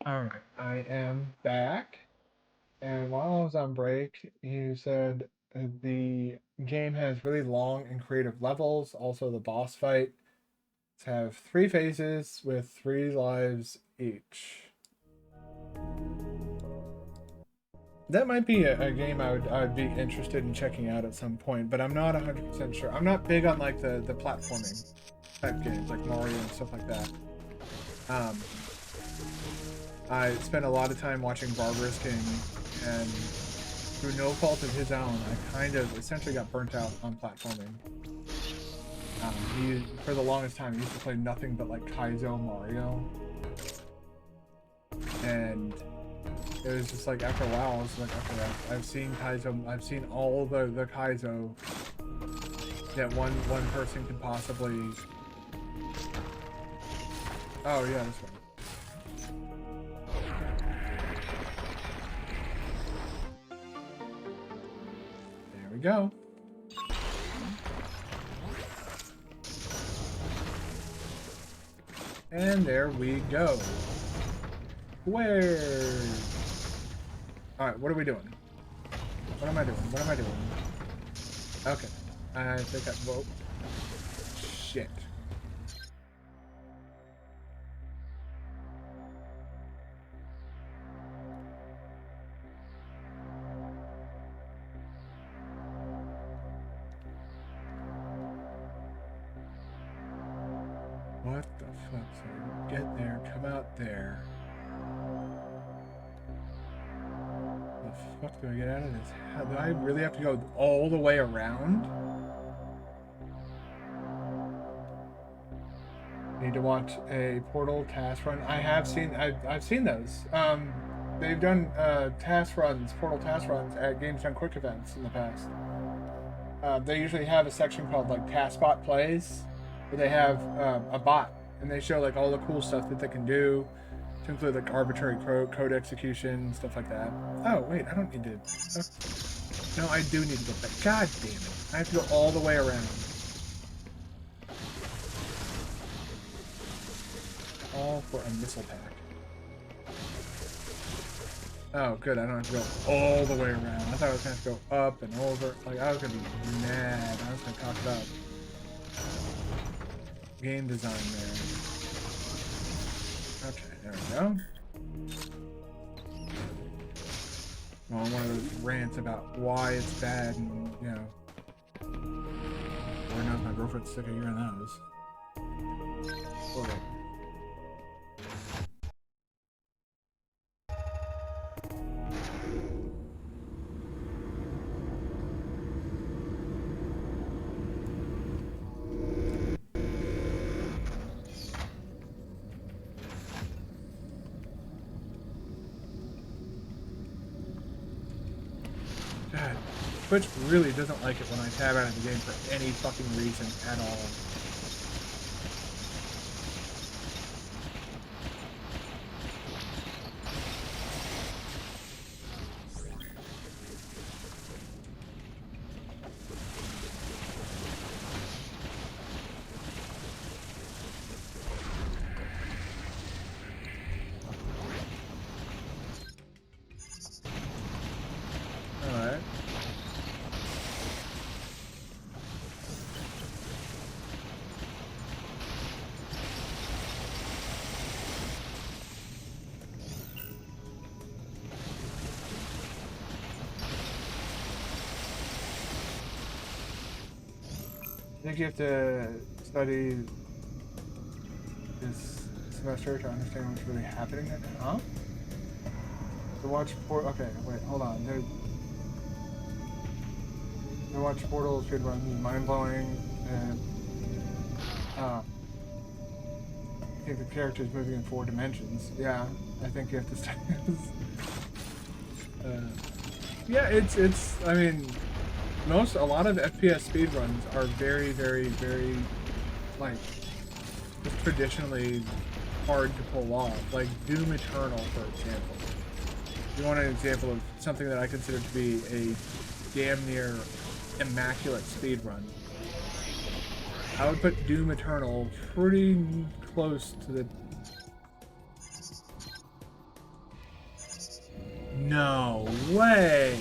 Alright, I am back. And while I was on break, you said the game has really long and creative levels. Also, the boss fights have 3 phases with 3 lives each. That might be a game I would be interested in checking out at some point, but I'm not 100% sure. I'm not big on like the platforming type games like Mario and stuff like that. Um, I spent a lot of time watching Barbarous King, and through no fault of his own, I kind of essentially got burnt out on platforming. He, for the longest time, he used to play nothing but like Kaizo Mario, and it was just like after a while, I was like, okay, I've seen Kaizo, I've seen all the Kaizo that one person could possibly. Oh yeah, this one. There we go. And there we go. Where? Alright, what are we doing? What am I doing? What am I doing? Okay. I think I... Whoa. Shit. What the fuck? So get there, come out there. The fuck do I get out of this? How, do I really have to go all the way around? Need to watch a Portal task run. I have seen. I've seen those. They've done task runs, Portal task runs at Games Done Quick events in the past. They usually have a section called like Task Bot Plays, where they have a bot and they show like all the cool stuff that they can do, to include like arbitrary code execution, stuff like that. Oh wait, I don't need to. No, I do need to go back. God damn it! I have to go all the way around. All for a missile pack. Oh, good. I don't have to go all the way around. I thought I was going to have to go up and over. Like, I was going to be mad. I was going to talk about game design there. Okay, there we go. Well, one of those rants about why it's bad and, you know. Lord knows my girlfriend's sick of hearing those. Hold on. God, Twitch really doesn't like it when I tab out of the game for any fucking reason at all. Alright. I think you have to study this semester to understand what's really happening right now. Huh? To watch okay, wait, hold on. To watch Portal speedruns is mind-blowing, and I think the character is moving in 4 dimensions. Yeah, I think you have to study this. Yeah, it's. I mean, a lot of FPS speedruns are very, very, very, like, just traditionally hard to pull off. Like Doom Eternal, for example. If you want an example of something that I consider to be a damn near immaculate speedrun, I would put Doom Eternal pretty close to the No way!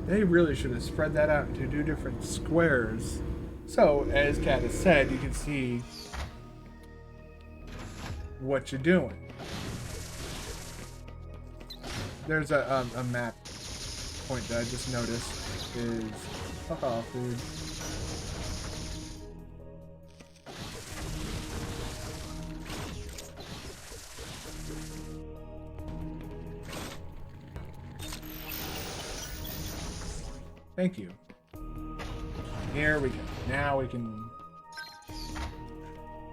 They really should have spread that out into 2 different squares. So, as Kat has said, you can see what you're doing. There's a map point that I just noticed is... Fuck off, dude. Thank you. Here we go. Now we can...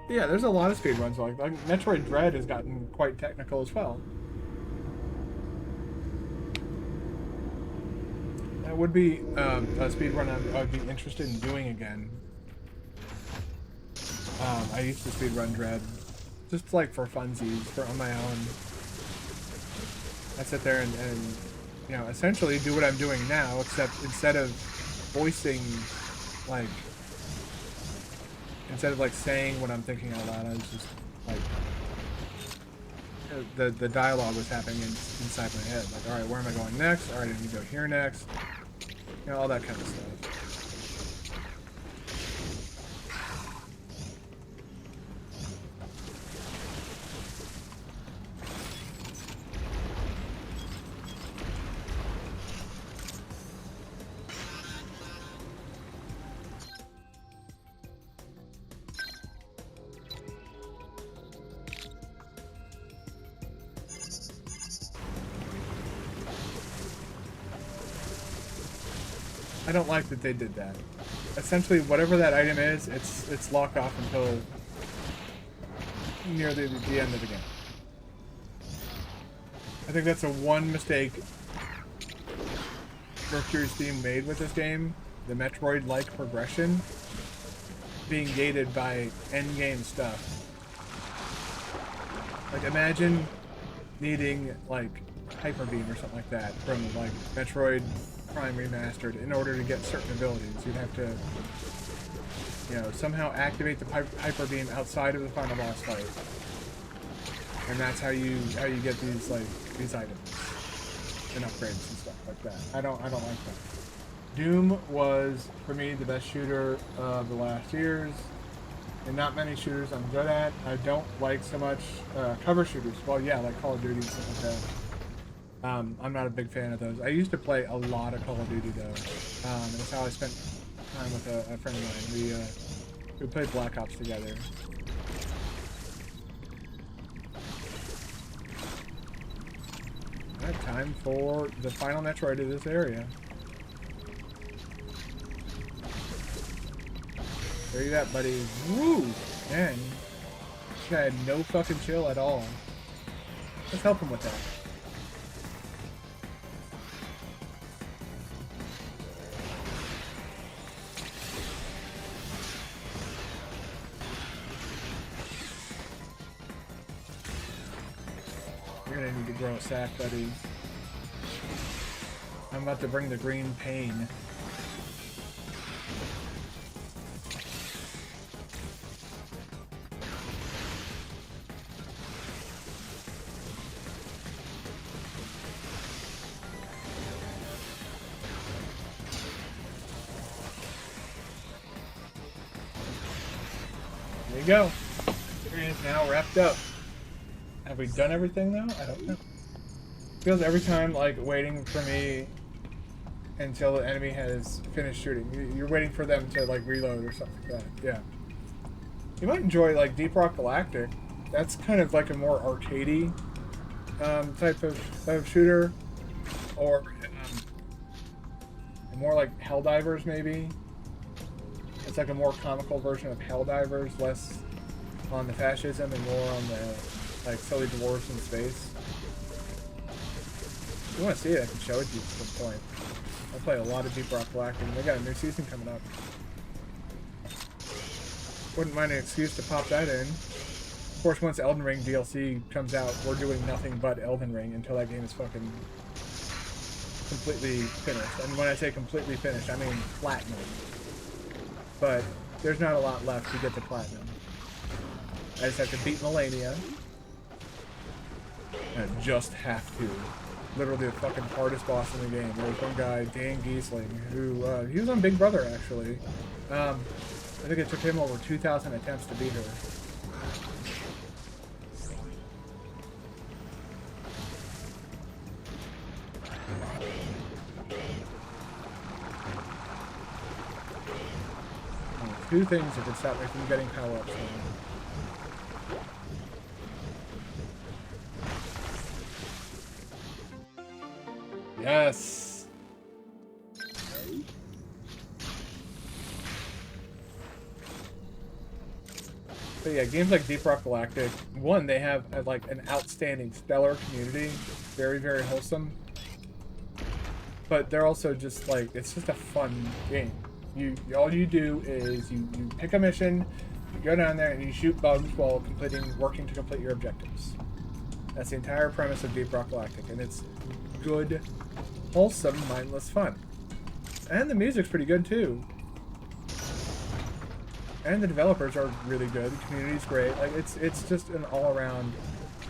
Yeah, there's a lot of speedruns like Metroid Dread has gotten quite technical as well. That would be a speedrun I'd be interested in doing again. I used to speedrun Dread, just like for funsies, on my own. I sit there and you know, essentially do what I'm doing now, except instead of voicing, like, instead of like saying what I'm thinking out loud, I was just like, the dialogue was happening inside my head. Like, all right, where am I going next? All right, I need to go here next. You know, all that kind of stuff. I don't like that they did that. Essentially, whatever that item is, it's locked off until near the end of the game. I think that's a one mistake Mercury's Steam made with this game. The Metroid-like progression being gated by endgame stuff. Like, imagine needing, like, Hyper Beam or something like that from, like, Metroid Prime Remastered in order to get certain abilities. You'd have to, you know, somehow activate the Hyper Beam outside of the final boss fight, and that's how you get these these items and upgrades and stuff like that. I don't like that. Doom was for me the best shooter of the last years, and not many shooters I'm good at. I don't like so much cover shooters. Well, yeah, like Call of Duty and stuff like that. I'm not a big fan of those. I used to play a lot of Call of Duty though. That's how I spent time with a friend of mine. We played Black Ops together. I have time for the final Metroid of this area. There you go, buddy. Woo! Man, this guy had no fucking chill at all. Let's help him with that. You're gonna need to grow a sack, buddy. I'm about to bring the green pain. There you go. It is now wrapped up. Have we done everything though? I don't know. Feels every time like waiting for me until the enemy has finished shooting. You're waiting for them to like reload or something like that. Yeah. You might enjoy like Deep Rock Galactic. That's kind of like a more arcadey type of shooter, or more like Helldivers maybe. It's like a more comical version of Helldivers, less on the fascism and more on the like silly dwarves in space. If you want to see it, I can show it to you at some point. I play a lot of Deep Rock Galactic, and they got a new season coming up. Wouldn't mind an excuse to pop that in. Of course, once Elden Ring DLC comes out, we're doing nothing but Elden Ring until that game is fucking completely finished. And when I say completely finished, I mean platinum. But there's not a lot left to get to platinum. I just have to beat Melania. And I just have to. Literally the fucking hardest boss in the game. There's one guy, Dan Giesling, who, he was on Big Brother, actually. I think it took him over 2,000 attempts to beat her. Two things that could stop me from getting power-ups now. Yes! But yeah, games like Deep Rock Galactic, one, they have like an outstanding, stellar community. Very, very wholesome. But they're also just like, it's just a fun game. All you do is you pick a mission, you go down there and you shoot bugs while working to complete your objectives. That's the entire premise of Deep Rock Galactic, and it's good, wholesome, mindless fun. And the music's pretty good too. And the developers are really good. The community's great. Like it's just an all-around.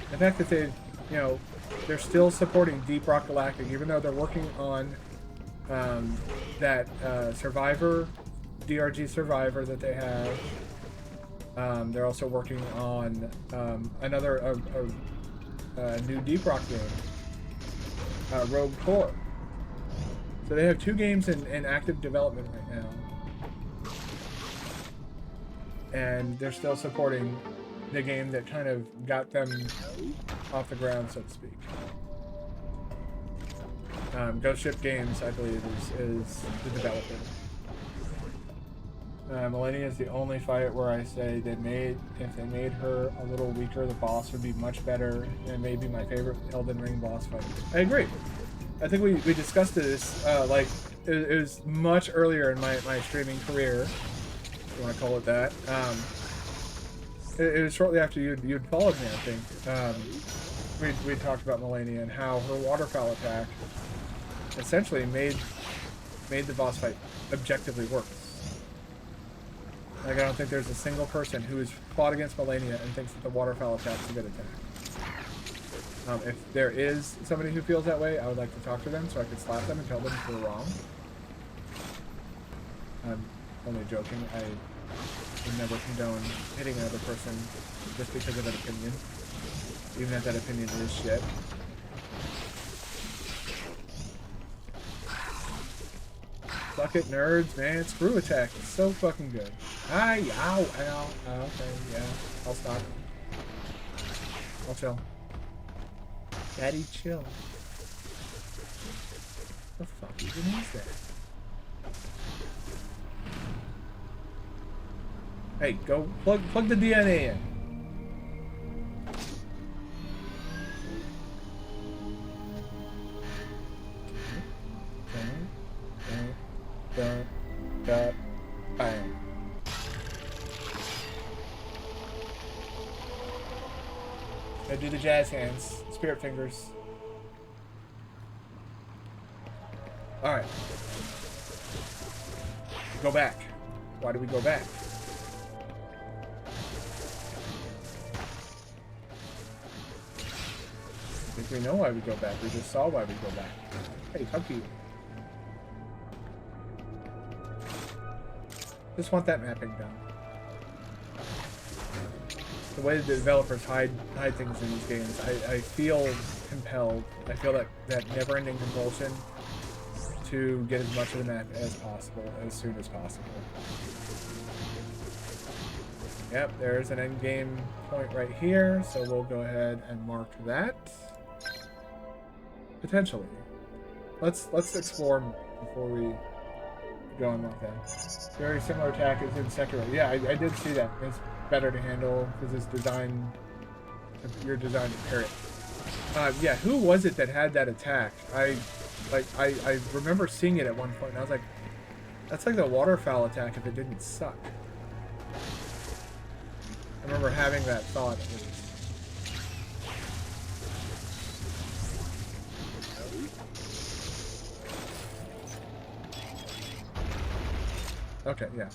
The fact that they've, you know, they're still supporting Deep Rock Galactic, even though they're working on that Survivor, DRG Survivor that they have. They're also working on another new Deep Rock game, Rogue Core. So they have two games in active development right now. And they're still supporting the game that kind of got them off the ground, so to speak. Ghost Ship Games, I believe, is the developer. Melania is the only fight where I say if they made her a little weaker, the boss would be much better, and maybe my favorite Elden Ring boss fight. I agree. I think we discussed this, like, it was much earlier in my streaming career, if you want to call it that. It was shortly after you'd followed me, I think. We talked about Melania and how her waterfowl attack essentially made the boss fight objectively worse. Like, I don't think there's a single person who has fought against Melania and thinks that the waterfowl attack's a good attack. If there is somebody who feels that way, I would like to talk to them so I could slap them and tell them they're wrong. I'm only joking. I would never condone hitting another person just because of an opinion, even if that opinion is shit. Fuck it, nerds, man. Screw attack. It's so fucking good. Ow, ow. Okay, yeah. I'll stop. I'll chill. Daddy, chill. The fuck even is that? Hey, go plug the DNA in. Bam. I do the jazz hands, spirit fingers. All right. Go back. Why do we go back? I think we know why we go back. We just saw why we go back. Hey, how cute. Just want that mapping done. The way the developers hide things in these games, I feel compelled. I feel that never-ending compulsion to get as much of the map as possible, as soon as possible. Yep, there's an end game point right here, so we'll go ahead and mark that. Potentially. Let's explore before we go on like that. Very similar attack as in Sekiro. Yeah, I did see that. It's better to handle because it's designed. You're designed to parry it. Yeah, who was it that had that attack? I remember seeing it at one point, and I was like, that's like the waterfowl attack if it didn't suck. I remember having that thought. Okay, yeah.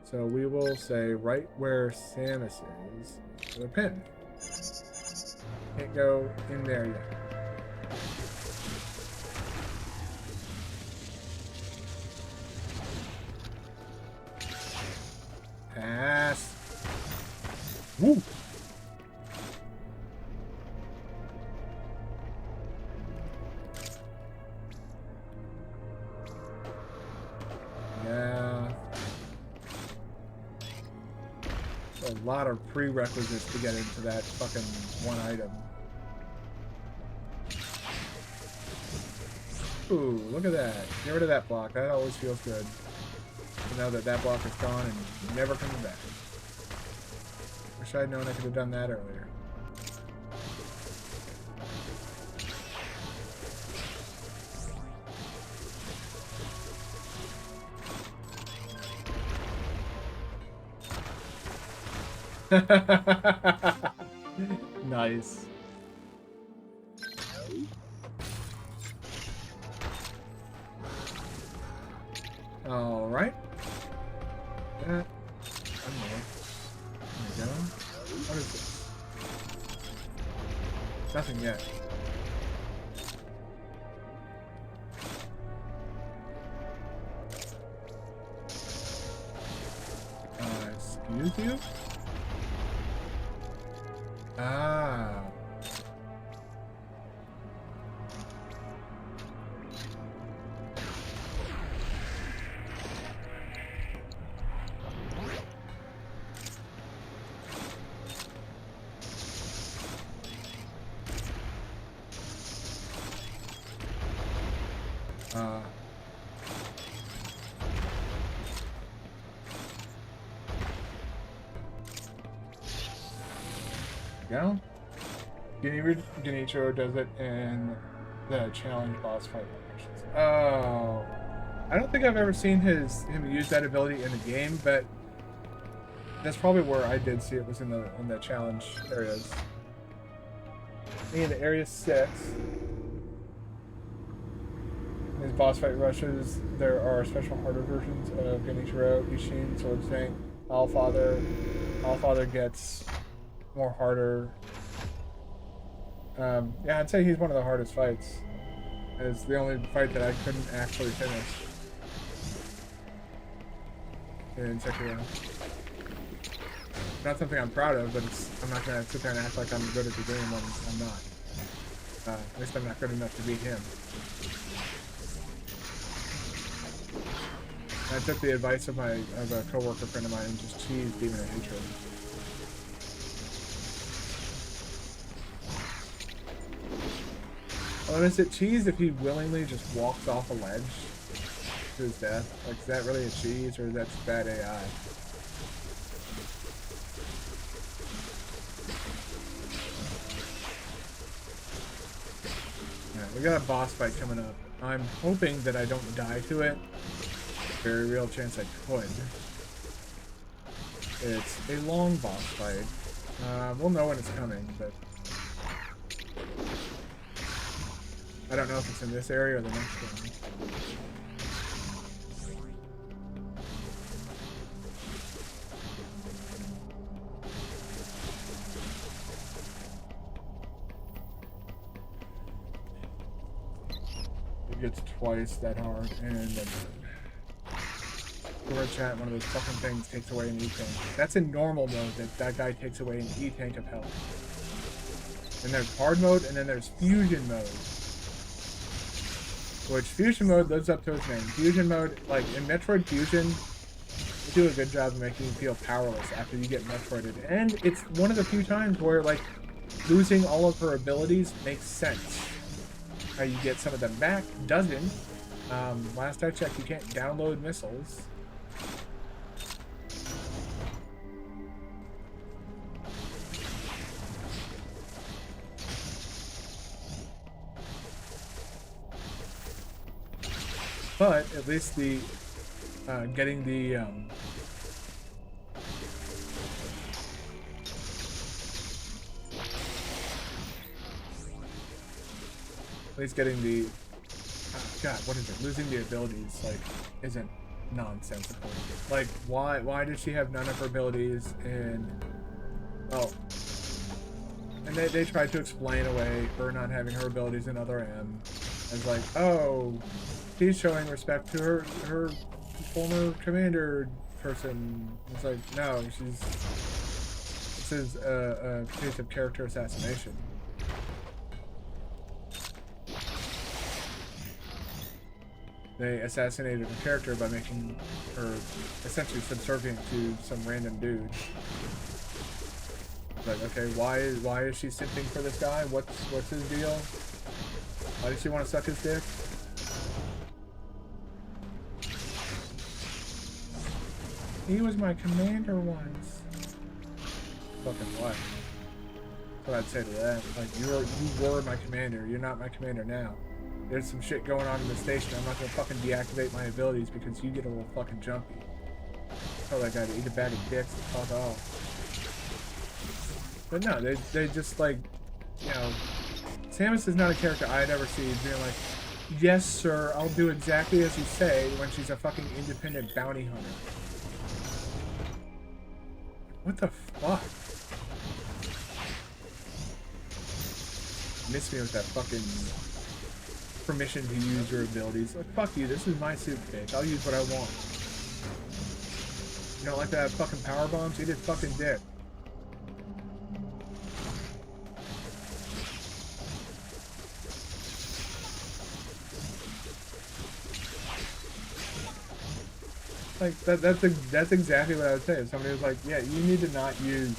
So we will say right where Samus is, the pin. Can't go in there yet. Pass. Woo! Yeah. A lot of prerequisites to get into that fucking one item. Ooh, look at that. Get rid of that block. That always feels good. To know that that block is gone and never coming back. Wish I'd known I could have done that earlier. Nice. All right. That. One more. There we go. What is this? Nothing yet. Excuse you? Ah. Go. Genichiro does it in the challenge boss fight locations. Oh, I don't think I've ever seen him use that ability in the game, but that's probably where I did see it, was in the challenge areas. In area 6, these boss fight rushes, there are special harder versions of Genichiro, Ishin, Sword Saint, Allfather. Allfather gets more harder. Yeah, I'd say he's one of the hardest fights. It's the only fight that I couldn't actually finish in Sekiro. Not something I'm proud of, but I'm not gonna sit there and act like I'm good at the game when I'm not. At least I'm not good enough to beat him. I took the advice of a coworker friend of mine and just cheesed Demon of Hatred. Oh, is it cheese if he willingly just walks off a ledge to his death? Like, is that really a cheese, or is that just bad AI? Alright, we got a boss fight coming up. I'm hoping that I don't die to it. Very real chance I could. It's a long boss fight. We'll know when it's coming, but I don't know if it's in this area or the next one. It gets twice that hard, and that's Core chat, one of those fucking things takes away an E-tank. That's in normal mode, that guy takes away an E-tank of health. And there's hard mode, and then there's fusion mode. Which, fusion mode lives up to its name. Fusion mode, like, in Metroid Fusion, they do a good job of making you feel powerless after you get Metroided. And it's one of the few times where, like, losing all of her abilities makes sense. You get some of them back, doesn't. Last I checked, you can't download missiles. But at least the getting the at least getting the God, what is it? Losing the abilities like isn't nonsensical. Like, why did she have none of her abilities in... Well... And they tried to explain away her not having her abilities in Other M. As like, oh, she's showing respect to her former commander person. It's like, no, this is a case of character assassination. They assassinated her character by making her essentially subservient to some random dude. Like, okay, why is she simping for this guy? What's his deal? Why does she want to suck his dick? He was my commander once. Fucking what? That's what I'd say to that. Like, you were my commander. You're not my commander now. There's some shit going on in the station. I'm not gonna fucking deactivate my abilities because you get a little fucking jumpy. Tell that guy to eat a bag of dicks and fuck off. But no, they just like, you know, Samus is not a character I'd ever see being like, yes sir, I'll do exactly as you say when she's a fucking independent bounty hunter. What the fuck? Miss me with that fucking permission to use your abilities. Like, fuck you, this is my suit, bitch. I'll use what I want. You don't like that fucking power bombs? Eat it fucking dick. Like, that's exactly what I would say. If somebody was like, yeah, you need to not use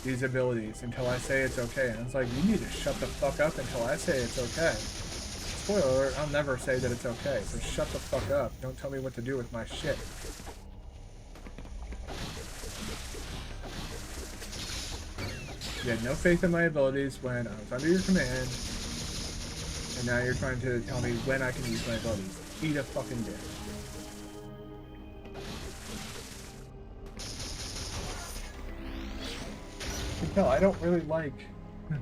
these abilities until I say it's okay. And it's like, you need to shut the fuck up until I say it's okay. Spoiler alert, I'll never say that it's okay, so shut the fuck up. Don't tell me what to do with my shit. You had no faith in my abilities when I was under your command, and now you're trying to tell me when I can use my abilities. Eat a fucking dick. You can tell I don't really like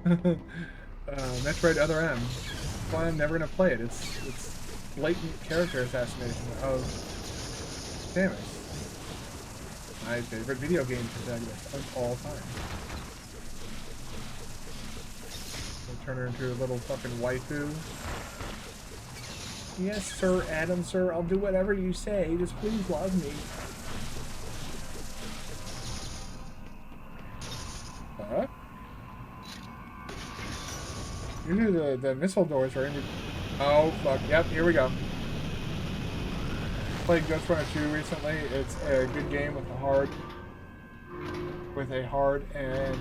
Metroid Other M. That's why I'm never gonna play it. It's blatant character assassination of Samus. My favorite video game protagonist of all time. We'll turn her into a little fucking waifu. Yes, sir, Adam, sir, I'll do whatever you say. Just please love me. Huh? Usually the missile doors are in your... Oh, fuck. Yep, here we go. Played Ghost Runner 2 recently. It's a good game with a hard... and...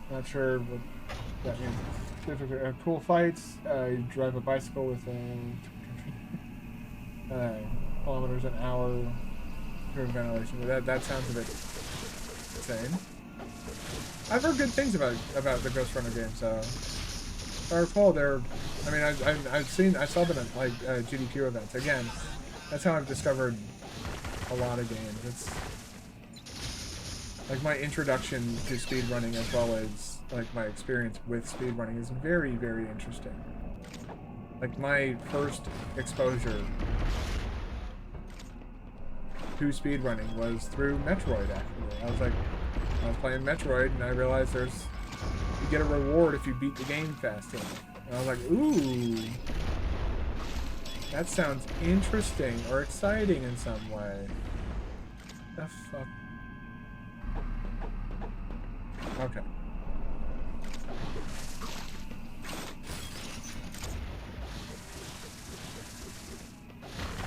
not sure what that means. Cool fights. You drive a bicycle with kilometers an hour. Ventilation. That sounds a bit insane. I've heard good things about the Ghost Runner games. If I recall, I mean, I saw them at like GDQ events. Again, that's how I've discovered a lot of games. It's like my introduction to speedrunning, as well as like my experience with speedrunning, is very, very interesting. Like my first exposure to speedrunning was through Metroid, actually. I was playing Metroid, and I realized you get a reward if you beat the game fast enough. And I was like, ooh, that sounds interesting or exciting in some way. The fuck? Okay.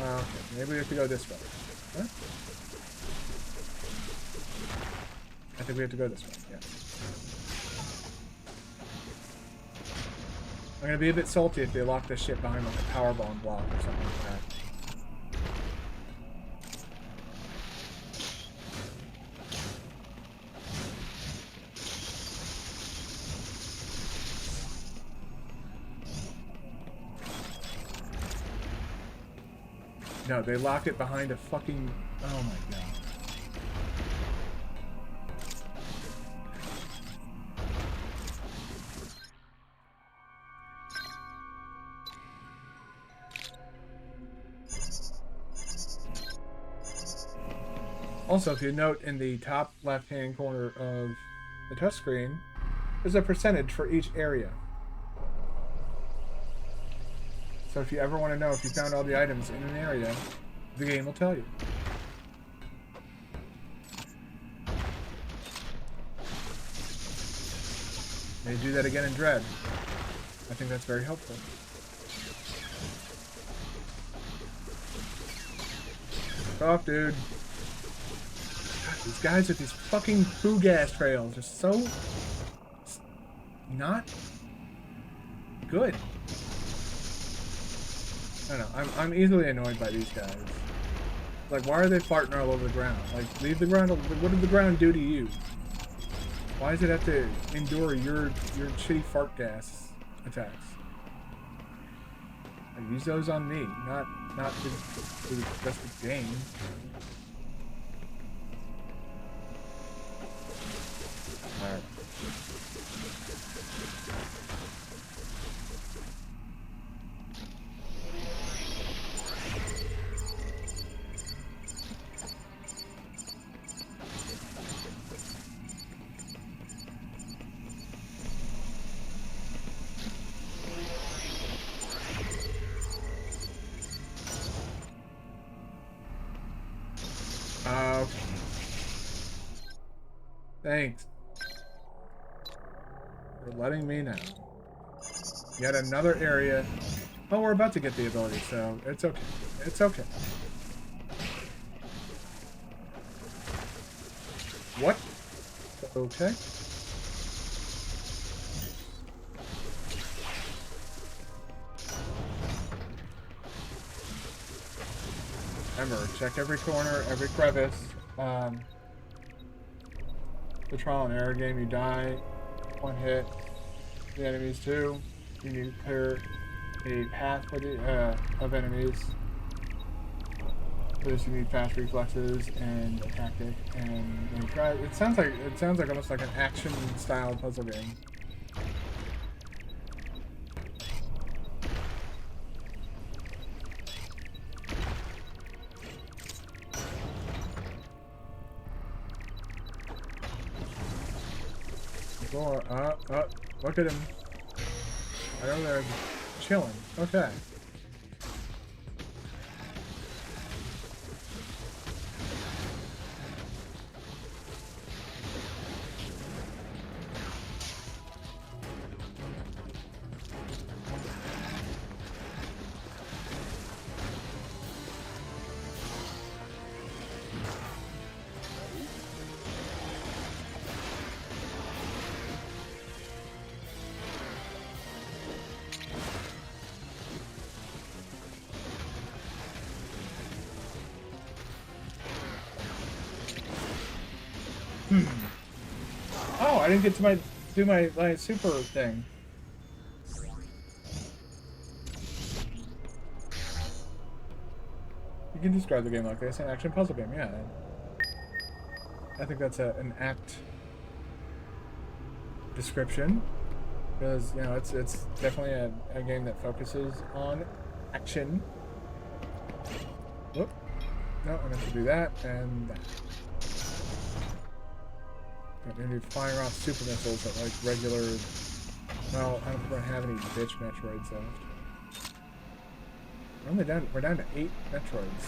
Okay, maybe we have to go this way. Huh? I think we have to go this way, yeah. I'm gonna be a bit salty if they lock this shit behind like a power bomb block or something like that. No, they lock it behind a fucking... Oh my god. Also, if you note in the top left-hand corner of the touchscreen, there's a percentage for each area. So if you ever want to know if you found all the items in an area, the game will tell you. They do that again in Dread. I think that's very helpful. Fuck off, dude. God, these guys with these fucking poo gas trails are so not good. I don't know. I'm easily annoyed by these guys. Like, why are they farting all over the ground? Like, leave the ground. What did the ground do to you? Why does it have to endure your shitty fart gas attacks? Like, use those on me, not the rest of the game. All right. Thanks for letting me know. Yet another area. Oh, we're about to get the ability, so it's okay. It's okay. What? Okay. Remember, check every corner, every crevice. The trial and error game, you die, one hit, the enemies too. You need to clear a path for the of enemies. For this, you need fast reflexes and a tactic. And when you try, it sounds like almost like an action style puzzle game. Look at him. Right over there, chilling. Okay. Oh, I didn't get to do my super thing. You can describe the game like this, an action puzzle game, yeah. I think that's an apt description, because you know it's definitely a game that focuses on action. Whoop. No, I meant to do that and that. I'm gonna be firing off super missiles at like regular. Well, I don't have any bitch Metroids left. We're down to 8 Metroids.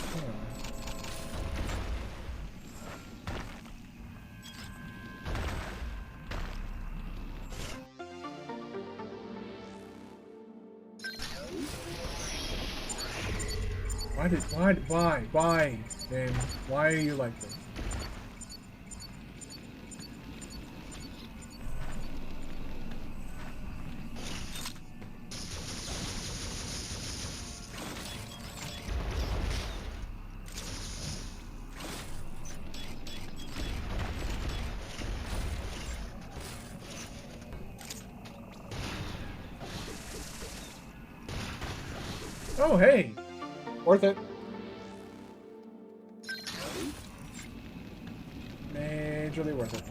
Why, game? Why are you like this? Oh, hey! Worth it. Majorly worth it.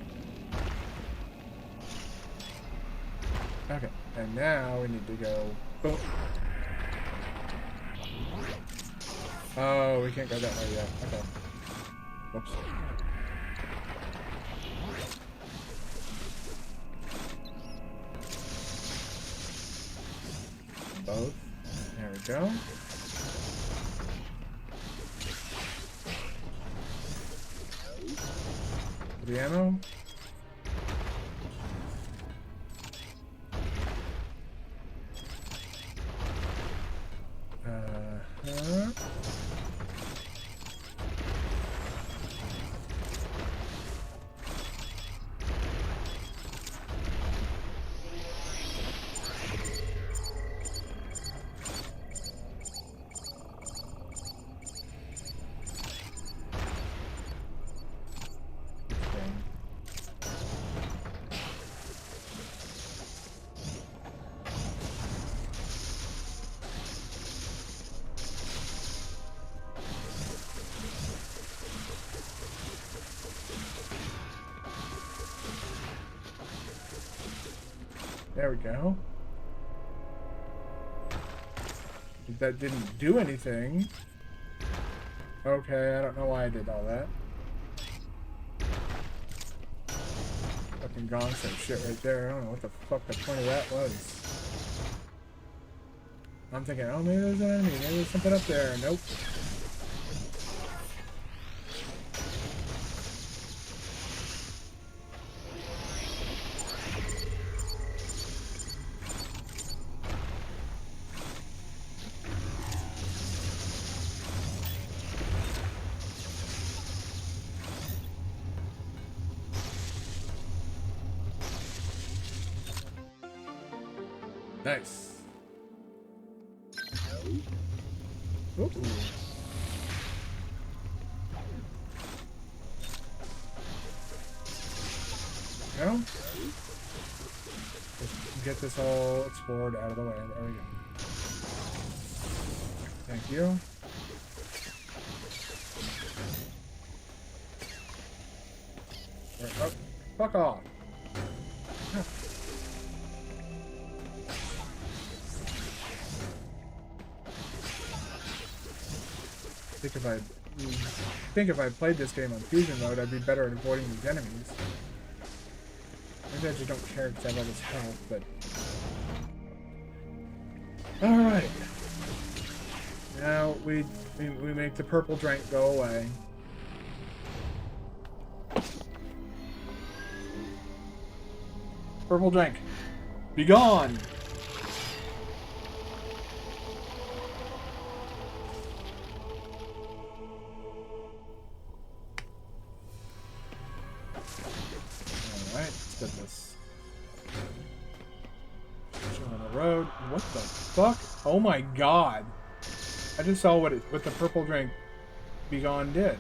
Okay, and now we need to go... Boom. Oh, we can't go that way yet. Okay. Whoops. both. There we go. The ammo. Uh-huh. There we go. That didn't do anything. Okay, I don't know why I did all that. Fucking gone some shit right there. I don't know what the fuck the point of that was. I'm thinking, oh, maybe there's an enemy. Maybe there's something up there. Nope. Nice. Ooh. Go. Let's get this all explored out of the way. There we go. Thank you. Oh, fuck off. I think if I played this game on fusion mode, I'd be better at avoiding these enemies. Maybe I just don't care because I have all this health, but... Alright. Now we make the purple drink go away. Purple drink. Be gone! This. On the road. What the fuck? Oh my god! I just saw what the purple drink Be Gone did.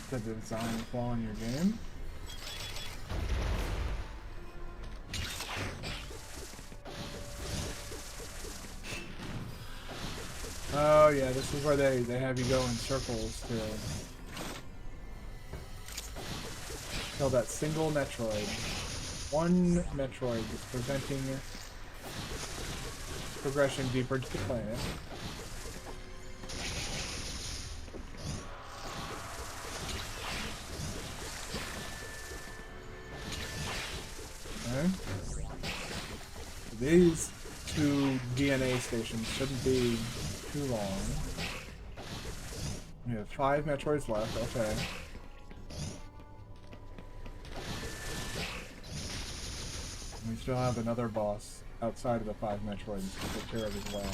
The design flaw in your game. Oh yeah, this is where they have you go in circles to kill that single Metroid. One Metroid is preventing progression deeper to the planet. These two DNA stations shouldn't be too long. We have 5 Metroids left, okay. We still have another boss outside of the 5 Metroids to take care of as well.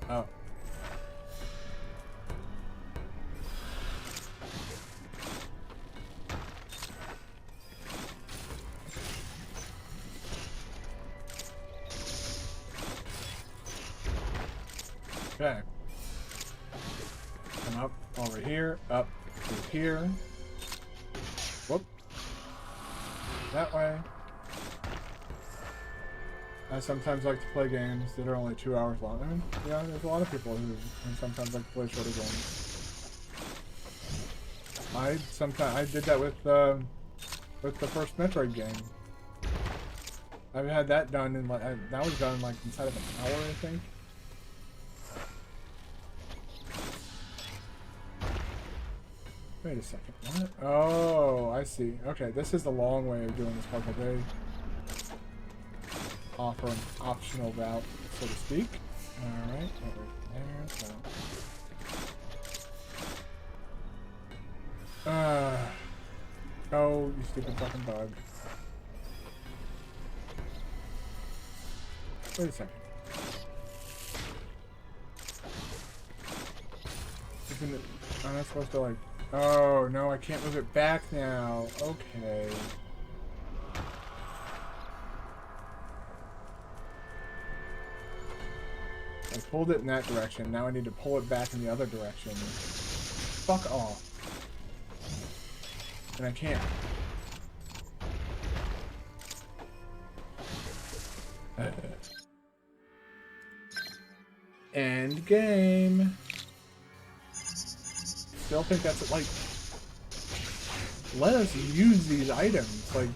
Oh. Okay. Come up over here, up to here. Whoop. That way. I sometimes like to play games that are only 2 hours long. I mean, yeah, there's a lot of people who sometimes like to play shorter games. I did that with the first Metroid game. I've had that done in like that was done like inside of an hour, I think. Wait a second. What? Oh, I see. Okay, this is the long way of doing this puzzle. They offer an optional route, so to speak. All right, over there. Oh, you stupid fucking bug. Wait a second. Isn't it? I'm not supposed to like. Oh no, I can't move it back now. Okay. I pulled it in that direction. Now I need to pull it back in the other direction. Fuck off. And I can't. End game. Still think that's like. Let us use these items. Like,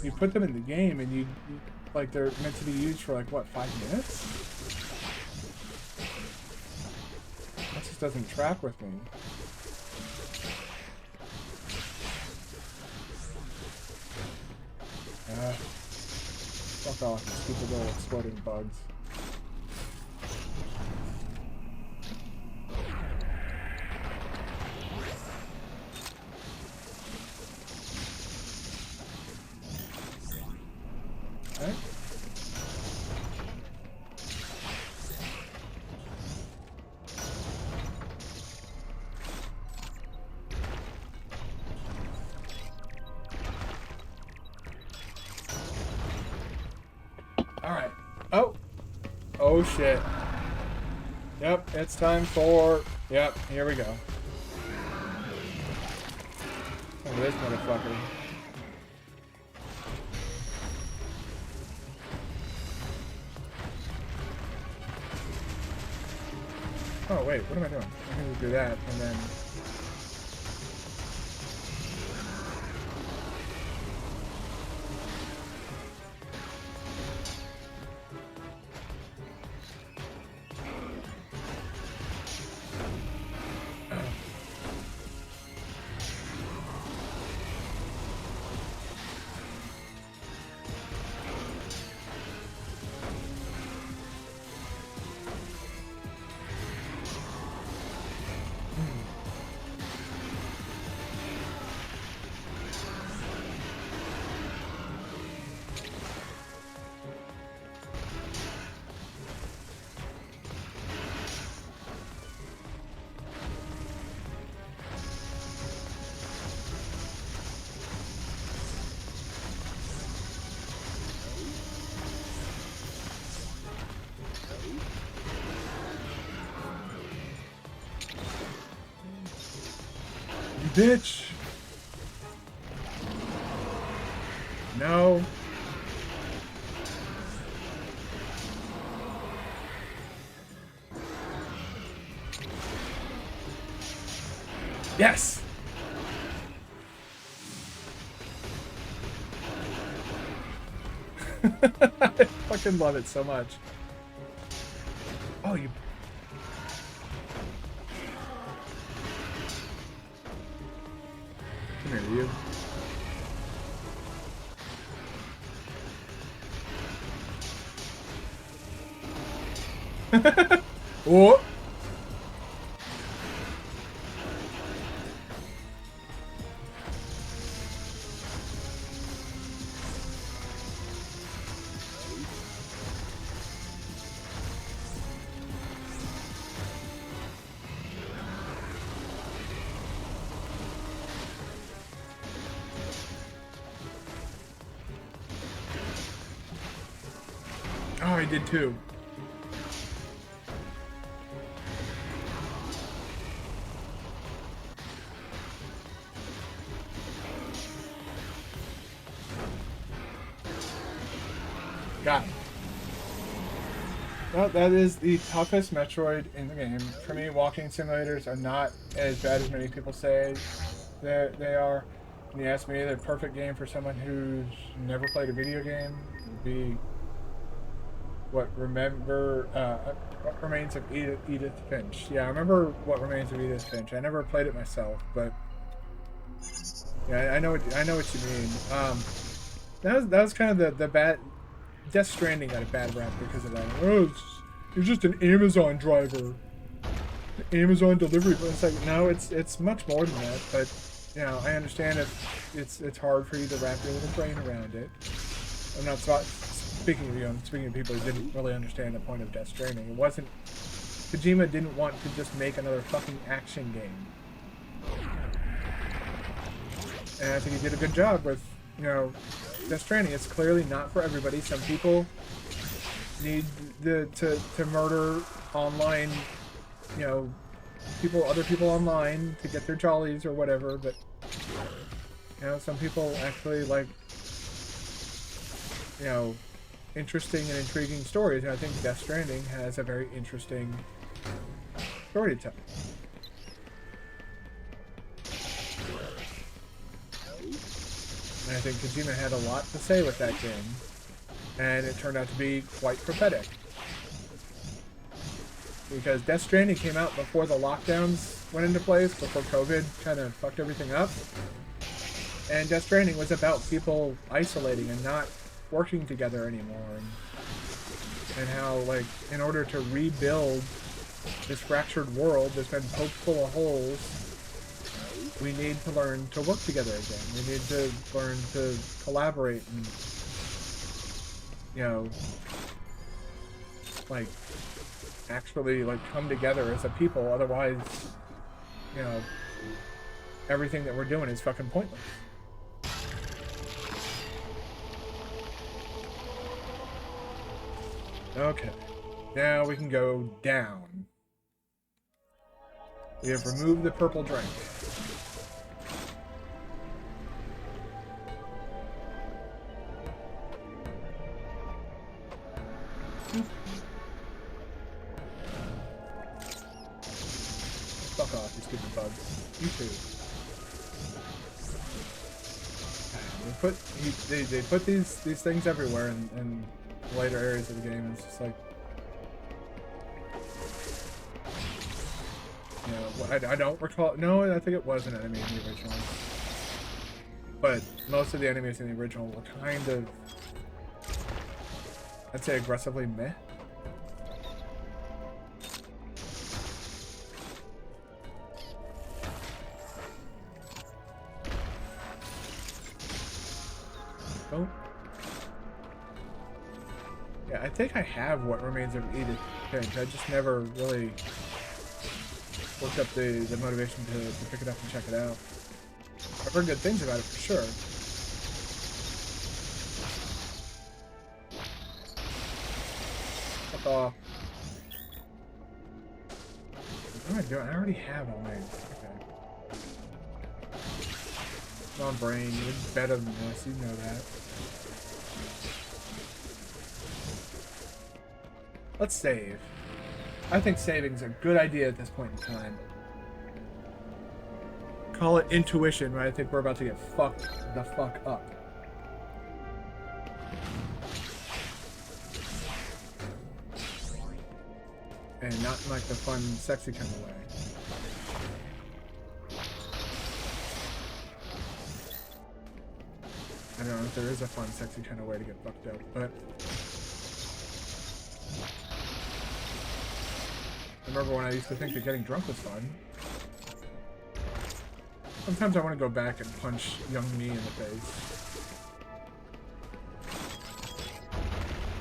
you put them in the game and you like they're meant to be used for like what, 5 minutes? That just doesn't track with me. Fuck off, you stupid little exploding bugs. Okay. Alright. Oh! Oh shit. Yep, it's time for... Yep, here we go. Look at this motherfucker. Oh wait, what am I doing? I'm gonna do that, and then... Bitch! No. Yes! I fucking love it so much. Oh, you... Come here, you. Oh! Oh, I did too. Got it. Well, that is the toughest Metroid in the game. For me, walking simulators are not as bad as many people say they are. And you ask me, the perfect game for someone who's never played a video game would be what Remains of Edith Finch. Yeah, I remember What Remains of Edith Finch. I never played it myself, but yeah, I know what you mean. That was kind of the bad. Death Stranding got a bad rap because of that. Oh, you're just an Amazon driver, Amazon delivery. But it's like, no, it's much more than that. But you know, I understand if it's hard for you to wrap your little brain around it. I'm not speaking of you. I'm speaking of people who didn't really understand the point of Death Stranding. It wasn't. Kojima didn't want to just make another fucking action game. And I think he did a good job with, you know, Death Stranding. It's clearly not for everybody. Some people need to murder online, you know, other people online to get their jollies or whatever. But you know, some people actually like, you know, interesting and intriguing stories. And I think Death Stranding has a very interesting story to tell. And I think Kojima had a lot to say with that game, and it turned out to be quite prophetic. Because Death Stranding came out before the lockdowns went into place, before COVID kind of fucked everything up. And Death Stranding was about people isolating and not working together anymore. And how, like, in order to rebuild this fractured world that's been poked full of holes, we need to learn to work together again. We need to learn to collaborate and, you know, like, actually, like, come together as a people. Otherwise, you know, everything that we're doing is fucking pointless. Okay. Now we can go down. We have removed the purple drink. Fuck off, you stupid bugs. You too. They put these things everywhere in later areas of the game. It's just like, you know, I don't recall. No, I think it was an enemy in the original. But most of the enemies in the original were kind of, I'd say, aggressively meh. Oh. Yeah, I think I have What Remains of Edith Finch. I just never really worked up the motivation to pick it up and check it out. I've heard good things about it for sure. Fuck off. What am I doing? I already have all my... Okay. Come on, brain. You're better than this. You know that. Let's save. I think saving's a good idea at this point in time. Call it intuition, right? I think we're about to get fucked the fuck up. And not in like the fun, sexy kind of way. I don't know if there is a fun, sexy kind of way to get fucked up, but... I remember when I used to think that getting drunk was fun. Sometimes I want to go back and punch young me in the face.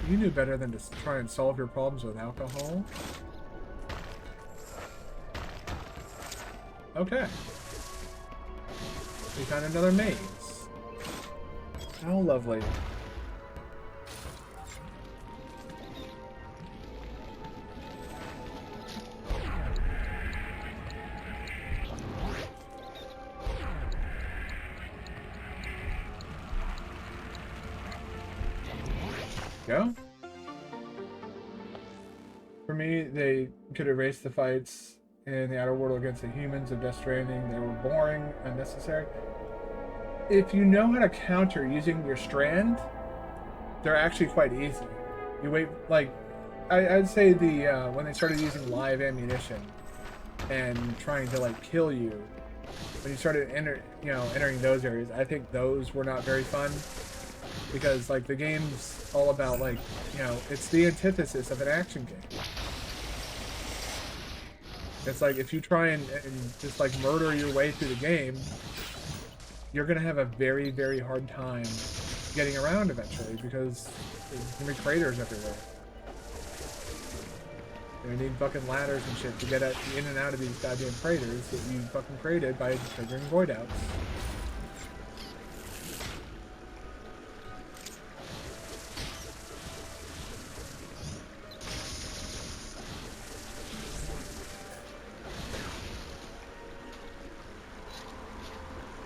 You knew better than to try and solve your problems with alcohol. Okay. We found another maze. How lovely. Go. For me, they could erase the fights in the outer world against the humans of Death Stranding. They were boring, unnecessary. If you know how to counter using your strand, they're actually quite easy. You wait, like, I'd say the when they started using live ammunition and trying to like kill you, when you started entering those areas, I think those were not very fun because like the game's all about like it's the antithesis of an action game. It's like if you try and just like murder your way through the game, you're gonna have a very, very hard time getting around eventually because there's gonna be craters everywhere. You need fucking ladders and shit to get in and out of these goddamn craters that you fucking created by triggering void outs.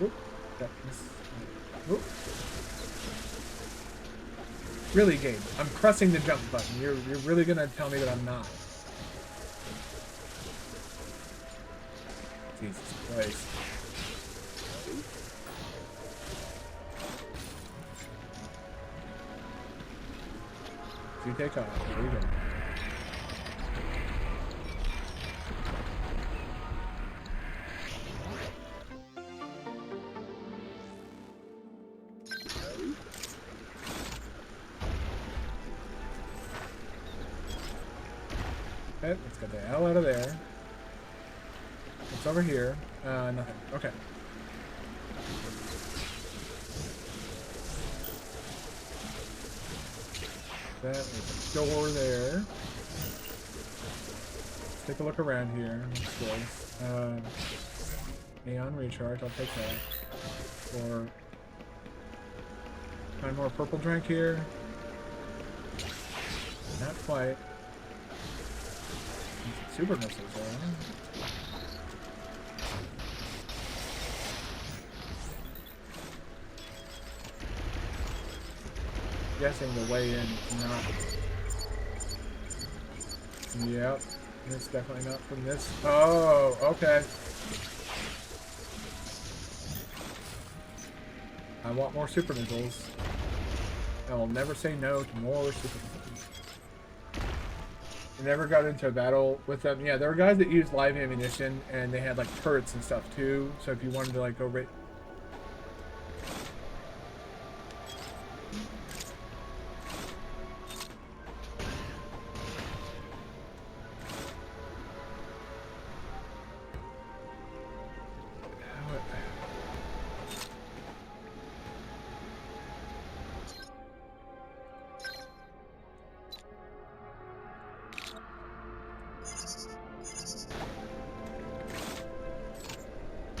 Oop. Oop. Really, Gabe, I'm pressing the jump button. You're really gonna tell me that I'm not. Jesus Christ. So you take off. There we go. Okay, let's get the hell out of there. What's over here? Nothing. Okay. That is a door there. Let's take a look around here. Neon recharge, I'll take that. Or find more purple drink here. Not quite. Super missiles, right? Guessing the way in is not. Yep, it's definitely not from this. Oh, okay. I want more super missiles. I will never say no to more super missiles. I never got into a battle with them. Yeah, there were guys that used live ammunition, and they had like turrets and stuff too. So if you wanted to like go right.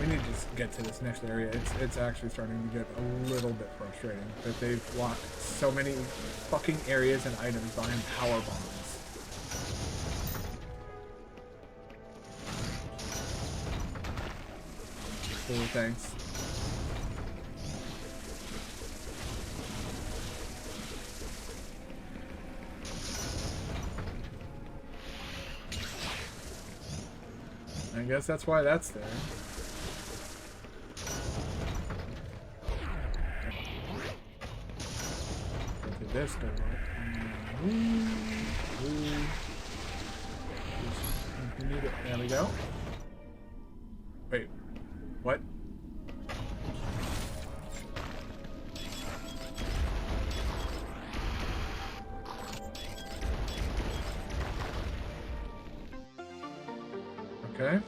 We need to get to this next area. It's actually starting to get a little bit frustrating that they've blocked so many fucking areas and items behind power bombs. Cool, thanks. I guess that's why that's there. This door. There we go. Wait, what? Okay.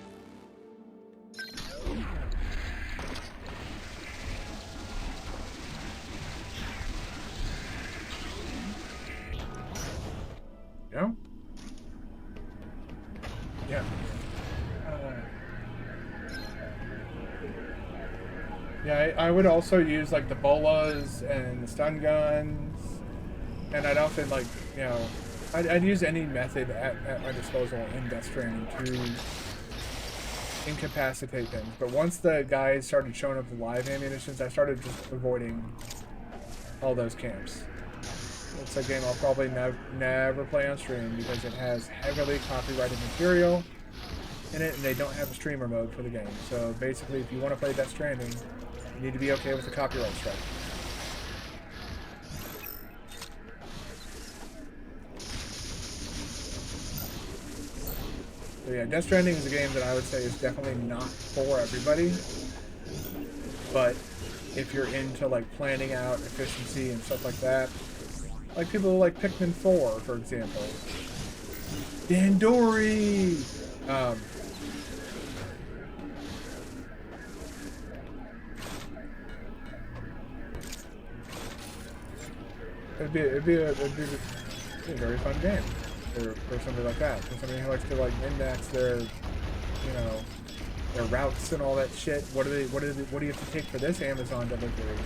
Go. Yeah. Yeah, I would also use like the bolas and the stun guns, and I'd often like, I'd use any method at my disposal in Death Stranding to incapacitate things. But once the guys started showing up with live ammunitions, I started just avoiding all those camps. It's a game I'll probably never play on stream because it has heavily copyrighted material in it, and they don't have a streamer mode for the game. So basically, if you want to play Death Stranding, you need to be okay with the copyright strike. So yeah, Death Stranding is a game that I would say is definitely not for everybody. But if you're into like planning out efficiency and stuff like that, like people like Pikmin 4, for example. Dandori! It'd be a very fun game for somebody like that. For somebody who likes to like index their, you know, their routes and all that shit. What do you have to take for this Amazon delivery?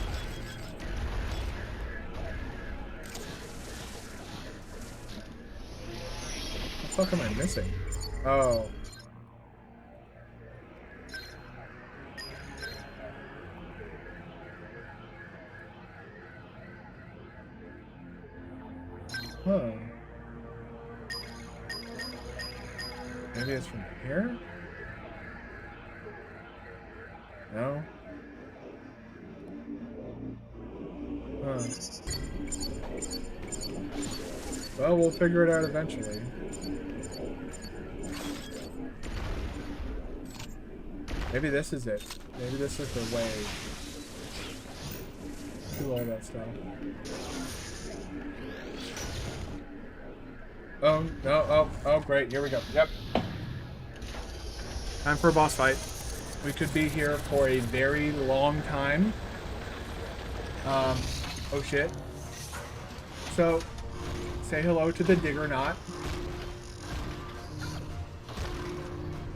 What the fuck am I missing? Oh. Huh. Maybe it's from here? No? Huh. Well, we'll figure it out eventually. Maybe this is it. Maybe this is the way to all that stuff. Oh, no, oh, great, here we go. Yep. Time for a boss fight. We could be here for a very long time. Oh shit. So, say hello to the Diggernaut.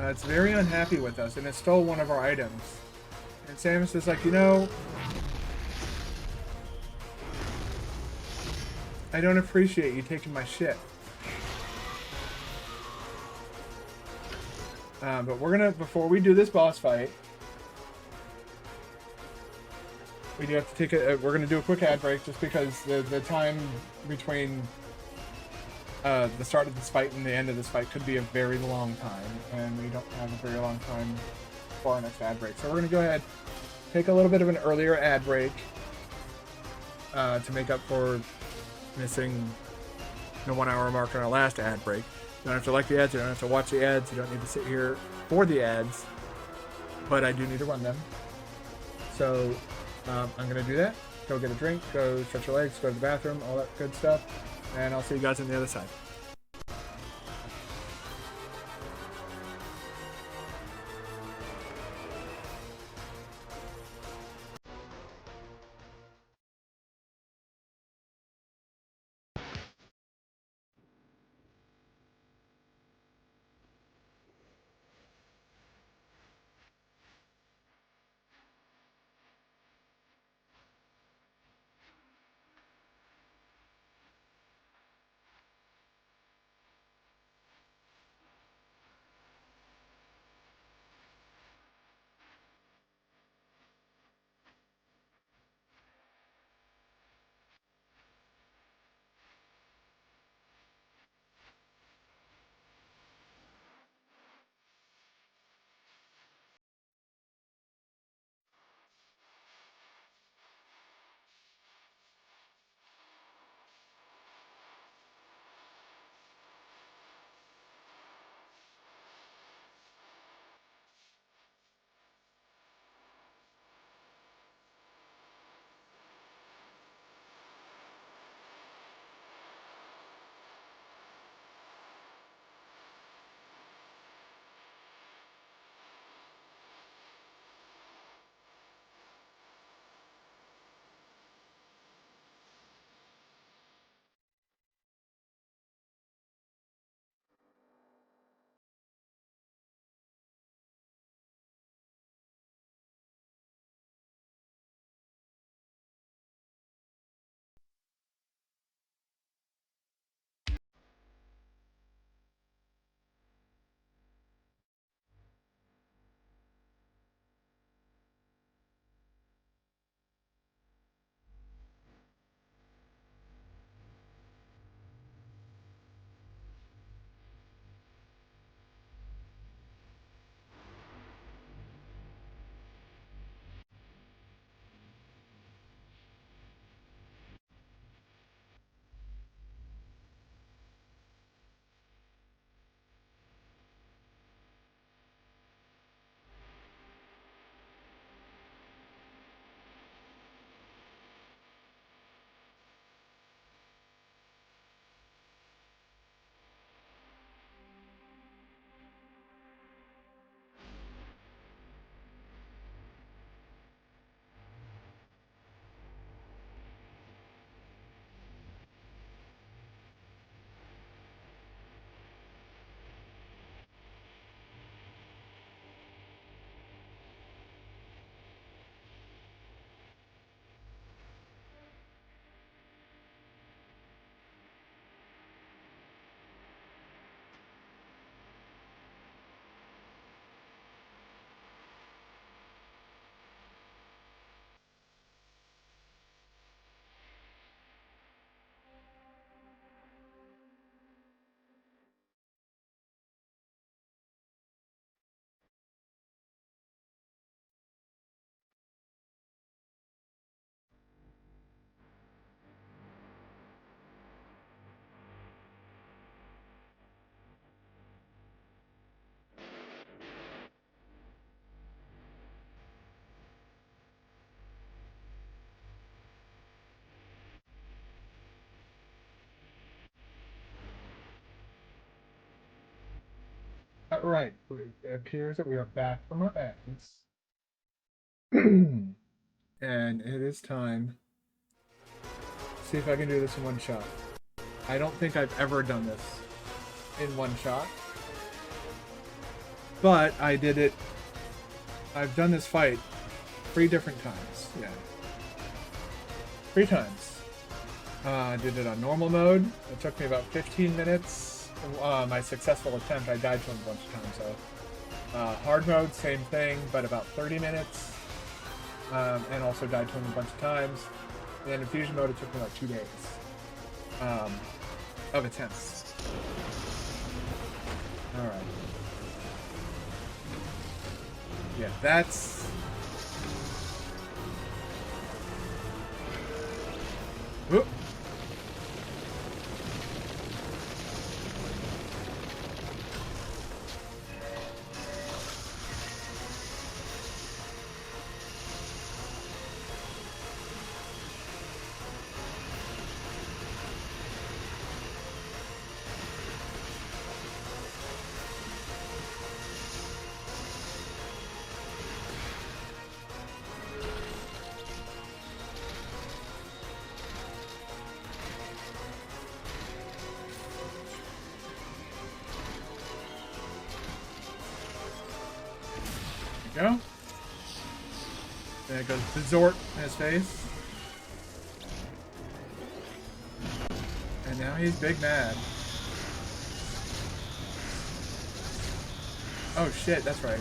It's very unhappy with us, and it stole one of our items. And Samus is like, you know, I don't appreciate you taking my shit. But we're gonna, before we do this boss fight, we do have to take we're gonna do a quick ad break just because the time between the start of this fight and the end of this fight could be a very long time, and we don't have a very long time for our next ad break. So we're gonna go ahead, take a little bit of an earlier ad break to make up for missing the 1 hour mark on our last ad break. You don't have to like the ads, you don't have to watch the ads, you don't need to sit here for the ads, but I do need to run them. So I'm going to do that. Go get a drink, go stretch your legs, go to the bathroom, all that good stuff, and I'll see you guys on the other side. Right. It appears that we are back from our ends. And it is time. See if I can do this in one shot. I don't think I've ever done this in one shot. But I did it. I've done this fight 3 different times. Yeah. 3 times. I did it on normal mode. It took me about 15 minutes. My successful attempt, I died to him a bunch of times. So, hard mode, same thing, but about 30 minutes. And also died to him a bunch of times. And then in fusion mode, it took me like 2 days of attempts. All right. Yeah, that's. Whoop. Go. There goes the Zort in his face. And now he's big mad. Oh shit, that's right.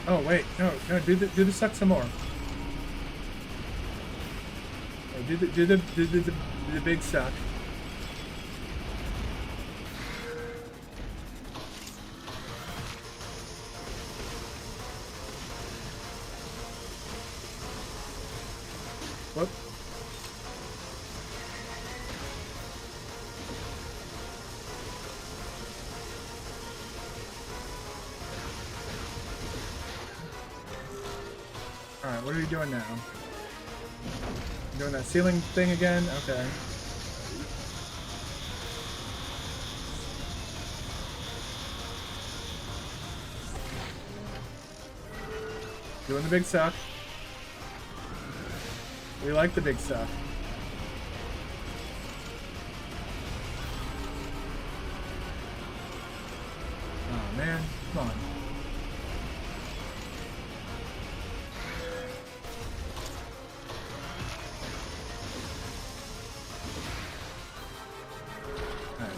Oh wait, no, do the suck some more. Do the big suck. Whoop. Alright, what are you doing now? Doing that ceiling thing again? Okay. Doing the big suck. We like the big suck. Oh man, come on.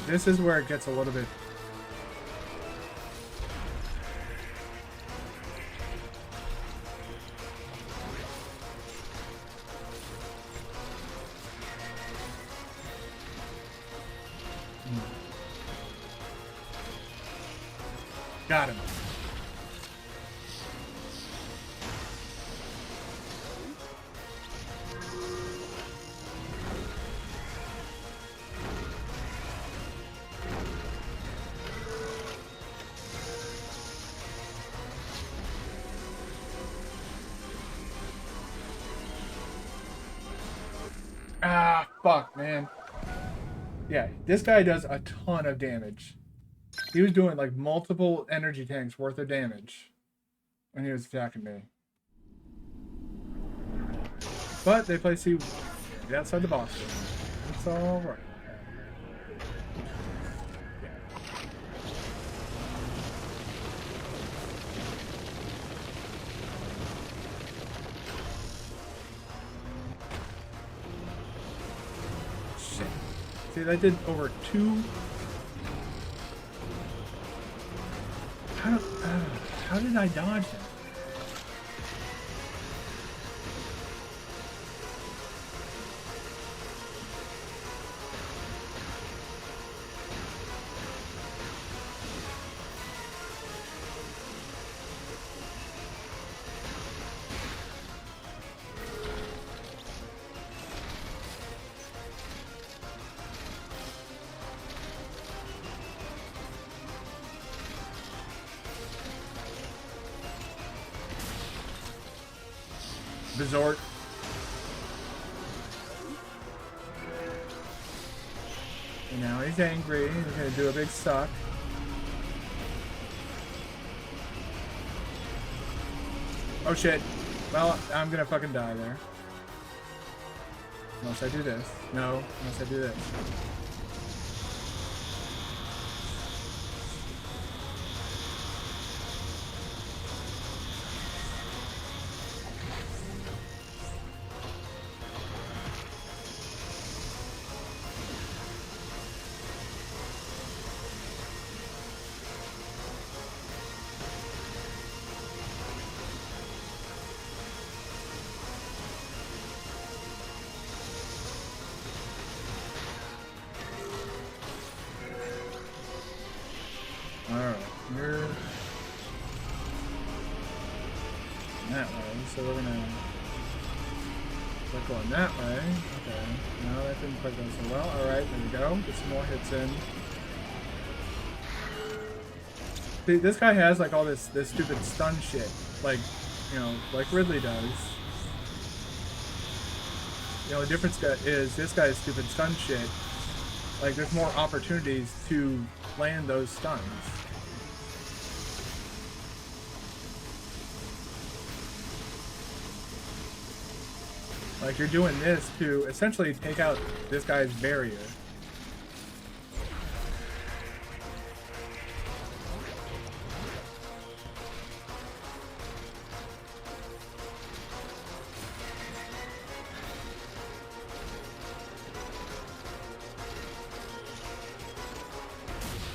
This is where it gets a little bit. Got him. Ah, fuck, man. Yeah, this guy does a ton of damage. He was doing like multiple energy tanks worth of damage when he was attacking me. But they place you outside the boss room. It's alright. See, that did over 2. How did I dodge that? Resort. And now he's angry. He's gonna do a big suck. Oh shit. Well, I'm gonna fucking die there. Unless I do this. No, unless I do this. So we're gonna start going that way. Okay. No, that didn't quite go so well. Alright, there we go. Get some more hits in. See, this guy has like all this stupid stun shit. Like, you know, like Ridley does. You know, the difference is this guy's stupid stun shit. Like, there's more opportunities to land those stuns. Like, you're doing this to essentially take out this guy's barrier.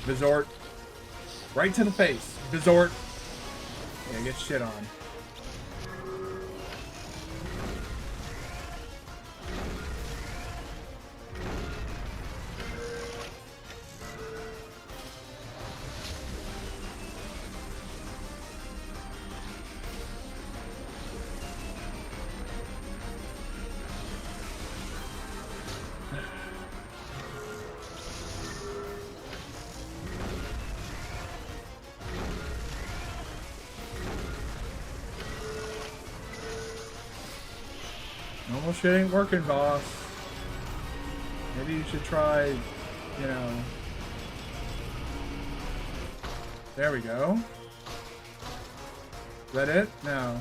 Resort. Right to the face. Resort. Yeah, get shit on. Normal shit ain't working, boss. Maybe you should try, you know... There we go. Is that it? No.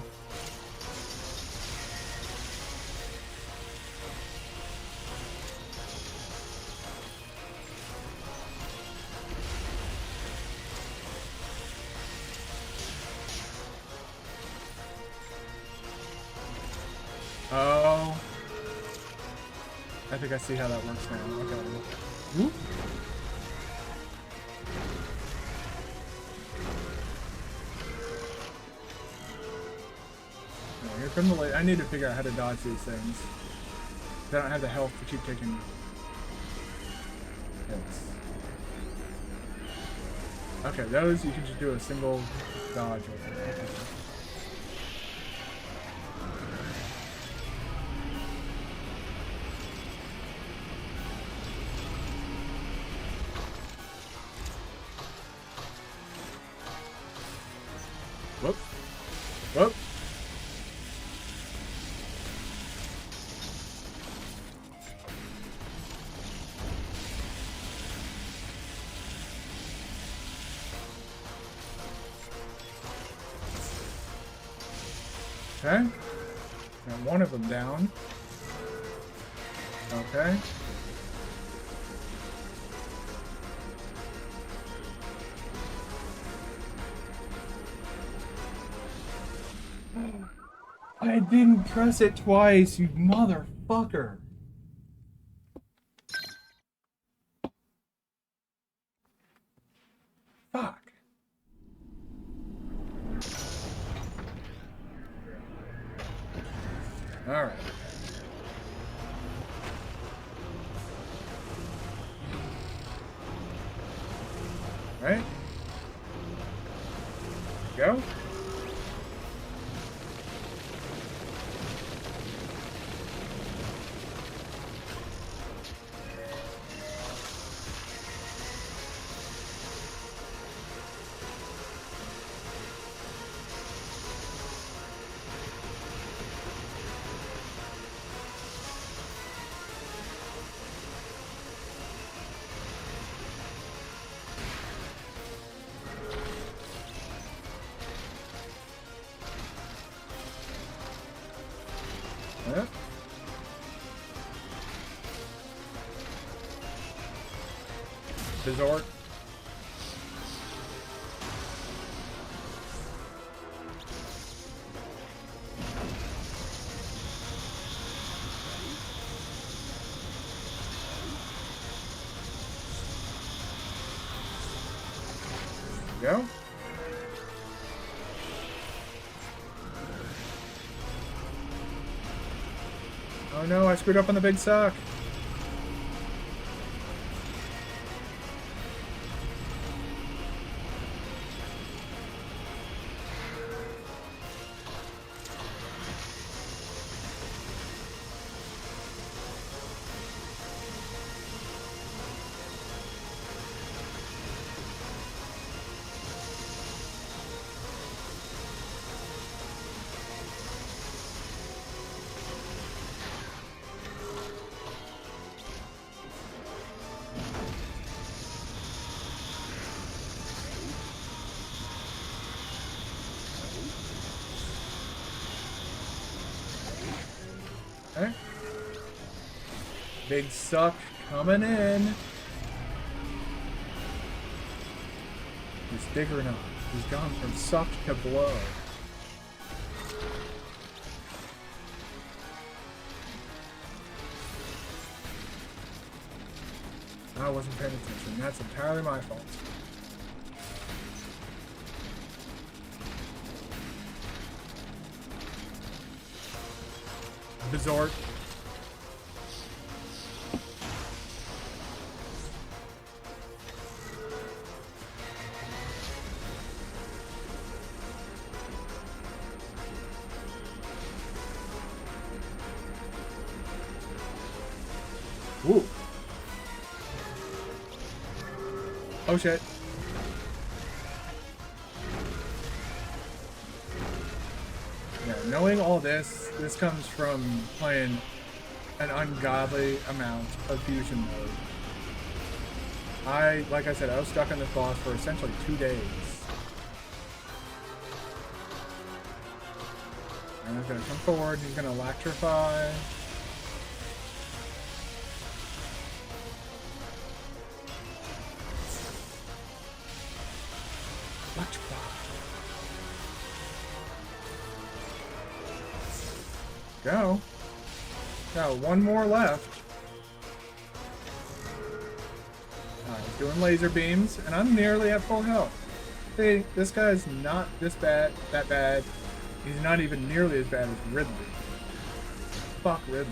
Oh. I think I see how that works now. Okay. Whoop. Oh, here come the late. I need to figure out how to dodge these things. I don't have the health to keep taking hits. Okay, those you can just do a single dodge with. Okay. Whoop. Whoop. Okay. Got one of them down. Okay. I didn't press it twice, you motherfucker. Fuck. Alright. Right? Go. Bizort. Go. Oh no, I screwed up on the big suck. Okay. Big suck coming in. He's bigger now. He's gone from suck to blow. I wasn't paying attention. That's entirely my fault. Bizarre. Woo. Oh shit. Yeah, knowing all this comes from playing an ungodly amount of fusion mode. Like I said, I was stuck in this boss for essentially 2 days. And he's gonna come forward, he's gonna electrify. Go. Got one more left. Alright, doing laser beams, and I'm nearly at full health. See, this guy's not that bad. He's not even nearly as bad as Ridley. Fuck Ridley.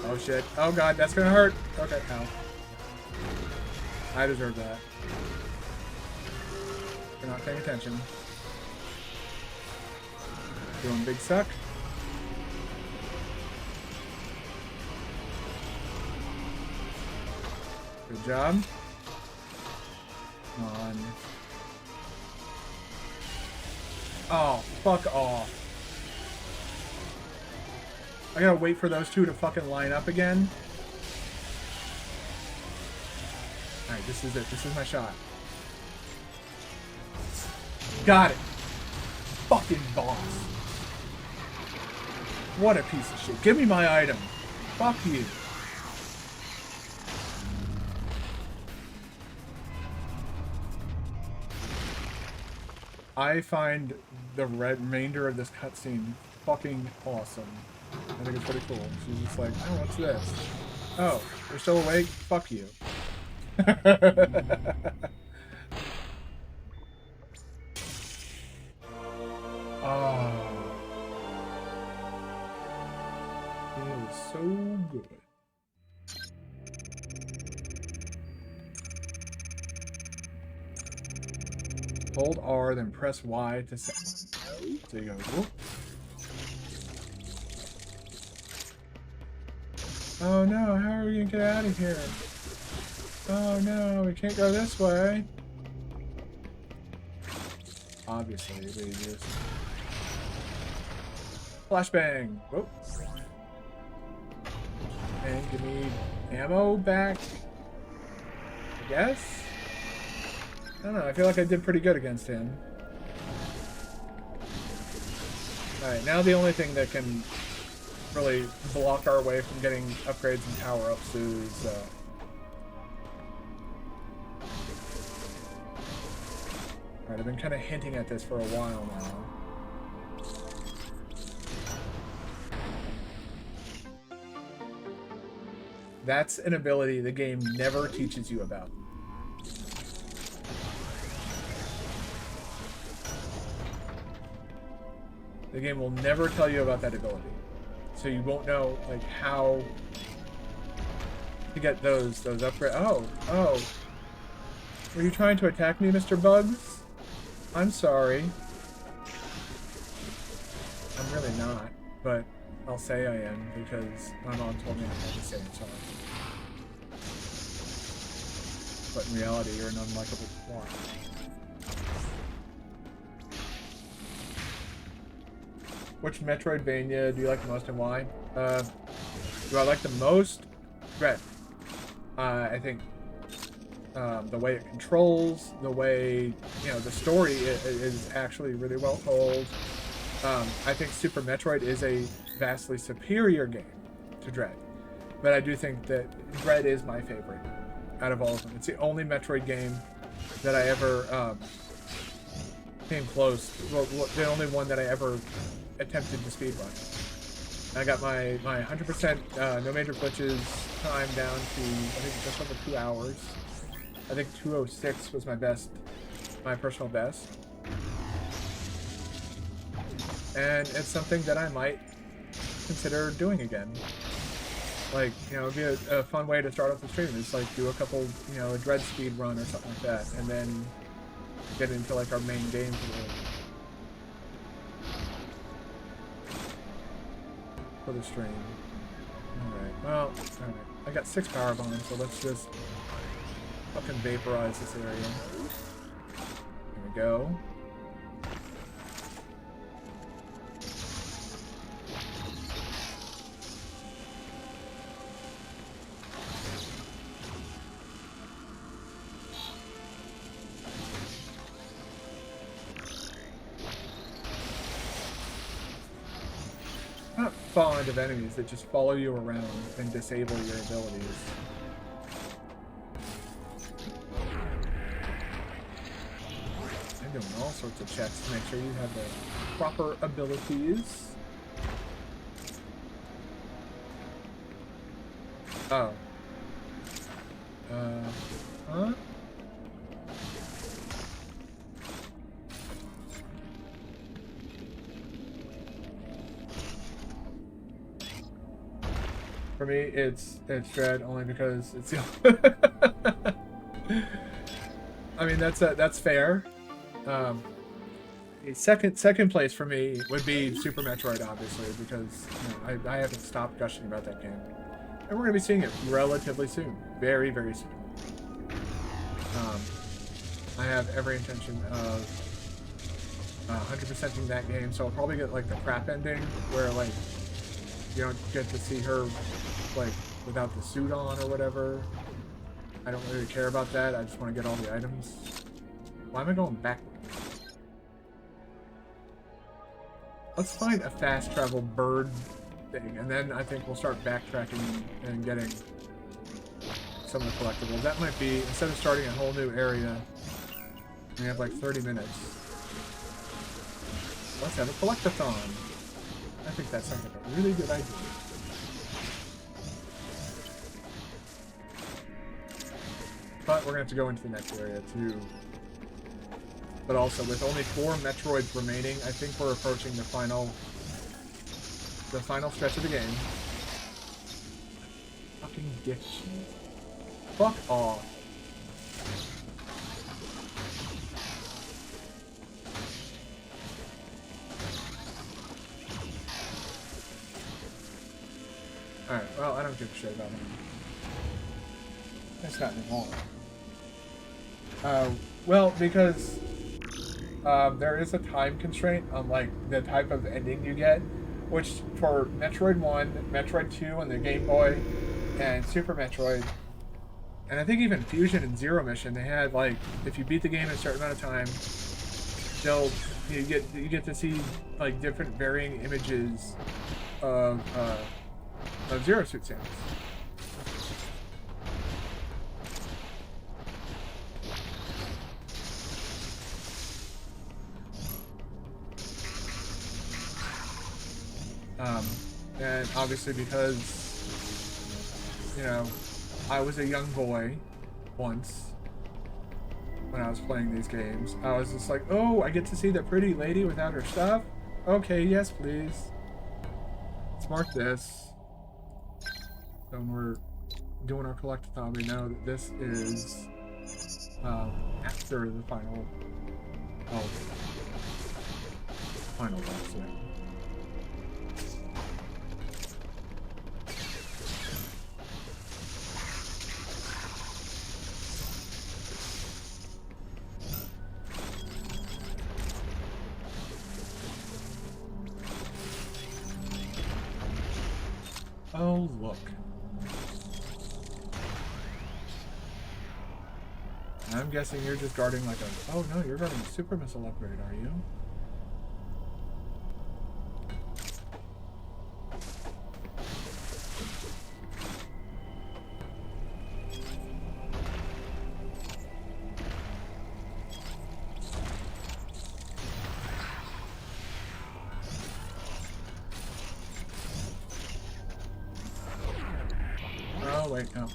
Oh shit. Oh god, that's gonna hurt. Okay, ow. I deserve that. You're not paying attention. Doing big suck. Good job. Come on. Oh, fuck off. I gotta wait for those two to fucking line up again. Alright, this is it. This is my shot. Got it. Fucking boss. What a piece of shit. Give me my item. Fuck you. I find the remainder of this cutscene fucking awesome. I think it's pretty cool. She's just like, oh, what's this? Oh, you're still awake? Fuck you. Oh. Feels so good. Hold R, then press Y to set. So you go, whoop. Oh no, how are we gonna get out of here? Oh no, we can't go this way. Obviously, we just... Flashbang! Whoop. And give me ammo back. I guess? I don't know, I feel like I did pretty good against him. Alright, now the only thing that can really block our way from getting upgrades and power-ups is Alright, I've been kind of hinting at this for a while now. That's an ability the game never teaches you about. The game will never tell you about that ability. So you won't know, like, how to get those upgrades. Oh. Were you trying to attack me, Mr. Bugs? I'm sorry. I'm really not, but I'll say I am because my mom told me I had to say I'm sorry. But in reality, you're an unlikable twat. Which Metroidvania do you like the most and why? Do I like the most? Dread. I think the way it controls, the way, you know, the story is actually really well told. I think Super Metroid is a vastly superior game to Dread. But I do think that Dread is my favorite out of all of them. It's the only Metroid game that I ever came close. Well, the only one that I ever attempted to speedrun. I got my 100% no major glitches time down to, I think, just over 2 hours. I think 2:06 was my personal best. And it's something that I might consider doing again. Like, you know, it'd be a fun way to start off the stream. Is like do a couple, you know, a Dread speed run or something like that, and then get into like our main game for the stream. Alright, well, alright. I got 6 power bombs, so let's just fucking vaporize this area. There we go. Not fond of enemies that just follow you around and disable your abilities. I'm doing all sorts of checks to make sure you have the proper abilities. Oh. Huh? For me, it's Dread only because it's the I mean, that's fair. Second place for me would be Super Metroid, obviously, because you know, I haven't stopped gushing about that game, and we're gonna be seeing it relatively soon, very very soon. I have every intention of 100%ing that game, so I'll probably get like the crap ending where like you don't get to see her like without the suit on or whatever. I don't really care about that. I just want to get all the items. Why am I going backwards? Let's find a fast travel bird thing, and then I think we'll start backtracking and getting some of the collectibles. That might be, instead of starting a whole new area, we have like 30 minutes. Let's have a collectathon. I think that sounds like a really good idea. But we're going to have to go into the next area too. But also, with only 4 Metroids remaining, I think we're approaching the final stretch of the game. Fucking dick cheese. Fuck off. Alright, well, I don't give a shit about him. That's not anymore. Well, because there is a time constraint on like the type of ending you get, which for Metroid 1, Metroid 2 on the Game Boy, and Super Metroid, and I think even Fusion and Zero Mission, they had like, if you beat the game in a certain amount of time, you get to see like different varying images of Zero Suit Samus. And obviously because, you know, I was a young boy once when I was playing these games. I was just like, oh, I get to see the pretty lady without her stuff? Okay, yes, please. Let's mark this. So when we're doing our collectathon, we know that this is after the final boss. Yeah. Oh, look. I'm guessing you're just guarding like a... Oh, no, you're guarding a super missile upgrade, are you? Oh, wait, no.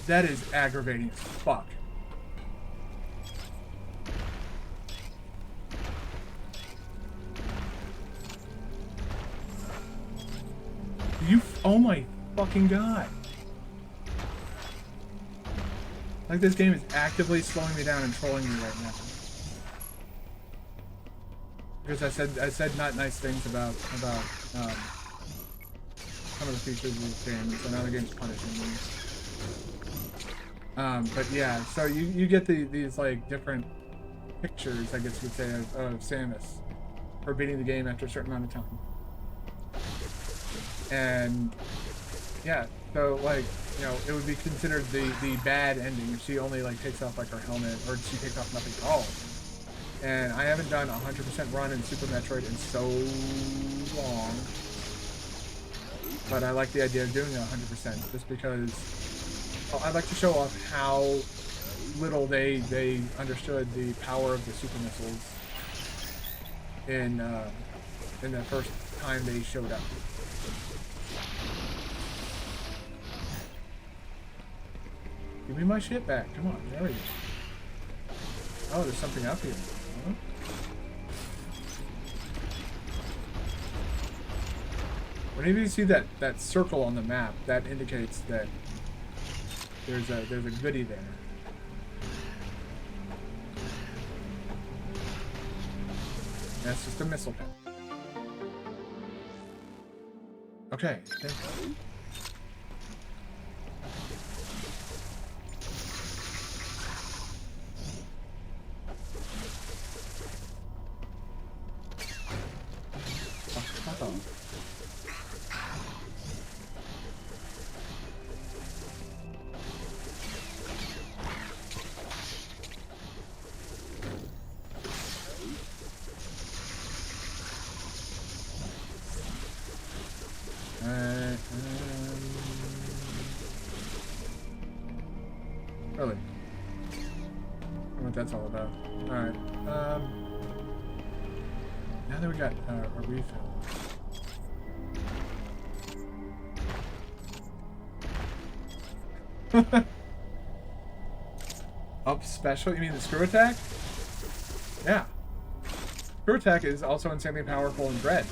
That is aggravating as fuck. Oh my fucking god. Like this game is actively slowing me down and trolling me right now. Because I said not nice things about some of the features of this game, so now the game's punishing me. But yeah, so you get these like different pictures, I guess you could say, of Samus for beating the game after a certain amount of time. And yeah, so like, you know, it would be considered the bad ending if she only like takes off like her helmet, or she takes off nothing at all. And I haven't done 100% run in Super Metroid in so long, but I like the idea of doing it 100% just because I like to show off how little they understood the power of the super missiles in the first time they showed up. Give me my shit back. Come on, there we go. Oh, there's something up here. Huh? Whenever you see that circle on the map, that indicates that there's a goodie there. That's just a missile pad. Okay, thank you. Really? What that's all about. Alright. Now that we got a refill. Up special? You mean the screw attack? Yeah. Screw attack is also insanely powerful in Dread.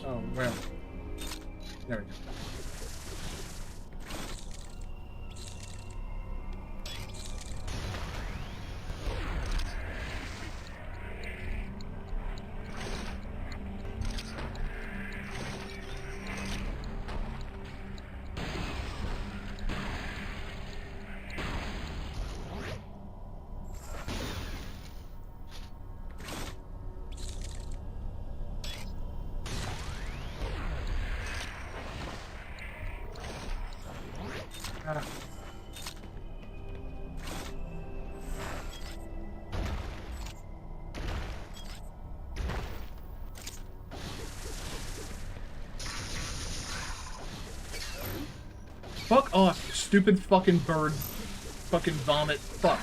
Oh, well. There we go. Fuck off, stupid fucking bird. Fucking vomit. Fuck.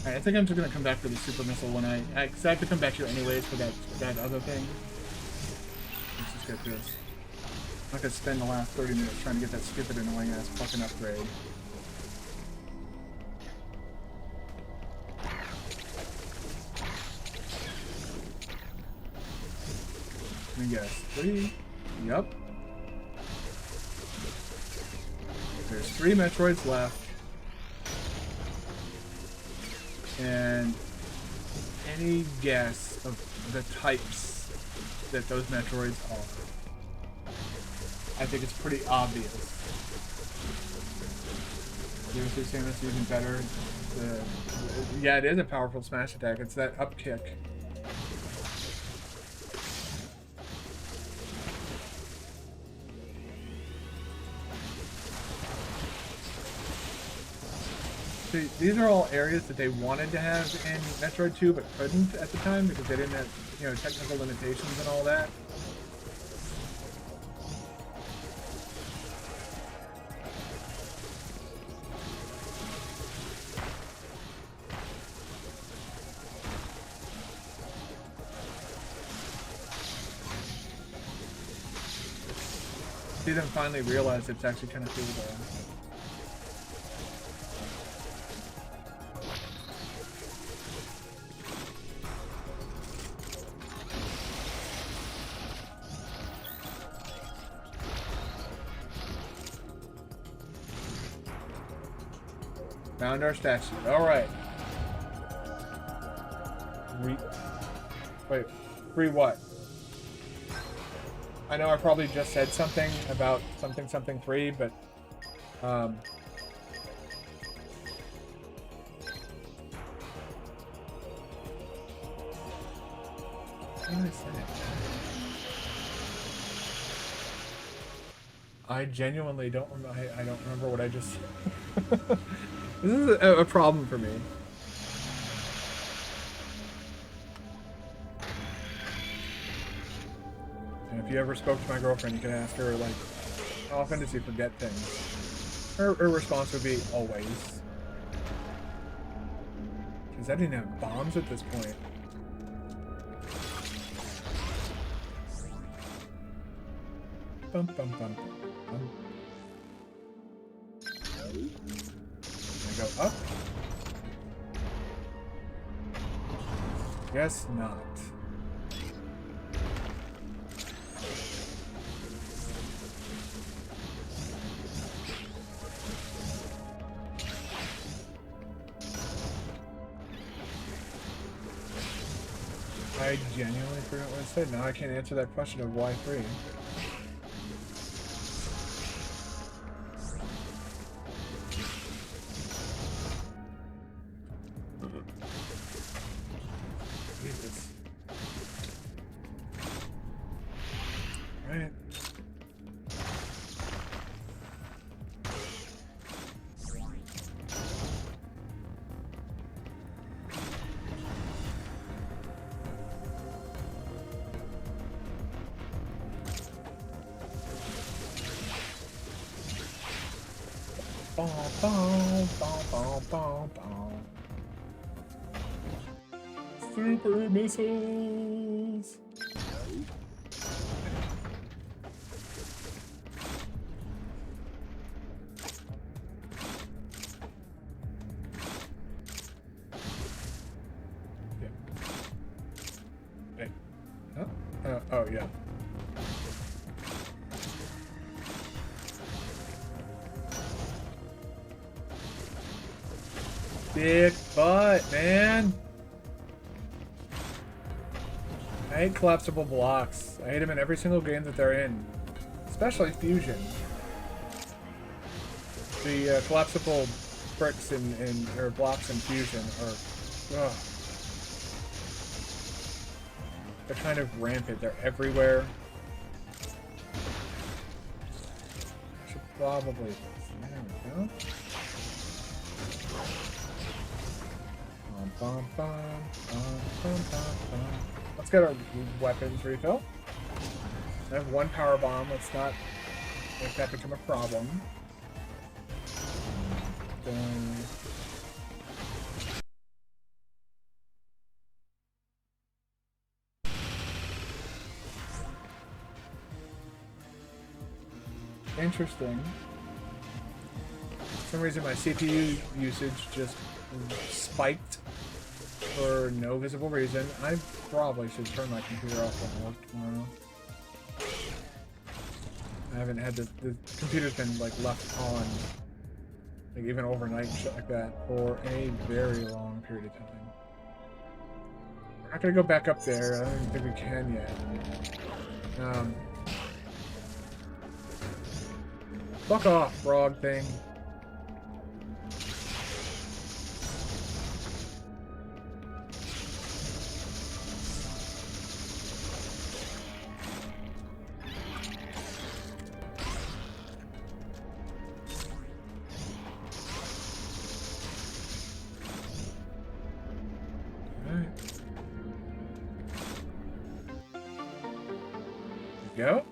Alright, I think I'm just gonna come back for the super missile when cause I have to come back here anyways for that other thing. Let's just get this. I'm not gonna spend the last 30 minutes trying to get that stupid annoying ass fucking upgrade. Let me guess. 3? Yup. There's 3 Metroids left. And any guess of the types that those Metroids are? I think it's pretty obvious. Seriously, Samus even better. Yeah, it is a powerful smash attack. It's that up kick. See, these are all areas that they wanted to have in Metroid 2 but couldn't at the time because they didn't have, you know, technical limitations and all that. See them finally realize it's actually kind of cool though. Found our statue. Alright. Wait. Free what? I know I probably just said something about something free, but I genuinely don't remember. I don't remember what I just said. This is a problem for me. And if you ever spoke to my girlfriend, you can ask her, like, how often does she forget things? Her response would be, always. Because I didn't have bombs at this point. Bum, bum, bum, bum. Go up? Guess not. I genuinely forgot what I said. Now I can't answer that question of why 3. Super missiles. Yeah. Hey. Huh? Oh yeah. Big butt, man. I hate collapsible blocks. I hate them in every single game that they're in. Especially Fusion. The collapsible bricks or blocks in Fusion are... Ugh. They're kind of rampant. They're everywhere. I should probably... There we go. Bum, bum, bum, bum, bum, bum. Let's get our weapons refill. I have 1 power bomb. Let's not make that become a problem. Interesting. For some reason my CPU usage just spiked for no visible reason. I probably should turn my computer off and work tomorrow. I haven't had the computer's been like left on, like even overnight and shit like that for a very long period of time. We're not gonna go back up there. I don't think we can yet. Fuck off, frog thing. Go.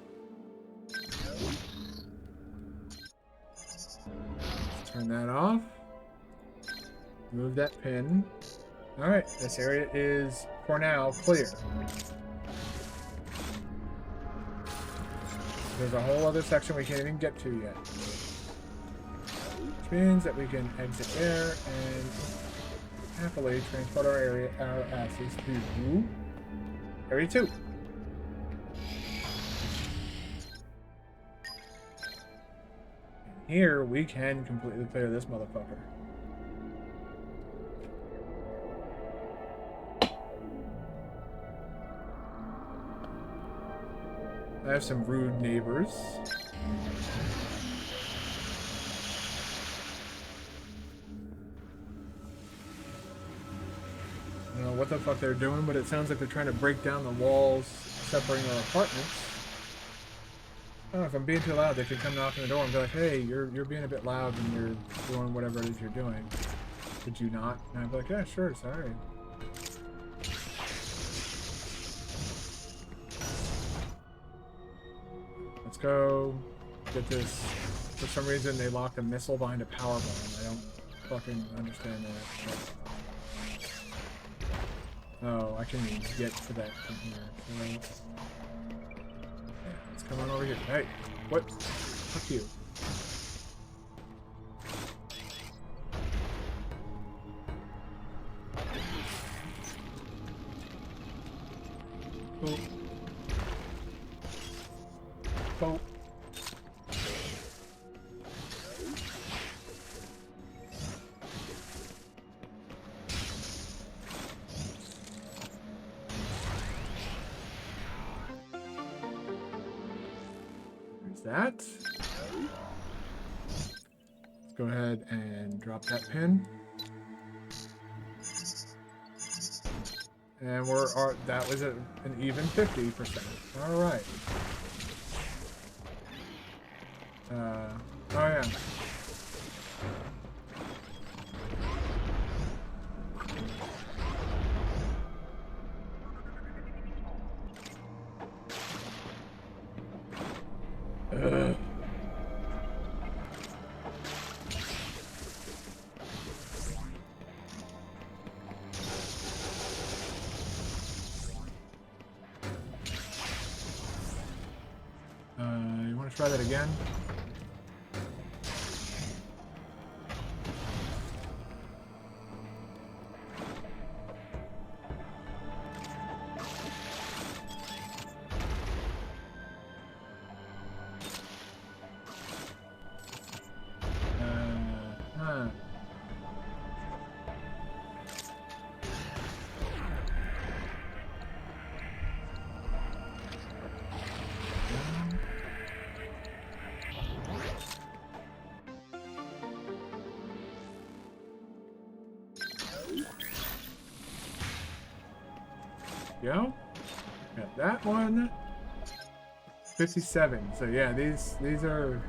Turn that off. Move that pin. Alright, this area is, for now, clear. There's a whole other section we can't even get to yet. Which means that we can exit there and happily transport our asses to Area 2. Here, we can completely clear this motherfucker. I have some rude neighbors. I don't know what the fuck they're doing, but it sounds like they're trying to break down the walls separating our apartments. I don't know, if I'm being too loud, they could come knock on the door and be like, hey, you're being a bit loud when you're doing whatever it is you're doing. Could you not? And I'd be like, yeah, sure, sorry. Let's go get this. For some reason, they locked a missile behind a power bomb. I don't fucking understand that. Oh, I can get to that from here. So, come on over here. Hey, what? Fuck you. Oh. Oh. That. Let's go ahead and drop that pin. And that was an even 50%. All right. Oh yeah. You want to try that again? Go. Got that one. 57. So yeah, these are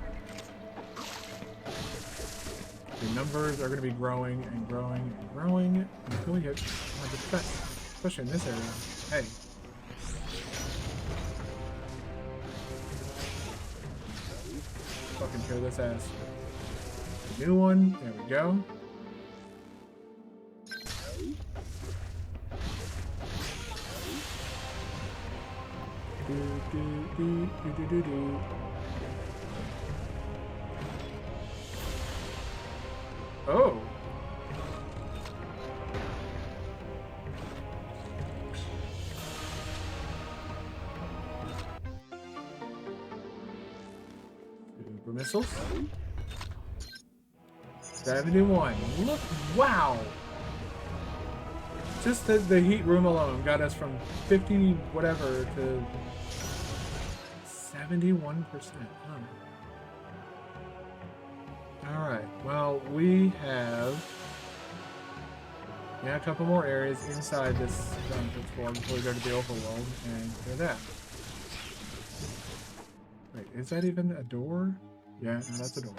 the numbers are going to be growing and growing and growing until we hit 100%, especially in this area. Hey. Fucking tear this ass. New one. There we go. Oh. Super missiles. 71. Look, wow. Just the heat room alone got us from 50 whatever to 71%. Huh. Alright, well, we have a couple more areas inside this zone to explore before we go to the overworld, and do that. Wait, is that even a door? Yeah, no, that's a door.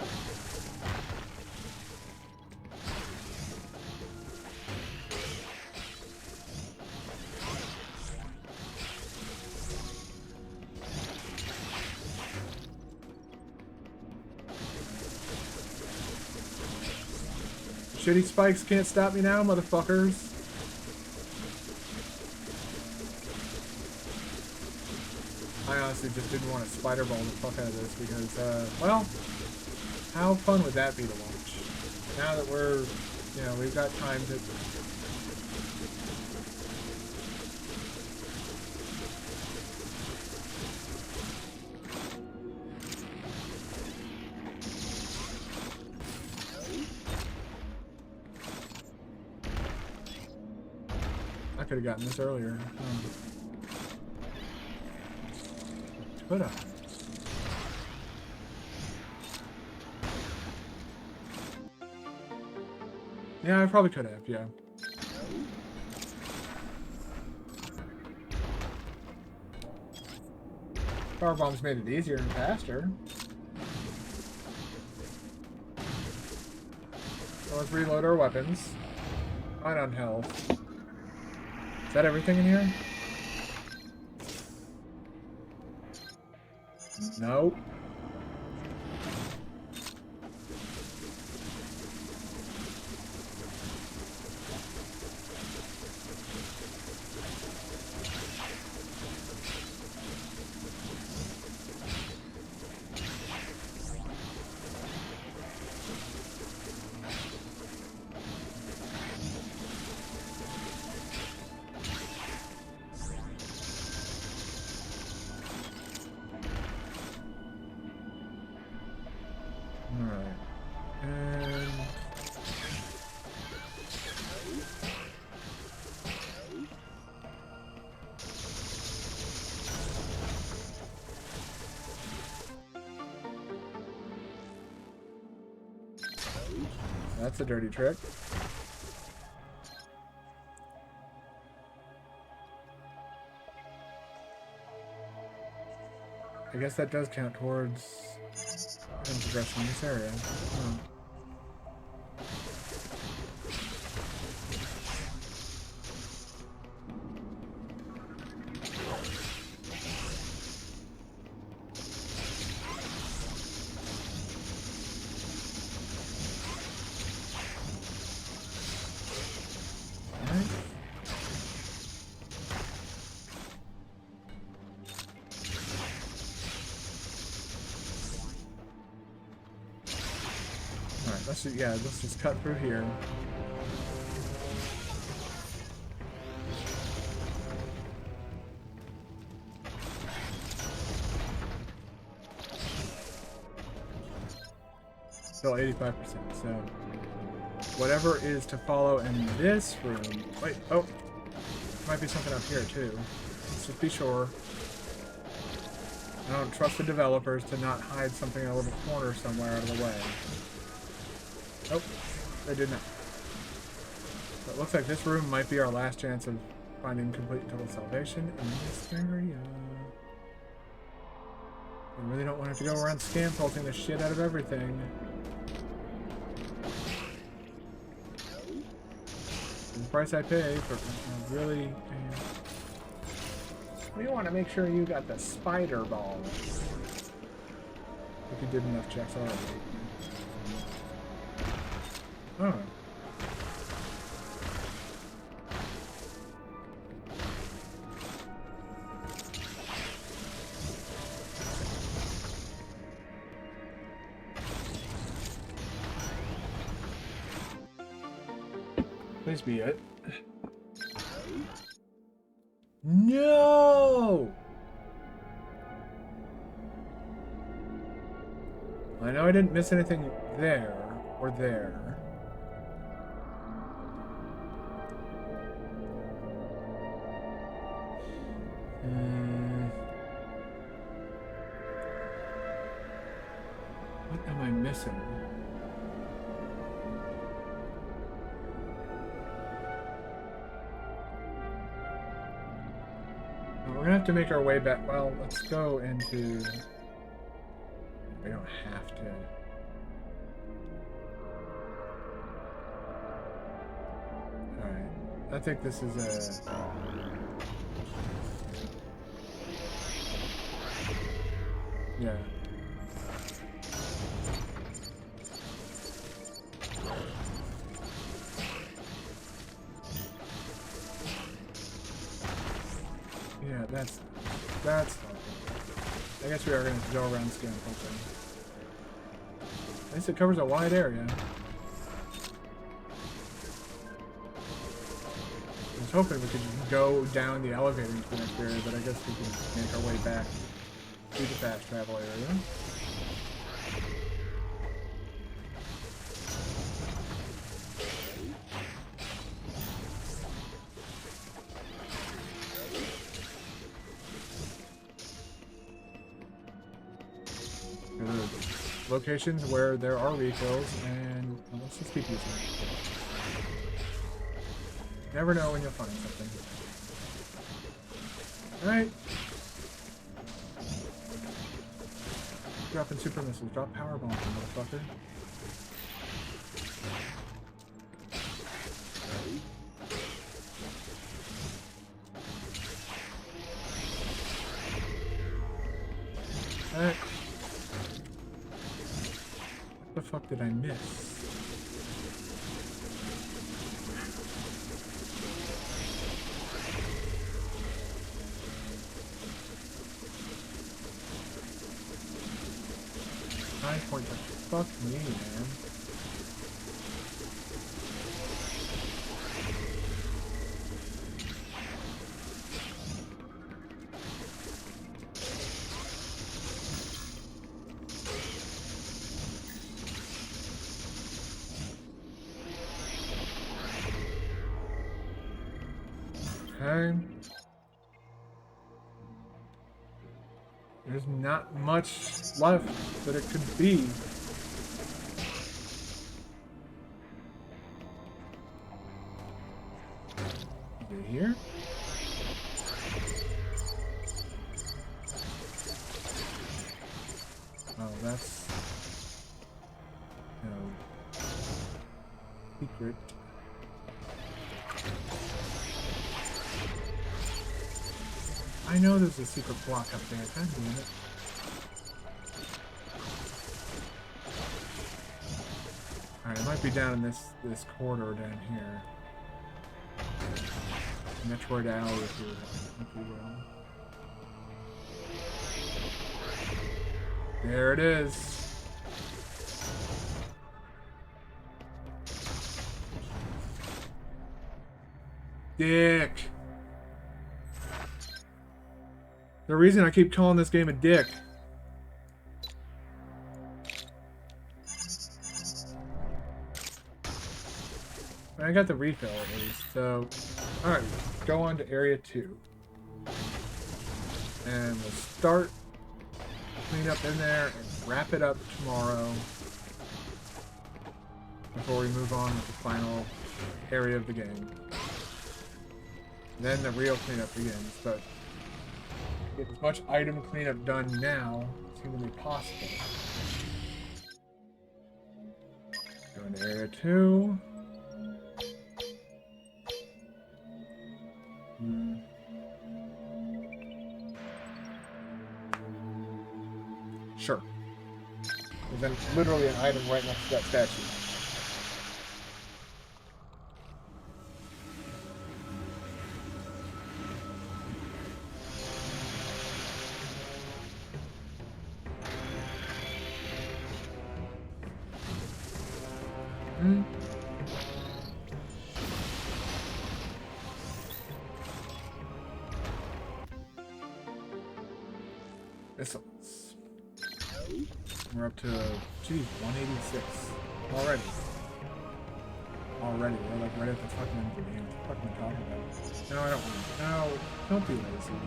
Shitty spikes can't stop me now, motherfuckers. I honestly just didn't want to spider ball the fuck out of this because, well, how fun would that be to watch? Now that we're, we've got time to... I could have gotten this earlier. Could I? Yeah, I probably could have, yeah. Power bombs made it easier and faster. So let's reload our weapons. Fine on health. Is that everything in here? Nope. That's a dirty trick. I guess that does count towards progression in this area. Hmm. Let's just cut through here. Still 85%, so whatever is to follow in this room. Wait, oh, might be something up here too. Let's just be sure. I don't trust the developers to not hide something in a little corner somewhere out of the way. Nope, they did not. So it looks like this room might be our last chance of finding complete and total salvation in this area. I really don't want to have to go around scam faulting the shit out of everything. The price I pay for really... We want to make sure you got the spider balls. If you did enough checks already. Oh. always be it. No! I know I didn't miss anything there or there. What am I missing? We're gonna have to make our way back. Well, let's go into... We don't have to. Alright. I think this is a... Yeah. Yeah, that's I guess we are going to go around scan the whole thing. At least it covers a wide area. I was hoping we could go down the elevator into the next area, but I guess we can make our way back to the fast travel area. Locations where there are refills, and well, let's just keep using it. Never know when you'll find something. Alright. Dropping super missiles. Drop power bombs, motherfucker. Alright. What the fuck did I miss? Fuck me, man. Okay. There's not much left that it could be. Here? Oh, that's no secret. I know there's a secret block up there. God damn it. Alright, it might be down in this corridor down here. Metroid Alley, if you will. There it is. Dick. The reason I keep calling this game a dick. I got the refill at least, so... Alright, go on to Area 2. And we'll start clean up in there and wrap it up tomorrow before we move on to the final area of the game. Then the real cleanup begins, but get as much item cleanup done now as humanly possible. Go into Area 2. Sure. There's literally an item right next to that statue. Missiles. We're up to, geez, 186. Already. Already. We're like right at the fucking end of the game. What the fuck am I talking about? No, I don't want to. No, don't be lazy.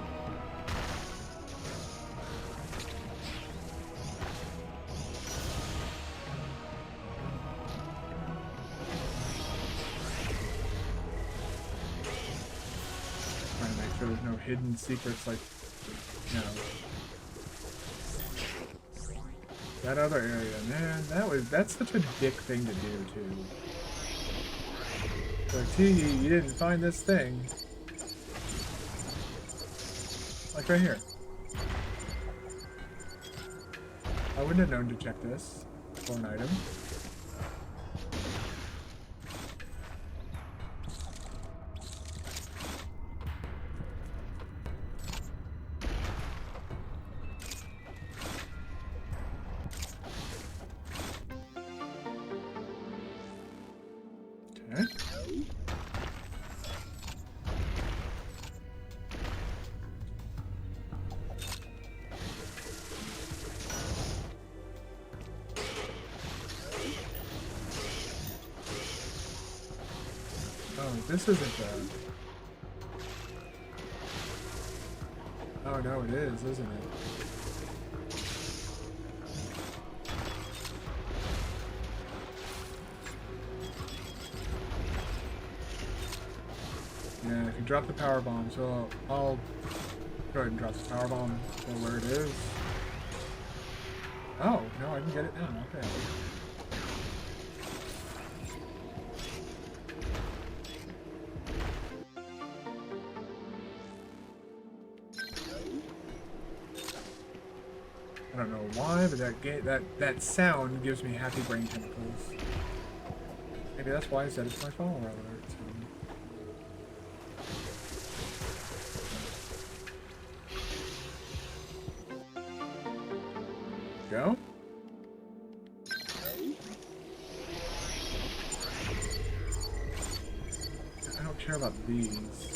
Trying to make sure there's no hidden secrets like, you know. That other area, man, that's such a dick thing to do too. Like, T, you didn't find this thing. Like right here. I wouldn't have known to check this for an item. This isn't that. Oh no, it is, isn't it? Yeah, if you drop the power bomb, so I'll go ahead and drop the power bomb so where it is. Oh, no, I can get it now, okay. I don't know why, but that sound gives me happy brain chemicals. Maybe that's why I said it's my follower alert. Go. I don't care about these.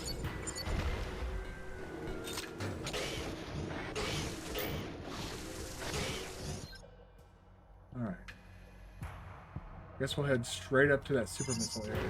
Alright. Guess we'll head straight up to that super missile area.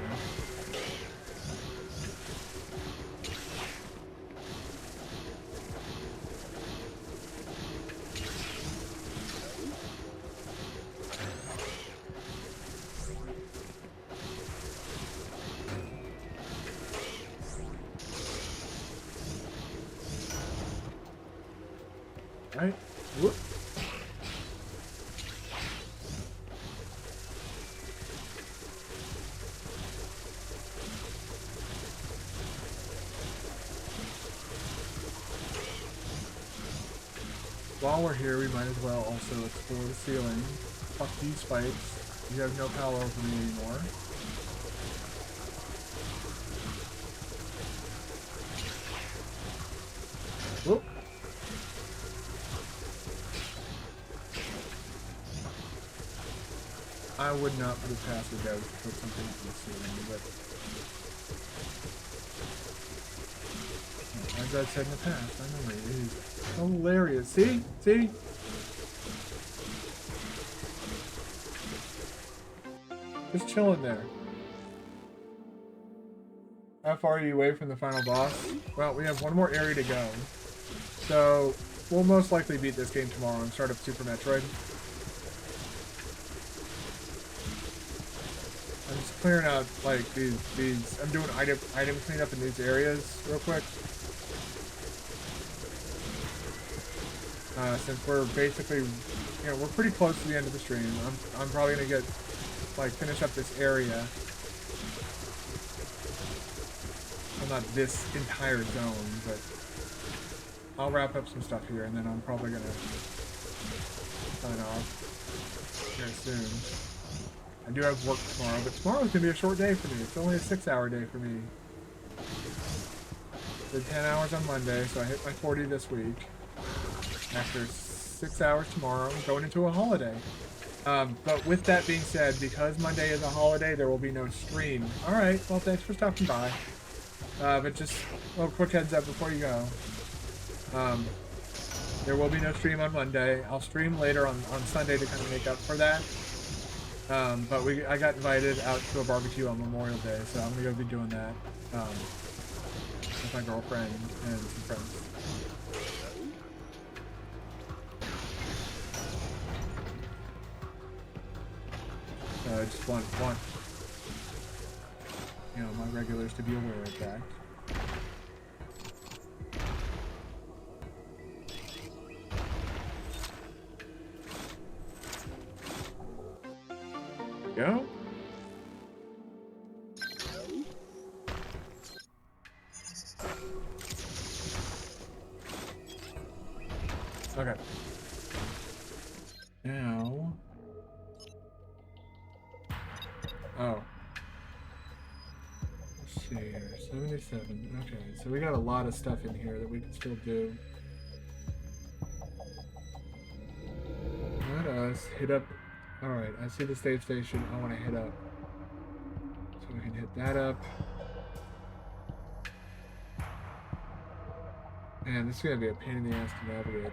Right? Whoop. While we're here, we might as well also explore the ceiling. Fuck these spikes. You have no power over me anymore. Whoop. I would not put it past the devs to put something in the ceiling, but as I've said in the past, I remember it is hilarious. See? See? Just chilling there. How far are you away from the final boss? Well, we have one more area to go. So, we'll most likely beat this game tomorrow and start up Super Metroid. I'm just clearing out, like, these I'm doing item cleanup in these areas real quick. Since we're basically, you know, we're pretty close to the end of the stream. I'm probably gonna get, like, finish up this area. Well, not this entire zone, but I'll wrap up some stuff here, and then I'm probably gonna sign off here soon. I do have work tomorrow, but tomorrow's gonna be a short day for me. It's only a 6-hour day for me. Did 10 hours on Monday, so I hit my 40 this week. After 6 hours tomorrow, I'm going into a holiday. But with that being said, because Monday is a holiday, there will be no stream. Alright, well, thanks for stopping by. But just a little quick heads up before you go. There will be no stream on Monday. I'll stream later on Sunday to kind of make up for that. But I got invited out to a barbecue on Memorial Day, so I'm gonna go be doing that with my girlfriend and some friends. So I just want my regulars to be aware of that. Go. Okay. Now. Oh. Let's see here. 77. Okay, so we got a lot of stuff in here that we can still do. Let us hit up. Alright, I see the save station I want to hit up. So we can hit that up. Man, this is going to be a pain in the ass to navigate.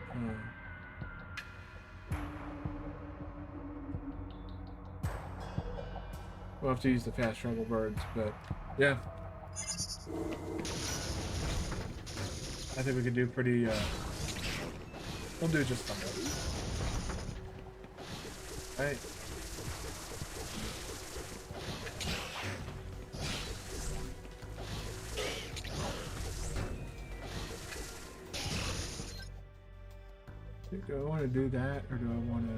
We'll have to use the fast travel birds, but yeah. I think we could do pretty, we'll do just fine. Right. Do I want to do that, or do I want to...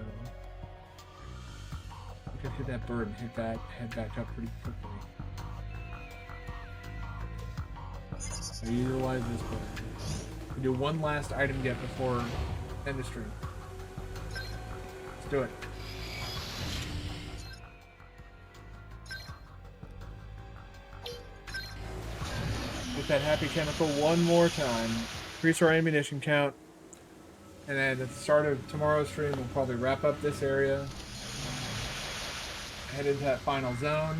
I could hit that bird and hit that, head back up pretty quickly. I utilize this bird. We do one last item get before end of stream. Let's do it. Get that happy chemical one more time. Increase our ammunition count. And then at the start of tomorrow's stream, we'll probably wrap up this area. Head into that final zone.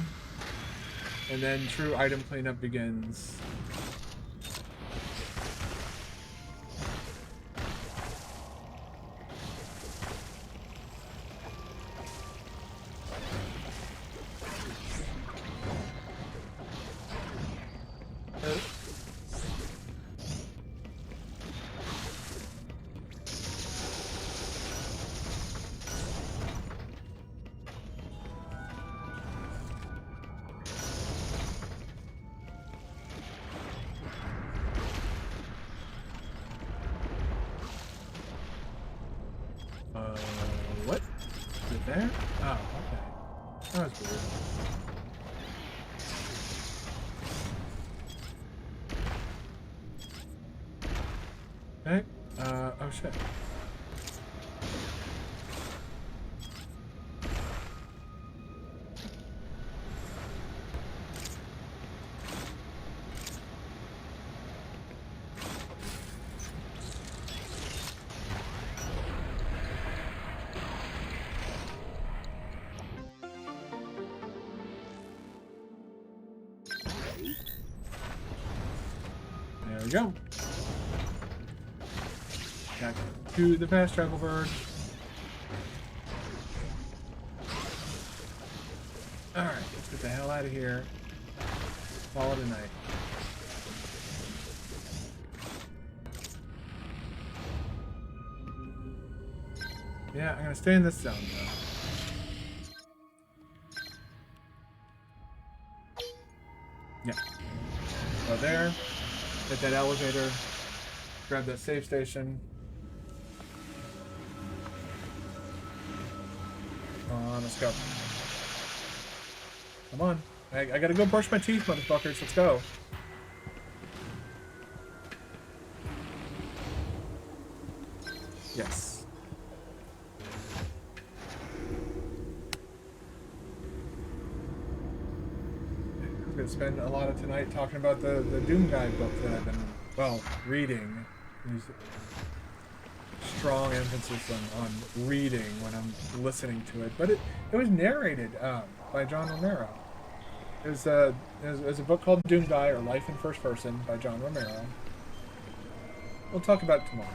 And then true item cleanup begins. What? Is it there? Oh, okay. That was weird. Okay. Oh shit. There we go. Back to the fast travel bird. Alright, let's get the hell out of here. Call it a night. Yeah, I'm gonna stay in this zone though. Yeah. Go there. Hit that elevator. Grab that save station. Come on, let's go. Come on. I gotta go brush my teeth, motherfuckers. Let's go. Yes. I'm gonna spend a lot of tonight talking about the Doom Guide book that I've been, well, reading. There's strong emphasis on reading when I'm listening to it, but it was narrated by John Romero. It was a book called Doom Guide, or Life in First Person by John Romero. We'll talk about it tomorrow.